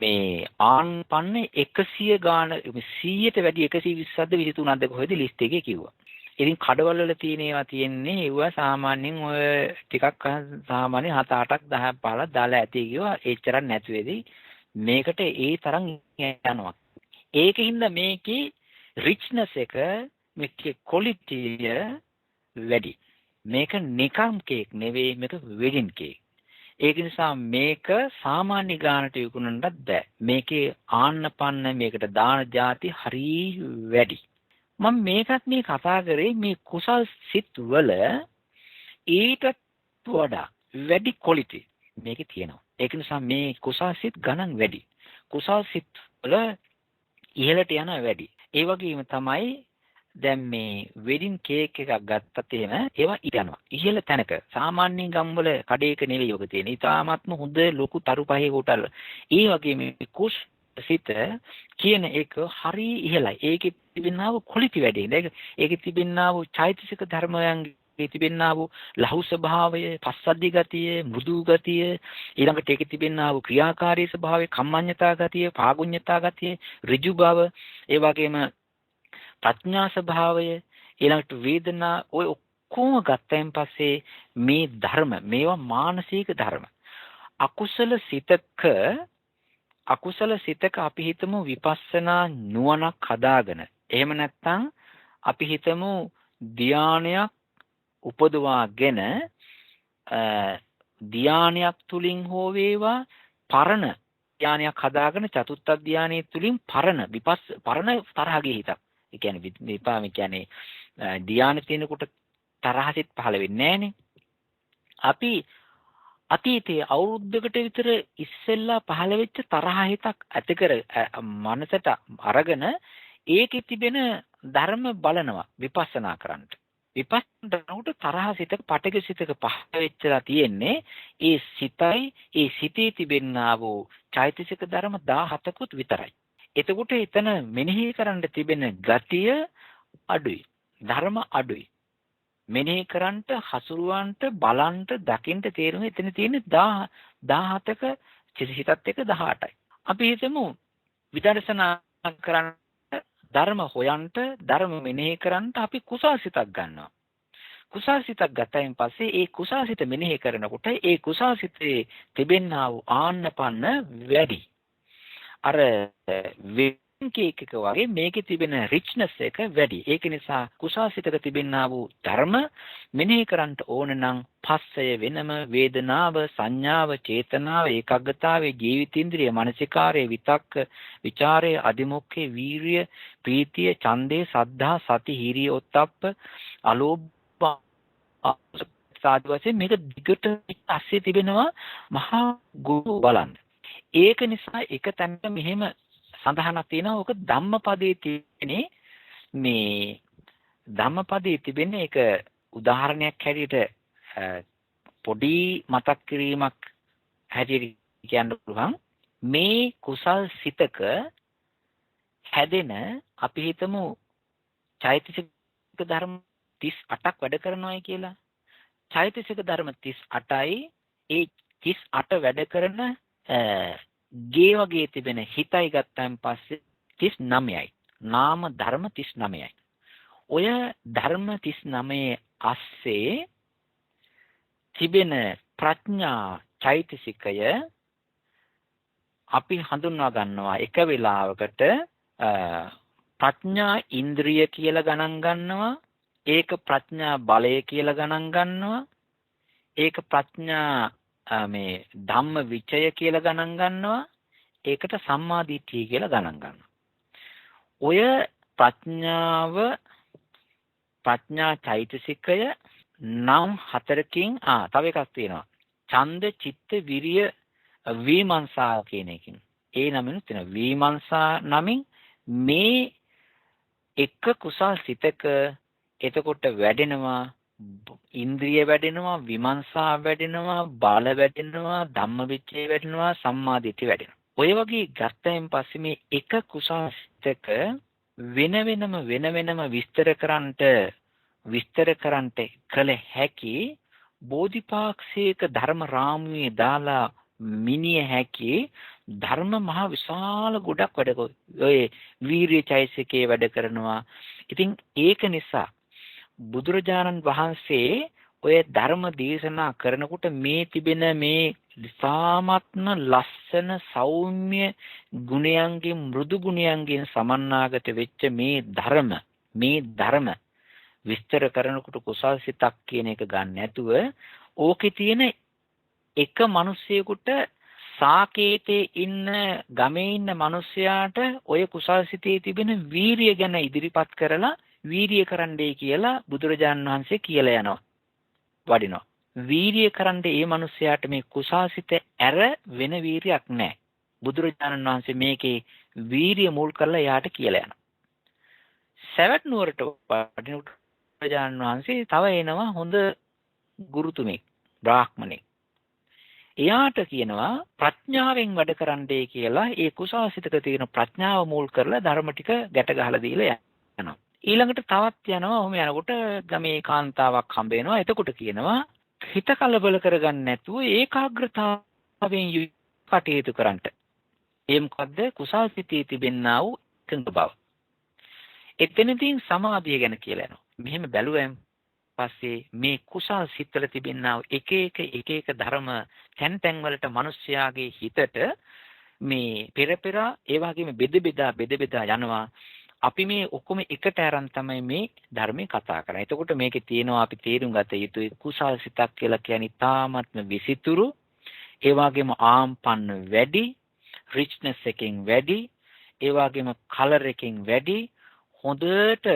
මේ ආන් පන්නේ 100 ගාන 100ට වැඩි 120ක්ද 23ක්ද කොහෙද ලිස්ට් එකේ කිව්වා. ඉතින් කඩවල වල තියෙන ඒවා තියෙන්නේ ඒවා සාමාන්‍යයෙන් ඔය ටිකක් සාමාන්‍ය 7-8ක් 10ක් 15ක් දාලා ඇති කිව්වා. එච්චරක් නැති වෙදී මේකට ඒ තරම් යනවා. ඒකින්ද මේකේ රිච්නස් එක මේකේ ක්වොලිටි වැඩි. මේක නිකම් කේක් නෙවෙයි මේක වෙඩින් කේක්. ඒක නිසා මේක සාමාන්‍ය ගානට විකුණන්නත් බෑ. මේකේ ආන්නපන්න මේකට දාන ಜಾති හරි වැඩි. මම මේකත් මේ කතා කරේ මේ කුසල් සිත් වල ඊටත් වඩා වැඩි ක්වොලිටි මේකේ තියෙනවා. ඒක නිසා මේ කුසල් සිත් ගණන් වැඩි. කුසල් සිත් වල ඉහළට යන වැඩි. ඒ වගේම තමයි දැන් මේ වෙඩින් කේක් එකක් ගත්තත් එහෙම ඒවා ඉරනවා. ඉහළ තැනක සාමාන්‍ය ගම්වල කඩේක නෙවෙයි ඔක තියෙන්නේ. ඊටාත්ම හොඳ ලොකු තරු පහේ කොටල්. ඒ වගේ මේ කුසිත කියන එක හරි ඉහළයි. ඒකේ තිබෙනා වූ ක්වොලිටි වැඩි. ඒකේ තිබෙනා වූ චෛතසික ධර්මයන්ගේ තිබෙනා වූ ලහු ස්වභාවය, පස්සද්ධි ගතිය, මෘදු ගතිය, ඊළඟට ඒකේ තිබෙනා වූ ක්‍රියාකාරී ස්වභාවය, කම්මඤ්ඤතා ගතිය, පාගුඤ්ඤතා ගතිය, ඍජු බව, ඒ වගේම ප්‍රඥා ස්වභාවය, ඊළඟට වේදනා, ඔය ඔක්කොම ගත්තයින් පස්සේ මේ ධර්ම, මේවා මානසික ධර්ම. අකුසල සිතක අපි හිතමු විපස්සනා නුවණක් හදාගෙන, එහෙම නැත්නම් අපි හිතමු ධානයක් උපදවාගෙන ධානයක් තුලින් හෝ වේවා පරණ ධානයක් හදාගෙන චතුත්ථ ධානයේ තුලින් පරණ තරහගේ හිතක්. ඒ කියන්නේ විපාම කියන්නේ ධානය තියෙනකොට තරහසිත පහළ වෙන්නේ නැහනේ. අපි අතීතයේ අවුරුද්දකට විතර ඉස්සෙල්ලා පහළ වෙච්ච තරහ හිතක් ඇති කර මනසට අරගෙන ඒකේ තිබෙන ධර්ම බලනවා විපස්සනා කරන්නට. විපස්සනාට තරහ සිතක පටක සිතක පහළ වෙච්චලා තියෙන්නේ ඒ සිතයි ඒ සිතේ තිබෙනා වූ චෛතසික ධර්ම 17කුත් විතරයි. එතකොට එතන මෙනෙහි කරන්න තිබෙන ගතිය අඩුයි. ධර්ම අඩුයි. මෙනෙහි කරන්ට හසුරුවන්ට බලන්ට දකින්ට තේරුම එතන තියෙන්නේ 17ක සිතත් එක 18යි. අපි හිතමු විදර්ශනා කරන්න ධර්ම හොයන්ට ධර්ම මෙනෙහි කරන්ට අපි කුසාසිතක් ගන්නවා. කුසාසිතක් ගත්තයින් පස්සේ ඒ කුසාසිත මෙනෙහි කරනකොට ඒ කුසාසිතේ තිබෙනා වූ ආන්නපන්න වැඩි. අර කේක් එක වගේ මේකේ තිබෙන රිච්නස් එක වැඩි. ඒක නිසා කුසාසිතක තිබෙනා වූ ධර්ම මෙනෙහි කරන්ට ඕන නම් පස්සය වෙනම, වේදනාව, සංඥාව, චේතනාව, ඒකාග්‍රතාවය, ජීවිතේන්ද්‍රිය, මානසිකාරය, විතක්ක, ਵਿਚාරය, අදිමොක්ඛේ, වීරිය, ප්‍රීතිය, ඡන්දේ, සද්ධා, සති, හිරිය, ඔත්තප්ප, අලෝභ සාදු වශයෙන් මේක දිගට ඇස්සේ තිබෙනවා මහා ගුරු බලන්න. ඒක නිසා එක තැනක මෙහෙම සඳහනක් තියෙනවා. ඔක ධම්මපදයේ තියෙන්නේ මේ ධම්මපදයේ තිබෙන්නේ ඒක උදාහරණයක් හැටියට පොඩි මතක් කිරීමක් හැටියට කියන්න පුළුවන්. මේ කුසල් සිතක හැදෙන අපි හිතමු චෛතසික ධර්ම 38ක් වැඩ කරනවායි කියලා. චෛතසික ධර්ම 38යි. ඒ 38 වැඩ කරන ගේ වගේ තිබෙන හිතයි ගත්තන් පස්සේ 39යි. නාම ධර්ම 39යි. ඔය ධර්ම 39 අස්සේ තිබෙන ප්‍රඥා චෛතසිකය අපි හඳුන්වා ගන්නවා එක වෙලාවකට ප්‍රඥා ඉන්ද්‍රිය කියලා ගණන් ගන්නවා. ඒක ප්‍රඥා බලය කියලා ගණන් ගන්නවා. ඒක ප්‍රඥා මේ ධම්ම විචය කියලා ගණන් ගන්නවා. ඒකට සම්මා දිට්ඨිය කියලා ගණන් ගන්නවා. ඔය ප්‍රඥා චෛතසිකය නම් හතරකින් තව එකක් තියෙනවා. ඡන්ද, චිත්ත, විරිය, විමර්ශා කියන එකකින්. ඒ නමින් තියෙනවා. විමර්ශා නමින් මේ එක කුසල් සිතක එතකොට වැඩෙනවා ඉන්ද්‍රිය වැඩෙනවා, විමර්ශා වැඩෙනවා, බල වැඩෙනවා, ධම්මවිචේ වැඩෙනවා, සම්මාදිට්ඨිය වැඩෙනවා. ඔය වගේ ගත්තයින් පස්සේ මේ එක කුසාසිතක වෙන වෙනම විස්තර කරන්නට කළ හැකි බෝධිපාක්ෂික ධර්ම රාමුවේ දාලා මිනිය හැකි ධර්ම මහ විශාල ගොඩක් වැඩ ඔය වීර්ය චෛතසිකේ වැඩ කරනවා. ඉතින් ඒක නිසා බුදුරජාණන් වහන්සේ ඔය ධර්ම දේශනා කරනකොට මේ තිබෙන මේ විසාමත්ම ලස්සන සෞම්‍ය ගුණයන්ගෙන් මෘදු ගුණයන්ගෙන් සමන්නාගත වෙච්ච මේ ධර්ම විස්තර කරනකොට කුසල් සිතක් කියන එක ගන්න නැතුව ඕකේ තියෙන එක මිනිස්සෙකුට සාකේතේ ඉන්න ගමේ ඉන්න මිනිසයාට ඔය කුසල් සිතේ තිබෙන වීරිය ගැන ඉදිරිපත් කරලා වීරිය කරන්නයි කියලා බුදුරජාණන් වහන්සේ කියලා යනවා වඩිනවා. වීරිය කරන්නේ මේ මිනිසයාට මේ කුසාසිත ඇර වෙන වීරියක් නැහැ. බුදුරජාණන් වහන්සේ මේකේ වීරිය මුල් කරලා යාට කියලා යනවා. සවැත් නුවරට වඩිනකොට බුදුරජාණන් වහන්සේ තව එනවා හොඳ ගුරුතුමෙක් බ්‍රාහ්මණෙක්. එයාට කියනවා ප්‍රඥාවෙන් වැඩ කරන්නයි කියලා. ඒ කුසාසිතක තියෙන ප්‍රඥාව මුල් කරලා ධර්ම ටික ගැට ගහලා දීලා යනවා. ඊළඟට තවත් යනවා. ඔහොම යනකොට ගමේ කාන්තාවක් හම්බ වෙනවා. එතකොට කියනවා හිත කලබල කරගන්න නැතුව ඒකාග්‍රතාවයෙන් කටයුතු කරන්න. ඒ මොකද්ද? කුසාසිතේ තිබෙනා වූ එකඟ බව. එතනදී සමාධිය ගැන කියලා යනවා. මෙහෙම බැලුවෙන් පස්සේ මේ කුසල් සිත්වල තිබෙනා එක එක ධර්ම තැන් වලට මිනිස්යාගේ හිතට මේ පෙර ඒ වගේම බෙද බෙදා යනවා. අපි මේ ඔක්කොම එකට අරන් තමයි මේ ධර්මයේ කතා කරන්නේ. එතකොට මේකේ තියෙනවා අපි තේරුම් ගත යුතුයි කුසල් සිතක් කියලා කියන්නේ තාමත්ම විසිතුරු, ඒ වගේම ආම්පන්න වැඩි, රිච්නස් එකෙන් වැඩි, ඒ වගේම කලර් එකෙන් වැඩි, හොඳට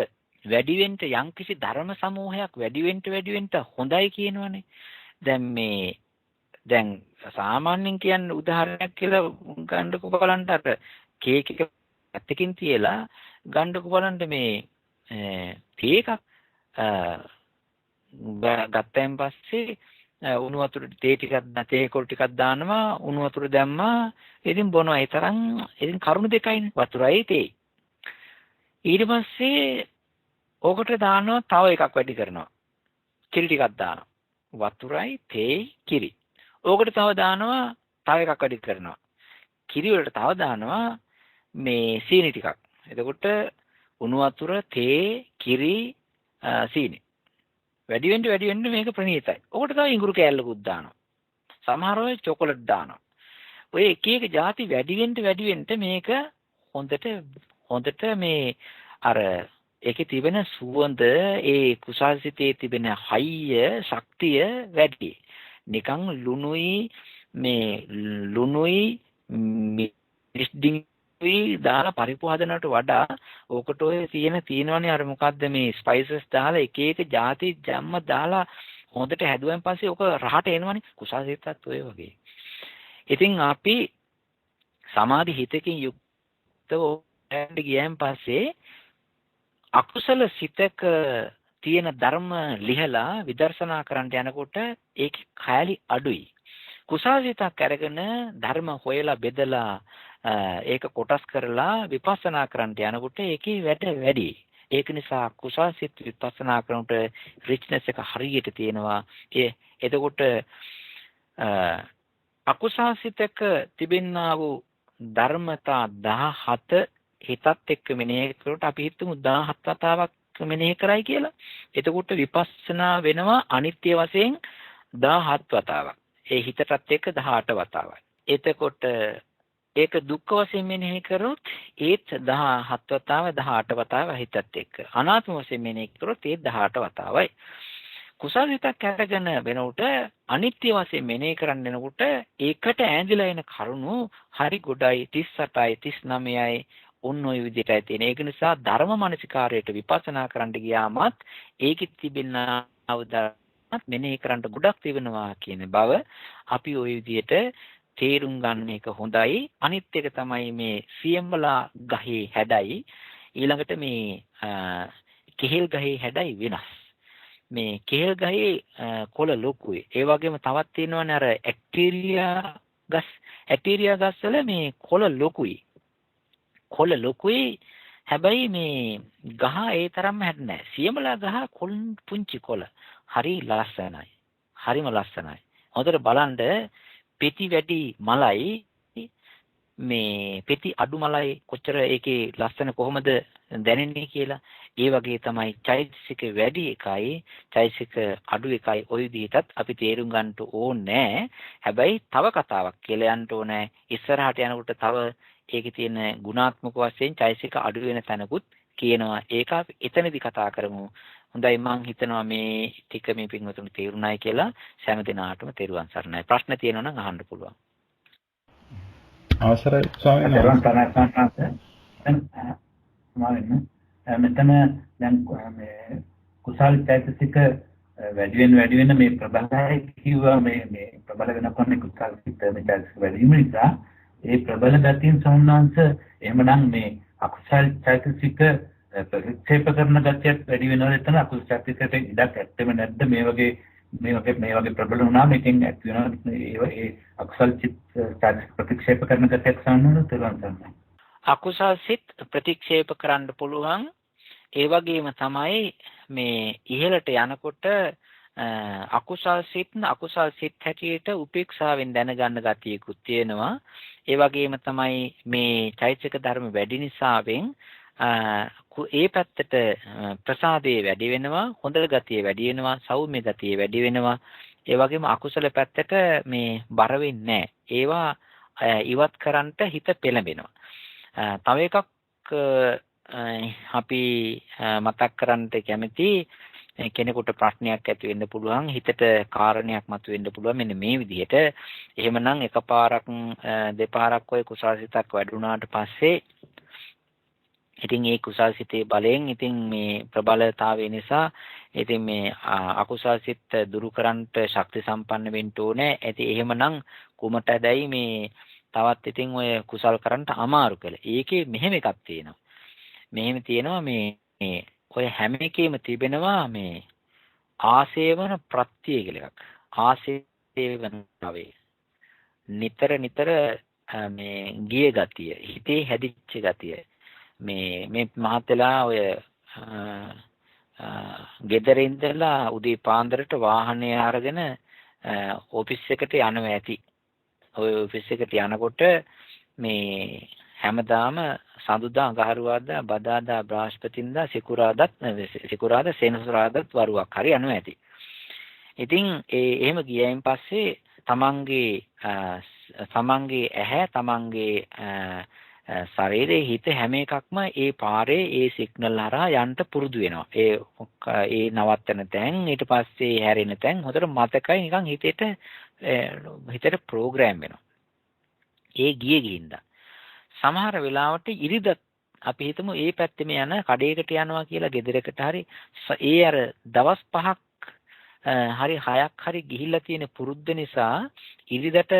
වැඩි වෙන්න යම්කිසි ධර්ම සමූහයක් වැඩි වෙන්න හොඳයි කියනවනේ. දැන් සාමාන්‍යයෙන් කියන්නේ උදාහරණයක් කියලා ගන්නකො බලන්න අර කේක් එක පැත්තකින් තියලා ගන්නකො බලන්න මේ තේ එකක් ගත්තයින් පස්සේ උණු වතුර තේ කොළ ටිකක් දානවා, උණු වතුර දැම්මා, ඉතින් බොනවා. ඒ තරම් ඉතින් කරුණු දෙකයිනේ වතුරයි තේ. ඊට පස්සේ ඕකට දානවා තව එකක් වැඩි කරනවා. කිරි ටිකක් දානවා. වතුරයි තේ කිරි. ඕකට තව දානවා තව එකක් වැඩි කරනවා. කිරි වලට තව දානවා මේ සීනි ටිකක්. එතකොට උණු වතුර තේ කිරි සීනි. වැඩි වෙන්න මේක ප්‍රණීතයි. ඕකට තව ඉඟුරු කෑල්ලකුත් දානවා. සමහර අය චොකලට් දානවා. ඔය එක එක ಜಾති වැඩි වෙන්න මේක හොඳට මේ අර ඒකේ තිබෙන සුවඳ, ඒ කුසල්සිතේ තිබෙන හයිය, ශක්තිය වැඩි. නිකන් ලුණුයි මිරිස්ඩිංගුයි දාලා පරිප්පු හදනවට වඩා ඕකට ඔය තියෙනවනේ අර මොකද්ද මේ ස්පයිසස් දාලා එක එක ಜಾති ජම්ම දාලා හොඳට හැදුවෙන් පස්සේ ඕක රහට එනවනේ. කුසල්සිතත් ඔය වගේ. ඉතින් අපි සමාධි හිතකින් යුක්තව ගියන් පස්සේ අකුසල සිතක තියෙන ධර්ම ලිහලා විදර්ශනා කරන්න යනකොට ඒකේ කයලි අඩුයි. කුසල සිතක් අරගෙන ධර්ම හොයලා බෙදලා ඒක කොටස් කරලා විපස්සනා කරන්න යනකොට ඒකේ වැඩ වැඩි. ඒක නිසා කුසල සිත විපස්සනා කරනකොට රිච්නස් එක හරියට තියෙනවා. එතකොට අකුසල සිතක තිබෙනා වූ ධර්මතා 17 හිතත් එක්ක මෙනෙහි කරනකොට අපි හිතමු 17 වතාවක් මෙනෙහි කරයි කියලා. එතකොට විපස්සනා වෙනවා අනිත්‍ය වශයෙන් 17 වතාවක්. ඒ හිතටත් එක්ක 18 වතාවක්. එතකොට ඒක දුක්ඛ වශයෙන් මෙනෙහි කරොත් ඒත් 17 වතාව 18 වතාව හිතත් එක්ක. අනාත්ම වශයෙන් මෙනෙහි කරොත් ඒත් 18 වතාවයි. කුසල හිතක් අරගෙන වෙනකොට අනිත්‍ය වශයෙන් මෙනෙහි කරන්න යනකොට ඒකට ඈඳිලා එන කරුණු හරි ගොඩයි 38යි 39යි ඔන්න ඔය විදිහටයි තියෙන. ඒක නිසා ධර්ම මානසිකාරයට විපස්සනා කරන්න ගියාමත් ඒකෙත් තිබෙන අවදානත් මෙනෙහි කරන්න ගොඩක් තිබෙනවා කියන බව අපි ওই විදිහට තේරුම් ගන්න එක හොඳයි. අනිත් එක තමයි මේ සියම්බලා ගහේ හැඩයි ඊළඟට මේ කෙහෙල් ගහේ හැඩයි වෙනස්. මේ කෙහෙල් ගහේ කොළ ලොකුයි. ඒ වගේම තවත් තියෙනවනේ අර ඇක්ටීරියා ගස් වල මේ කොළ ලොකුයි. හැබැයි මේ ගහ ඒ තරම්ම හැද නැහැ. සියමලා ගහ පුංචි කොළ. හරි ලස්සනයි. හරිම ලස්සනයි. හොඳට බලන්න පෙති වැඩි මලයි මේ පෙති අඩු මලයි කොච්චර ඒකේ ලස්සන කොහොමද දැනෙන්නේ කියලා. ඒ වගේ තමයි චෛතසික වැඩි එකයි චෛතසික අඩු එකයි ওই විදිහටත් අපි තේරුම් ගන්න ඕනේ. හැබැයි තව කතාවක් කියලා යන්න ඕනේ. ඉස්සරහට යනකොට තව ඒකේ තියෙන ගුණාත්මක වශයෙන් චෛතසික අඩු වෙන තැනකුත් කියනවා. ඒක අපි එතනදී කතා කරමු. හොඳයි මම හිතනවා මේ ටික මේ පින්වතුන් තේරුණායි කියලා. සෑම දිනාටම තෙරුවන් සරණයි. ප්‍රශ්න තියෙනවා නම් අහන්න පුළුවන්. අවසරයි ස්වාමීන් වහන්සේ. මෙතන දැන් මේ කුසල් චෛතසික වැඩි වෙන මේ ප්‍රබලයි කිව්වා මේ ප්‍රබල වෙනකොට කුසල් සිත මේ චෛතසික වැඩි වීම නිසා ඒ ප්‍රබල ගතියෙන් සම්මාංශ එහෙමනම් මේ අකුසල් චෛතසික ප්‍රතික්ෂේප කරන ගතියක් වැඩි වෙනවා එතන අකුසල චෛතසිකයට ඉඩක් ඇත්තෙම නැද්ද මේ වගේ ප්‍රබල වුණාම ඉතින් ඇති වෙනවා ඒ අකුසල චෛතසික ප්‍රතික්ෂේප කරන ගතියක් සම්මත කරනවා. අකුසල් සිත් ප්‍රතික්ෂේප කරන්න පුළුවන්. ඒ වගේම තමයි මේ ඉහළට යනකොට අකුසල් සිත් හැටියට උපේක්ෂාවෙන් දැනගන්න ගතියකුත් තියෙනවා. ඒ වගේම තමයි මේ චෛතසික ධර්ම වැඩි නිසාවෙන් ඒ පැත්තට ප්‍රසාදයේ වැඩි වෙනවා, හොඳ ගතිය වැඩි වෙනවා, සෞම්‍ය ගතිය වැඩි වෙනවා. ඒ වගේම අකුසල පැත්තට මේ බර වෙන්නේ නැහැ. ඒවා ඉවත් කරන්නට හිත පෙළඹෙනවා. තව එකක් අපි මතක් කරන්නට කැමති කෙනෙකුට ප්‍රශ්නයක් ඇති වෙන්න පුළුවන්, හිතට කාරණයක් මතුවෙන්න පුළුවන් මෙන්න මේ විදිහට. එහෙමනම් එකපාරක් දෙපාරක් ඔය කුසල්සිතක් වැඩුණාට පස්සේ ඉතින් ඒ කුසල්සිතේ බලයෙන් ඉතින් මේ ප්‍රබලතාවය නිසා ඉතින් මේ අකුසල්සිත දුරු කරන්නට ශක්ති සම්පන්න වෙන්න ඕනේ. ඉතින් එහෙමනම් කුමටදයි මේ තවත් ඉතින් ඔය කුසල් කරන්නට අමාරු කළ. ඒකේ මෙහෙම එකක් තියෙනවා. මෙහෙම තියෙනවා මේ ඔය හැම එකෙම තිබෙනවා මේ ආසේවන ප්‍රත්‍ය කියලා එකක්. ආසේවනතාවේ නිතර මේ ගිය ගතිය, හිතේ හැදිච්ච ගතිය. මේ මහත්ලා ඔය ගෙදර ඉඳලා උදේ පාන්දරට වාහනේ අරගෙන ඔෆිස් එකට යනවා ඇති. ඔය ඔෆිස් එකට යනකොට මේ හැමදාම සඳුදා අඟහරුවාදා බදාදා බ්‍රහස්පතින්දා සිකුරාදා සෙනසුරාදාත් වරුවක් හරි යනවා ඇති. ඉතින් එහෙම ගියයින් පස්සේ තමන්ගේ ඇහැ තමන්ගේ ශරීරයේ හිත හැම එකක්ම ඒ පාරේ ඒ සිග්නල් හරහා යන්න පුරුදු වෙනවා. ඒ නවත්තන තැන් ඊට පස්සේ හැරෙන තැන් හොඳට මතකයි නිකන් හිතට ප්‍රෝග්‍රෑම් වෙනවා. ඒ ගිහින්ද සමහර වෙලාවට ඉරිදත් අපි හිතමු ඒ පැත්තෙම යන කඩේකට යනවා කියලා ගෙදරකට හරි ඒ අර දවස් 5ක් හරි 6ක් හරි ගිහිල්ලා තියෙන පුරුද්ද නිසා ඉරිදට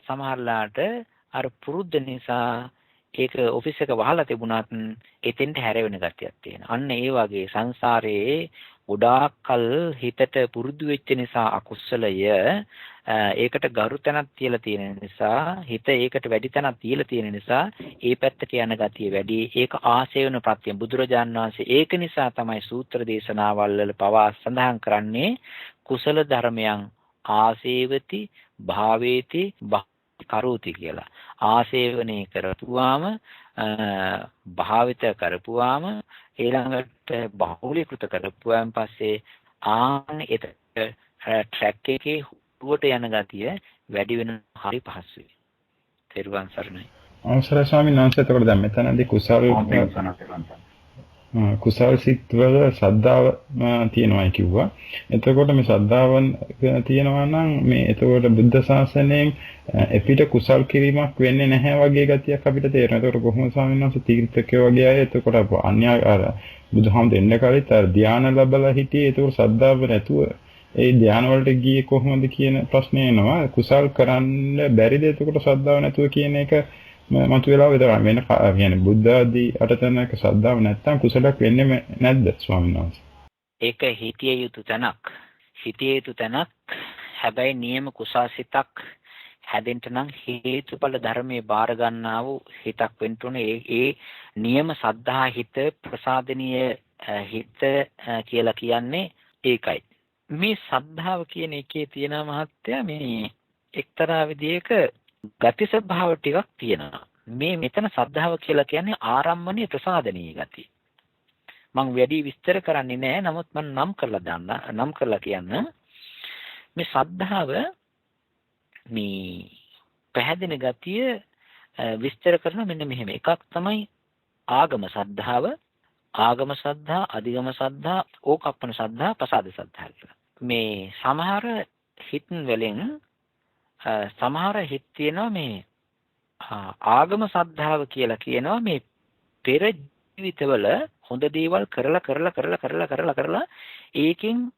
සමහරලාට අර පුරුද්ද නිසා ඒක ඔෆිස් එක වහලා තිබුණත් එතෙන්ට හැරෙවෙන ගතියක් තියෙනවා. අන්න ඒ වගේ සංසාරයේ ගොඩාක් කල් හිතට පුරුදු වෙච්ච නිසා අකුසලය ඒකට ගරු තැනක් තියලා තියෙන නිසා හිත ඒකට වැඩි තැනක් තියලා තියෙන නිසා ඒ පැත්තට යන ගතිය වැඩි. ඒක ආසේවන ප්‍රත්‍ය බුදුරජාණන් වහන්සේ ඒක නිසා තමයි සූත්‍ර දේශනාවල් වල පවා සඳහන් කරන්නේ කුසල ධර්මයන් ආසේවති භාවේති කරෝති කියලා. ආසේවනය කරපුවාම භාවිත කරපුවාම ඊළඟට බහුලීකృత කරපුවාන් පස්සේ ඒක ට්‍රැක් එකේ හුවට යන ගතිය වැඩි වෙන හරි පහසුයි. තෙරුවන් සරණයි. අවසරයි ස්වාමීන් වහන්සේ. එතකොට දැන් මෙතනදී කුසල් සිත්වල ශ්‍රද්ධාව තියෙනවායි කිව්වා. එතකොට මේ ශ්‍රද්ධාවන් තියෙනවා නම් මේ එතකොට බුද්ධ ශාසනයෙන් එපිට කුසල් කිරීමක් වෙන්නේ නැහැ වගේ ගතියක් අපිට තේරෙනවා. එතකොට කොහොමද ස්වාමීන් වහන්සේ තීර්ථකයෝ වගේ අය එතකොට අන්‍ය අර බුදුහාම දෙන්න කලින් අර ධානය ලැබලා හිටියේ එතකොට ශ්‍රද්ධාව නැතුව ඒ ධානය වලට ගියේ කොහොමද කියන ප්‍රශ්නේ එනවා. කුසල් කරන්න බැරිද එතකොට ශ්‍රද්ධාව නැතුව කියන එක මතුවලා විතරයි වෙන කියන්නේ බුද්ධ ආදී අටතනක ශ්‍රද්ධාව නැත්තම් කුසලයක් වෙන්නේ නැද්ද ස්වාමීන් වහන්සේ? ඒක හිතිය යුතු තැනක්. හැබැයි නියම කුසාසිතක් හැදෙන්න නම් හේතුඵල ධර්මයේ බාර ගන්නා වූ හිතක් වෙන්න ඕනේ. ඒ නියම සද්ධා හිත ප්‍රසාදනීය හිත කියලා කියන්නේ ඒකයි. මේ සද්ධාව කියන එකේ තියෙන මහත්ය මේ එක්තරා විදියක ගති ස්වභාව ටිකක් තියෙනවා. මෙතන සද්ධාව කියලා කියන්නේ ආරම්මණීය ප්‍රසාදනීය ගතිය. මම වැඩි විස්තර කරන්නේ නැහැ. නමුත් මම නම් කරලා කියන්න. මේ සද්ධාව මේ පැහැදින ගතිය විස්තර කරන මෙන්න මෙහෙම එකක් තමයි ආගම සද්ධාව, අධිගම සද්ධා, ඕකප්පන සද්ධා, පසාද සද්ධා කියලා. මේ සමහර හිත් වලින් සමහර හිත් තියෙනවා මේ ආගම සද්ධාව කියලා කියනවා මේ පෙර ජීවිතවල හොඳ දේවල් කරලා ඒකෙන්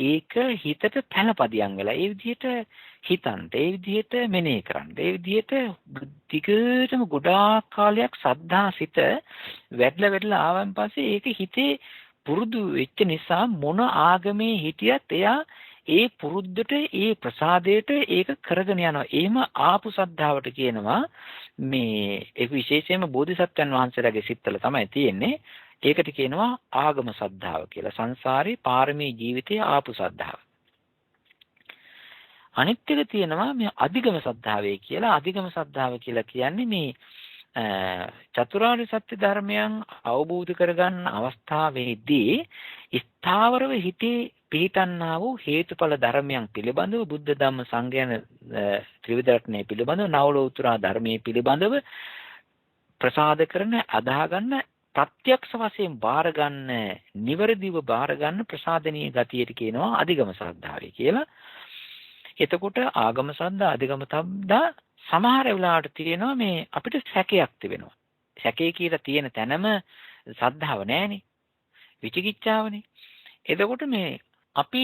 ඒක හිතට පැනපදියම් වෙලා ඒ විදිහට හිතන්න, ඒ විදිහට මෙනෙහි කරන්න, ඒ විදිහට දිගටම ගොඩාක් කාලයක් සද්ධා සිත වැඩිලා ආවන් පස්සේ ඒක හිතේ පුරුදු වෙච්ච නිසා මොන ආගමේ හිටියත් එයා ඒ පුරුද්දට ඒ ප්‍රසාදයට ඒක කරගෙන යනවා. එහෙම ආපු සද්ධාවට කියනවා මේ ඒක විශේෂයෙන්ම බෝධිසත්වයන් වහන්සේලාගේ සිත්වල තමයි තියෙන්නේ. ඒකට කියනවා ආගම සද්ධාව කියලා. සංසාරේ පාරමී ජීවිතයේ ආපු සද්ධාව. අනිත් එක තියෙනවා මේ අධිගම සද්ධාවේ කියලා. අධිගම සද්ධාව කියලා කියන්නේ මේ චතුරාර්ය සත්‍ය ධර්මයන් අවබෝධ කරගන්න අවස්ථාවේදී ස්ථාවරව හිතේ පිහිටන්නා වූ හේතුඵල ධර්මයන් පිළිබඳව බුද්ධ ධම්ම සංඝ යන ත්‍රිවිධ රත්නය පිළිබඳව නවලෝතුරා ධර්මයේ පිළිබඳව ප්‍රසාද කරන අදාහ ගන්න ප්‍රත්‍යක්ෂ වශයෙන් බාර ගන්න නිවැරදිව බාර ගන්න ප්‍රසාදනීය ගතියට කියනවා අධිගම ශ්‍රද්ධාවයි කියලා. එතකොට ආගම ශ්‍රද්ධා අධිගම ශ්‍රද්ධා සමහර වෙලාවට තියෙනවා මේ අපිට සැකයක් තිබෙනවා. සැකේ කියලා තියෙන තැනම ශ්‍රද්ධාව නැහැනේ. විචිකිච්ඡාවනේ. එතකොට මේ අපි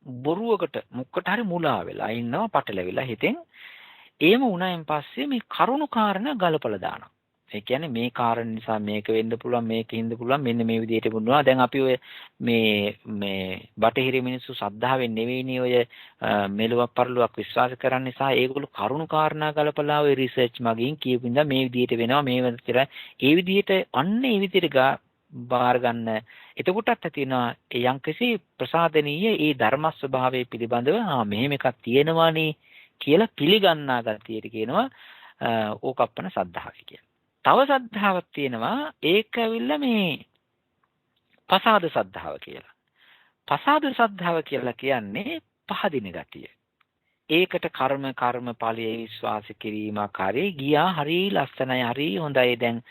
බොරුවකට මුක්කට හරි මුලා වෙලා ඉන්නවා පටලවිලා හිතෙන්. එහෙම වුණායින් පස්සේ මේ කරුණු කාරණා ගලපලා දානවා. ඒ කියන්නේ මේ කාරණ නිසා මේක වෙන්න පුළුවන් මේකින්ද පුළුවන් මෙන්න මේ විදිහට වුණා. දැන් අපි ඔය මේ බටහිර මිනිස්සු සද්ධාවෙන් නෙවෙයිනේ ඔය මෙලොවක් පරලොවක් විශ්වාස කරන්න නිසා ඒගොල්ලෝ කරුණු කාරණා ගලපලා ඔය රිසර්ච් මගින් කියපින්දා මේ විදිහට වෙනවා මේ විදිහට ඒ විදිහට අන්න ඒ විදිහට බාර ගන්න. එතකොටත් තියෙනවා යම්කිසි ප්‍රසාදනීය ඒ ධර්ම ස්වභාවය පිළිබඳව මෙහෙම එකක් තියෙනවානේ කියලා පිළිගන්නා ගතියට කියනවා ඕකප්පන සද්ධාවයි කියලා. තව සද්ධාවක් තියෙනවා ඒක ඇවිල්ලා මේ පසාද සද්ධාව කියලා. පසාද සද්ධාව කියලා කියන්නේ පහදින ගතිය. ඒකට කර්ම ඵලයේ විශ්වාස කිරීමක් හරි ගියා හරි ලස්සනයි හරි හොඳයි දැන්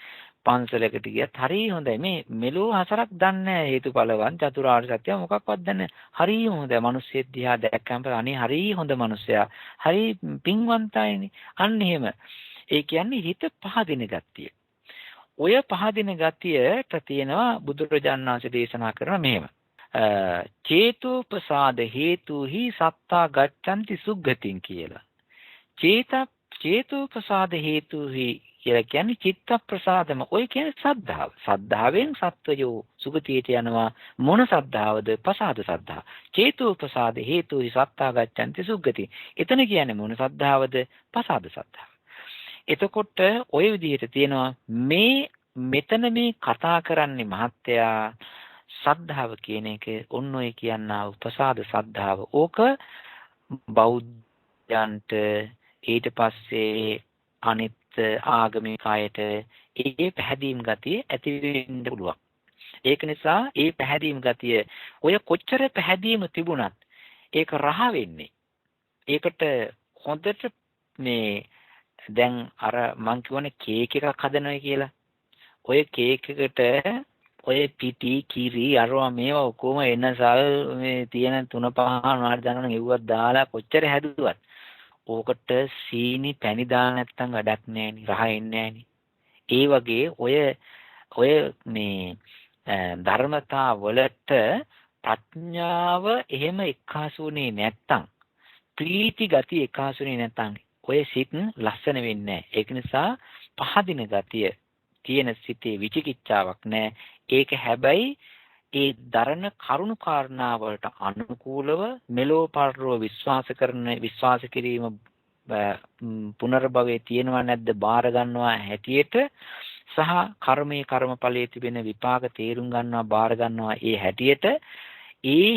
පන්සලකට ගියත් හරි හොඳයි මේ මෙලෝ හසරක් දන්නේ හේතුඵලවන් චතුරාර්ය සත්‍ය මොකක්වත් දන්නේ හරිම හොඳයි මිනිස්සෙක් දිහා දැක්කම අනේ හරි හොඳ මිනිස්සයා හරි පින්වන්තයිනේ අන්න එහෙම ඒ කියන්නේ හිත පහදින ගතිය. ඔය පහදින ගතියට තියෙනවා බුදුරජාණන් වහන්සේ දේශනා කරන මෙහෙම. චේතෝපසාද හේතුහි සත්තා ගච්ඡanti සුග්ගතින් කියලා. චේතෝපසාද හේතුහි කියලා කියන්නේ චිත්ත ප්‍රසාදම. ඔය කියන්නේ සද්ධාව. සද්ධාවෙන් සත්වයෝ සුගතියට යනවා. මොන සද්ධාවද? පසාද සද්ධා. චේතෝපසාද හේතුහි සත්තා ගච්ඡanti සුග්ගති. එතන කියන්නේ මොන සද්ධාවද? පසාද සද්ධාව. එතකොට ඔය විදිහට තියෙනවා මෙතන මේ කතා කරන්නේ මහත්තයා සද්ධාව කියන එක ඔන්න ඔය කියනා උපසාද සද්ධාව. ඕක බෞද්ධයන්ට ඊට පස්සේ අනිත් ආගමික අයට ඒ පැහැදීම් ගතිය ඇති වෙන්න පුළුවන්. ඒක නිසා ඒ පැහැදීම් ගතිය ඔය කොච්චර පැහැදීම තිබුණත් ඒක රහ වෙන්නේ. ඒකට හොඳට මේ දැන් අර මං කියවනේ කේක් එකක් හදනවා කියලා. ඔය කේක් එකට ඔය පිටි කිරි අරවා මේවා ඔක්කොම එනසල් මේ තියෙන 3-5 නාඩ දානවා නෙව්වක් දාලා කොච්චර හැදුවත් ඕකට සීනි පැණි දාන්න නැත්නම් වැඩක් නැහෙනි රහ එන්නේ නැහෙනි. ඒ වගේ ඔය මේ ධර්මතා වලට ප්‍රඥාව එහෙම එක්කාසුනේ නැත්නම් ප්‍රීති ගති එක්කාසුනේ නැත්නම් ඔය සිත් ලස්සන වෙන්නේ නැහැ. ඒක නිසා පහදින ගතිය තියෙන සිතේ විචිකිච්ඡාවක් නැහැ. ඒක හැබැයි ඒ දරණ කරුණු කාරණා වලට අනුකූලව මෙලෝ පරලෝ විශ්වාස කිරීම පුනර්භවයේ තියෙනවා නැද්ද බාර ගන්නවා හැටියට සහ කර්මයේ කර්මඵලයේ තිබෙන විපාක තේරුම් ගන්නවා බාර ගන්නවා ඒ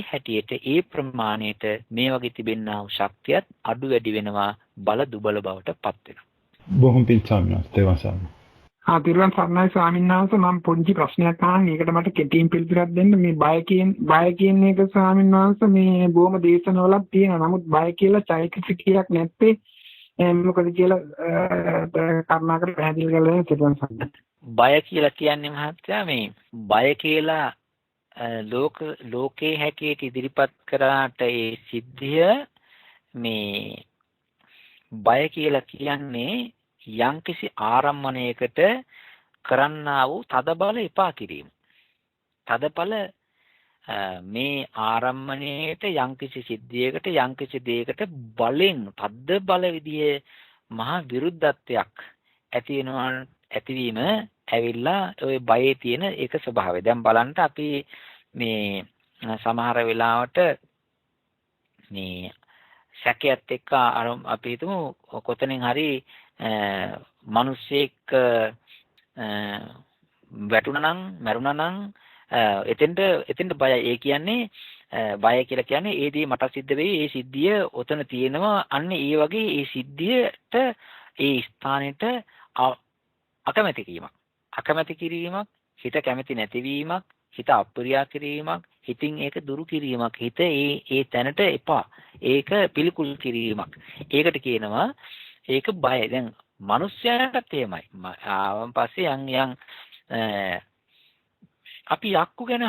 හැටියට ඒ ප්‍රමාණයට මේ වගේ තිබෙනා වූ ශක්තියත් අඩු වැඩි වෙනවා බල දුබල බවට පත් වෙනවා. බොහොම පිං ස්වාමීන් වහන්සේ තිරුවන් සරණයි ස්වාමීන් වහන්සේ මම පොඩි ප්‍රශ්නයක් අහන්නේ. ඒකට මට කෙටියෙන් පිළිතුරක් දෙන්න. මේ බය කියන එක ස්වාමීන් වහන්සේ මේ බොහොම දේශනවලක් තියෙනවා. නමුත් බය කියලා චෛතසිකයක් නැත්තේ මොකද කියලා කරුණාකර පැහැදිලි කරලා දෙන්න තිරුවන් සරණයි. බය කියලා කියන්නේ මහත්තයා මේ බය කියලා ලෝකේ හැටියට ඉදිරිපත් කරාට ඒ සිද්ධිය මේ බය කියලා කියන්නේ යම්කිසි ආරම්මණයකට කරන්නා වූ තදබල එපා කිරීම. තදබල මේ ආරම්මණයට යම්කිසි සිද්ධියකට යම්කිසි දෙයකට බලෙන් තද්ද බල විදිහේ මහා විරුද්ධත්වයක් ඇතිවීම ඇවිල්ලා ওই බයේ තියෙන ඒක ස්වභාවය. දැන් බලන්න අපි මේ සමහර වෙලාවට මේ සැකයත් එක්ක අපි හිතමු කොතනින් හරි මිනිස්සෙක් වැටුණා නම් මැරුණා නම් එතෙන්ට බයයි. ඒ කියන්නේ බය කියලා කියන්නේ ඒ දේ මට සිද්ධ වෙයි, ඒ සිද්ධිය ඔතන තියෙනවා. අන්න ඒ වගේ ඒ සිද්ධියට ඒ ස්ථානෙට අකමැති කිරීමක්, හිත කැමැති නැතිවීමක්, හිත අප්‍රිය කිරීමක්, හිතින් ඒක දුරු කිරීමක්, හිත ඒ තැනට එපා, ඒක පිළිකුල් කිරීමක්. ඒකට කියනවා ඒක බය. දැන් මිනිස්යාටත් එහෙමයි. ආවන් පස්සේ යම් අපි යක්කු ගැන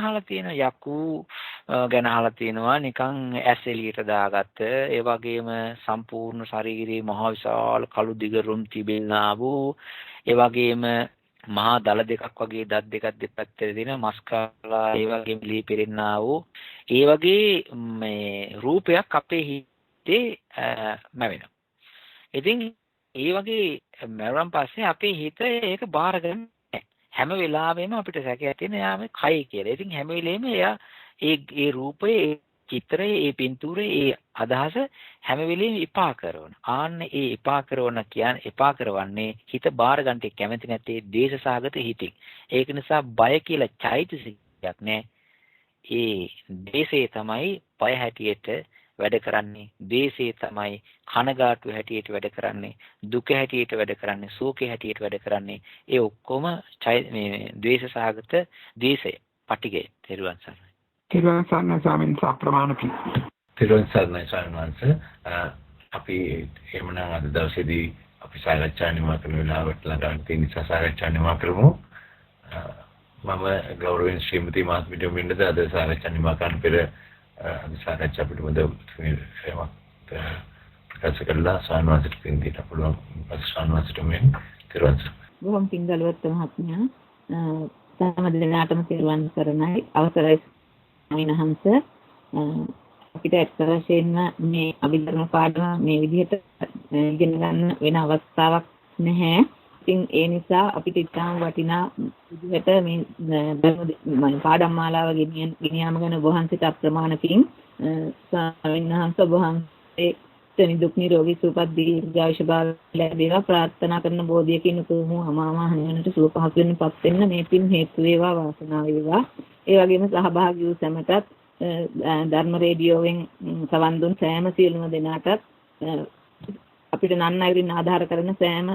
අහලා තියෙනවා නිකන් ඇස් එළියට දාගත්ත, ඒ වගේම සම්පූර්ණ ශරීරයේ මහ විශාල කළු දිගරුම් තිබෙනා වූ, ඒ වගේම මහා දල දෙකක් වගේ දත් දෙකක් දෙපැත්තේ දෙන මස් කාලා ඒ වගේම ලී පෙරෙන්නා වූ ඒ වගේ මේ රූපයක් අපේ හිතේ මැවෙනවා. ඉතින් ඒ වගේ මැරුණන් පස්සේ අපේ හිත ඒක බාර ගන්න හැම වෙලාවෙම අපිට සැකයක් තියෙන යාම කයි කියලා. ඉතින් හැම වෙලෙම එයා ඒ රූපේ, ඒ චිත්‍රයේ, ඒ පින්තූරේ, ඒ අදහස හැම වෙලෙම එපා කරන. ආන්න ඒ එපා කරවන්නේ හිත බාර ගන්නට කැමති නැත්තේ දේශසහගත හිතින්. ඒක නිසා බය කියලා චෛතසිකයක් නෑ. ඒ දේශේ තමයි බය හැටියට වැඩ කරන්නේ. දේශේ තමයි කනගාටු හැටියට වැඩ කරන්නේ, දුක හැටියට වැඩ කරන්නේ, සෝකේ හැටියට වැඩ කරන්නේ. ඒ ඔක්කොම මේ ද්වේෂසහගත දේශය, පටිඝය. තෙරුවන් සරණයි. තෙරුවන් සරණයි ස්වාමීන් වහන්සේ. අප්‍රමාණ පිං. තෙරුවන් සරණයි ස්වාමීන් වහන්සේ. අපි එහෙමනම් අද දවසේදී අපි සාකච්ඡා නිමා කරන වෙලාවට ළඟට තියෙන නිසා සාකච්ඡා නිමා කරමු. මම ගෞරවයෙන් ශ්‍රීමති මාත්මිට මෙන්නද අද සාකච්ඡා නිමා කරන්න පෙර අද සාකච්ඡා පිටුමද ප්‍රකාශ කළා. ස්වාමීන් වහන්සේට පින් දෙන්න පුළුවන්. ස්වාමීන් වහන්සේට මෙන් තෙරුවන් සරණයි. බොහොම පින් ගලවත් මහත්මයා. සෑම දිනකටම තෙරුවන් සරණයි. අවසරයි ස්වාමීන් වහන්සේ. අපිට එක්ක වශයෙන්ම මේ අභිධර්ම පාඩම මේ විදිහට ඉගෙන ගන්න වෙන අවස්ථාවක් නැහැ. ඉතින් ඒ නිසා අපිට ඉතාම වටිනා විදිහට මේ පාඩම් මාලාව ගෙනියාම ගැන වහන්සේට අප්‍රමාණ පිං. ස්වාමීන් වහන්සේ වහන්සේ නිදුක් නිරෝගී සුවපත් දීර්ඝායුෂ භාවය ලැබේවා ප්‍රාර්ථනා කරන බෝධියකින් උතුම් අමාමහ නිවනට සුව පහසු වෙනපත් වෙන්න මේ පින් හේතු වේවා, වාසනාව වේවා. ඒ වගේම සහභාගී වූ සැමටත් ධර්ම රේඩියෝවෙන් සවන් දුන් සෑම සියලුම දෙනාටත් අපිට නන්නයිරින් ආධාර කරන සෑම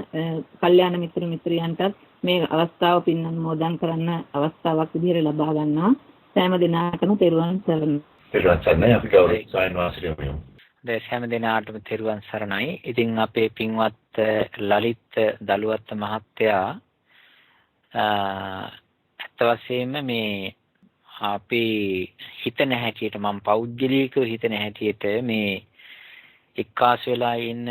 කල්යාණ මිත්‍ර මිත්‍රයන්ටත් මේ අවස්ථාව පින් අනුමෝදන් කරන්න අවස්ථාවක් විදිහට ලබා ගන්නවා. සෑම දිනකටම තෙරුවන් සරණයි. තෙරුවන් සරණයි. අපි ගෞරවයෙන් ස්වාමීන් වහන්සේට මෙමු. දැන් හැම දිනකටම තෙරුවන් සරණයි. ඉතින් අපේ පින්වත් ලලිත් දලුවත් මහත්තයා අත් වශයෙන්ම මේ අපේ හිතන හැටියට, මම පෞද්ගලිකව හිතන හැටියට මේ එක්කාසු වෙලා ඉන්න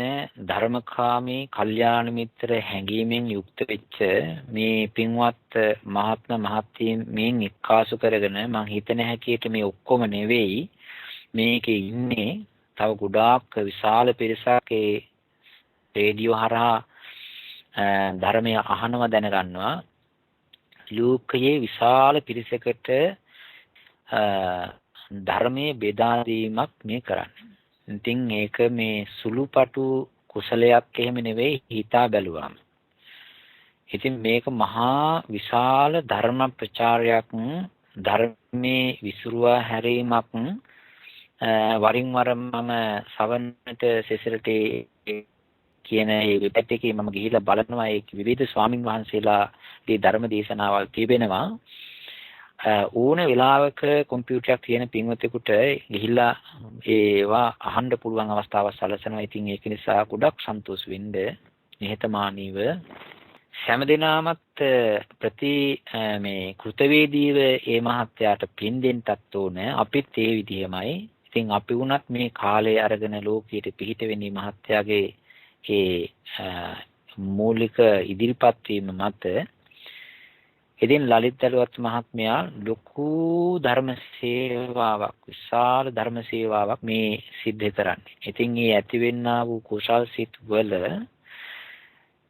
ධර්මකාමී කල්යාණ මිත්‍ර හැඟීමෙන් යුක්ත වෙච්ච මේ පින්වත් මහත්ම මහත්මීන් මෙන් එක්කාසු කරගෙන මං හිතන හැටියට මේ ඔක්කොම නෙවෙයි මේකේ ඉන්නේ තව ගොඩාක් විශාල පිරිසක් ඒ රේඩියෝ හරහා ධර්මය අහනවා, දැනගන්නවා. ලෝකයේ විශාල පිරිසකට ධර්මයේ බෙදා දීමක් මේ කරන්නේ. ඉතින් ඒක මේ සුළුපටු කුසලයක් එහෙම නෙවෙයි හිතා බැලුවාම. ඉතින් මේක මහා විශාල ධර්ම ප්‍රචාරයක්, ධර්මයේ විසුරුවා හැරීමක්. වරින් වර මම සවන්නට සෙසරට කියන ඒ වෙබ් එකේ මම ගිහිල්ලා බලනවා. ඒ විවිධ ස්වාමින් වහන්සේලාගේ ධර්ම දේශනාවල් තිබෙනවා. ඕන වෙලාවක කම්පියුටරයක් තියෙන පින්වතෙකුට ගිහිල්ලා ඒවා අහන්න පුළුවන් අවස්ථාවක් සැලසෙනවා. ඉතින් ඒක නිසා ගොඩක් සන්තෝෂ වෙන්න නිහතමානීව හැමදෙනාමත් මේ කෘතවේදීව ඒ මහත්යාට පින් දෙන්නත් ඕන. අපිත් ඒ විදිහමයි. ඉතින් අපි වුණත් මේ කාලය අරගෙන ලෝකයට පිහිට වෙන්නේ මහත්යාගේ ඒ මූලික ඉදිරිපත් වීම මත ඉතින් ලලිත් දලුවත් මහත්මයා ලොකු ධර්ම සේවාවක් විශාල ධර්ම සේවාවක් මේ සිද්ධ කරන්නේ. ඉතින් මේ ඇතිවෙන්නා වූ කුසල් සිත් වල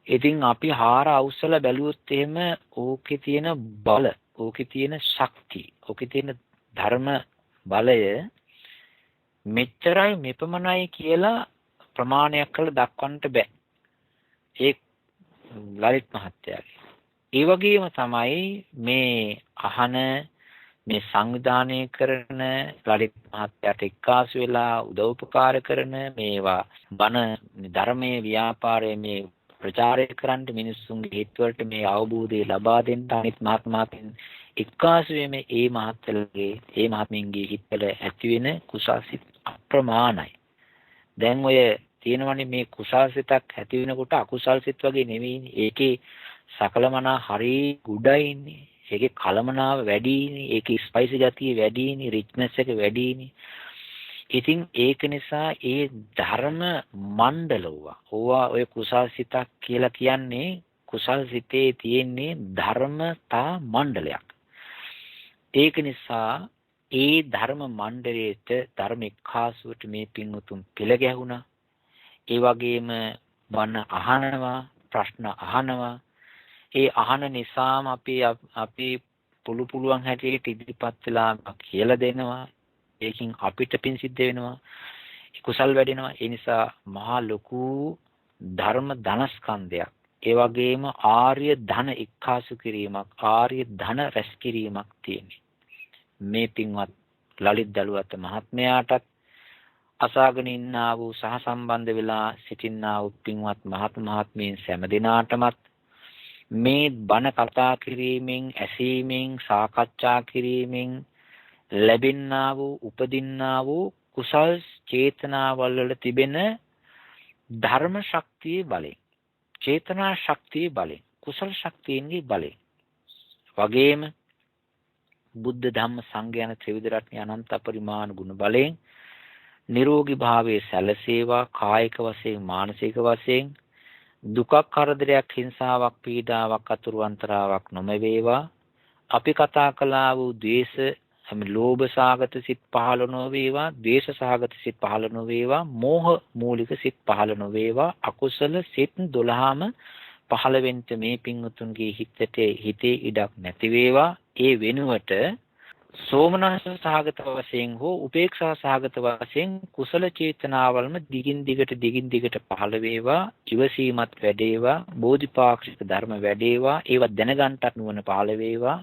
ඉතින් අපි හාර අවසල බැලුවොත් එහෙම ඕකේ තියෙන බල, ඕකේ තියෙන ශක්තිය, ඕකේ තියෙන ධර්ම බලය මෙච්චරයි මෙපමණයි කියලා ප්‍රමාණයක් කරලා දක්වන්නට බෑ. ඒ ලලිත් මහත්තයාගේ. ඒ වගේම තමයි මේ අහන මේ සංවිධානය කරන ලලිත් මහත්තයාට එක්කාසු වෙලා උදව්පකාර කරන මේවා බණ ධර්මයේ ව්‍යාපාරයේ මේ ප්‍රචාරය කරන්න මිනිස්සුන්ගේ හිතවලට මේ අවබෝධය ලබා දෙන්න අනිත් මහත්මාකින් එක්කාසු වෙමේ ඒ මහත්වලගේ ඒ මහත්මින්ගේ හිතවල ඇති වෙන කුසල්සිත අප්‍රමාණයි. දැන් ඔය තියෙනවනේ මේ කුසල්සිතක් ඇති වෙනකොට අකුසල්සිත වගේ නෙවෙයිනේ. ඒකේ සකලමනා හරි ගුඩයිනේ. ඒකේ කලමනාව වැඩිනේ. ඒකේ ස්පයිසි ගතිය වැඩිනේ. රිච්නස් එක වැඩිනේ. ඉතින් ඒක නිසා ඒ ධර්ම මණ්ඩලෝවා. ඕවා ඔය කුසල්සිතක් කියලා කියන්නේ කුසල්සිතේ තියෙන්නේ ධර්මතා මණ්ඩලයක්. ඒක නිසා ඒ ධර්ම මණ්ඩලයේට ධර්ම එක්කාසුවට මේ පින්වතුන් පිළ ගැහුණා. ඒ වගේම බණ අහනවා, ප්‍රශ්න අහනවා. ඒ අහන නිසාම අපි පුළුවන් හැටියට ඉදිරිපත් වෙලා කියලා දෙනවා. ඒකින් අපිට පින් සිද්ධ වෙනවා. කුසල් වැඩෙනවා. ඒ නිසා මහා ලොකු ධර්ම ධනස්කන්ධයක්. ඒ වගේම ආර්ය ධන එක්කාසු කිරීමක්, ආර්ය ධන රැස් කිරීමක් තියෙනවා. මේ පින්වත් ලලිත් දලුවත් මහත්මයාටත් අසාගෙන ඉන්නා වූ සහ සම්බන්ධ වෙලා සිටින්නා වූ පින්වත් මහත්මීන් සෑම දිනාටමත් මේ බණ කතා කිරීමෙන්, ඇසීමෙන්, සාකච්ඡා කිරීමෙන් ලැබෙන්නා වූ උපදින්නා වූ කුසල් චේතනාවල් වල තිබෙන ධර්ම ශක්තියේ බලයෙන්, චේතනා ශක්තියේ බලයෙන්, කුසල ශක්තියන්ගේ බලයෙන් වගේම බුද්ධ ධම්ම සංඝ යන ත්‍රිවිධ රත්නයේ අනන්ත පරිමාණ ගුණ බලයෙන් නිරෝගී භාවයේ සැලසේවා. කායික වශයෙන්, මානසික වශයෙන් දුකක්, කරදරයක්, හිංසාවක්, පීඩාවක්, අතුරු අන්තරාවක් නොමැවේවා. අපි කතා කළා වූ ද්වේෂ, ලෝභ සාගත සිත් පහළ නොවේවා. ද්වේෂ සාගත සිත් පහළ නොවේවා. මෝහ මූලික සිත් පහළ නොවේවා. අකුසල සිත් 12ම පහළ වෙන්න මේ පින්වතුන්ගේ හිතේ ඉඩක් නැති වේවා. ඒ වෙනුවට සෝමනස්ස සහගත වශයෙන් හෝ උපේක්ෂා සහගත වශයෙන් කුසල චේතනාවල්ම දිගින් දිගට පහළ වේවා. ඉවසීමත් වැඩේවා. බෝධිපාක්ෂික ධර්ම වැඩේවා. ඒවා දැනගන්නටත් නුවණ පහළ වේවා.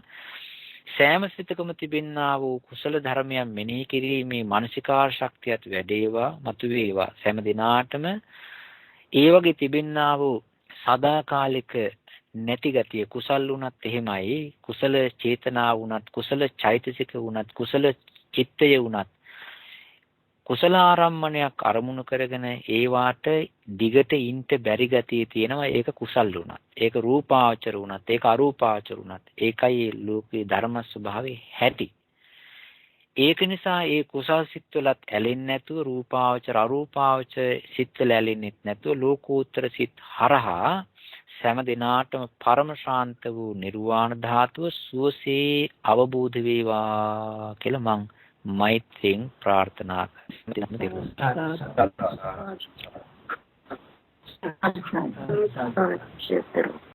සෑම සිතකම තිබෙන්නා වූ කුසල ධර්මයන් මෙනෙහි කිරීමේ මානසිකාර ශක්තියත් වැඩේවා, මතුවේවා. සෑම දිනාටම ඒ වගේ තිබෙන්නා වූ සදාකාලික නැති ගතිය කුසල් වුණත් එහෙමයි, කුසල චේතනා වුණත්, කුසල චෛතසික වුණත්, කුසල චිත්තය වුණත් කුසල ආරම්මණයක් අරමුණු කරගෙන ඒවාට දිගට ඉන්ට බැරි ගතිය තියෙනවා. ඒක කුසල් වුණත්, ඒක රූපාවචර වුණත්, ඒක අරූපාවචර වුණත්, ඒකයි ලෝකේ ධර්ම ස්වභාවයේ හැටි. ඒක නිසා ඒ කුසල් සිත්වලත් ඇලෙන්නේ නැතුව, රූපාවචර අරූපාවචර සිත්වල ඇලෙන්නේ නැතුව ලෝකෝත්තර සිත් හරහා සෑම දිනාටම පරම ශාන්ත වූ නිර්වාණ ධාතුව සුවසේ අවබෝධ වේවා කියලා මං මෛත්‍රියෙන් ප්‍රාර්ථනා කරනවා.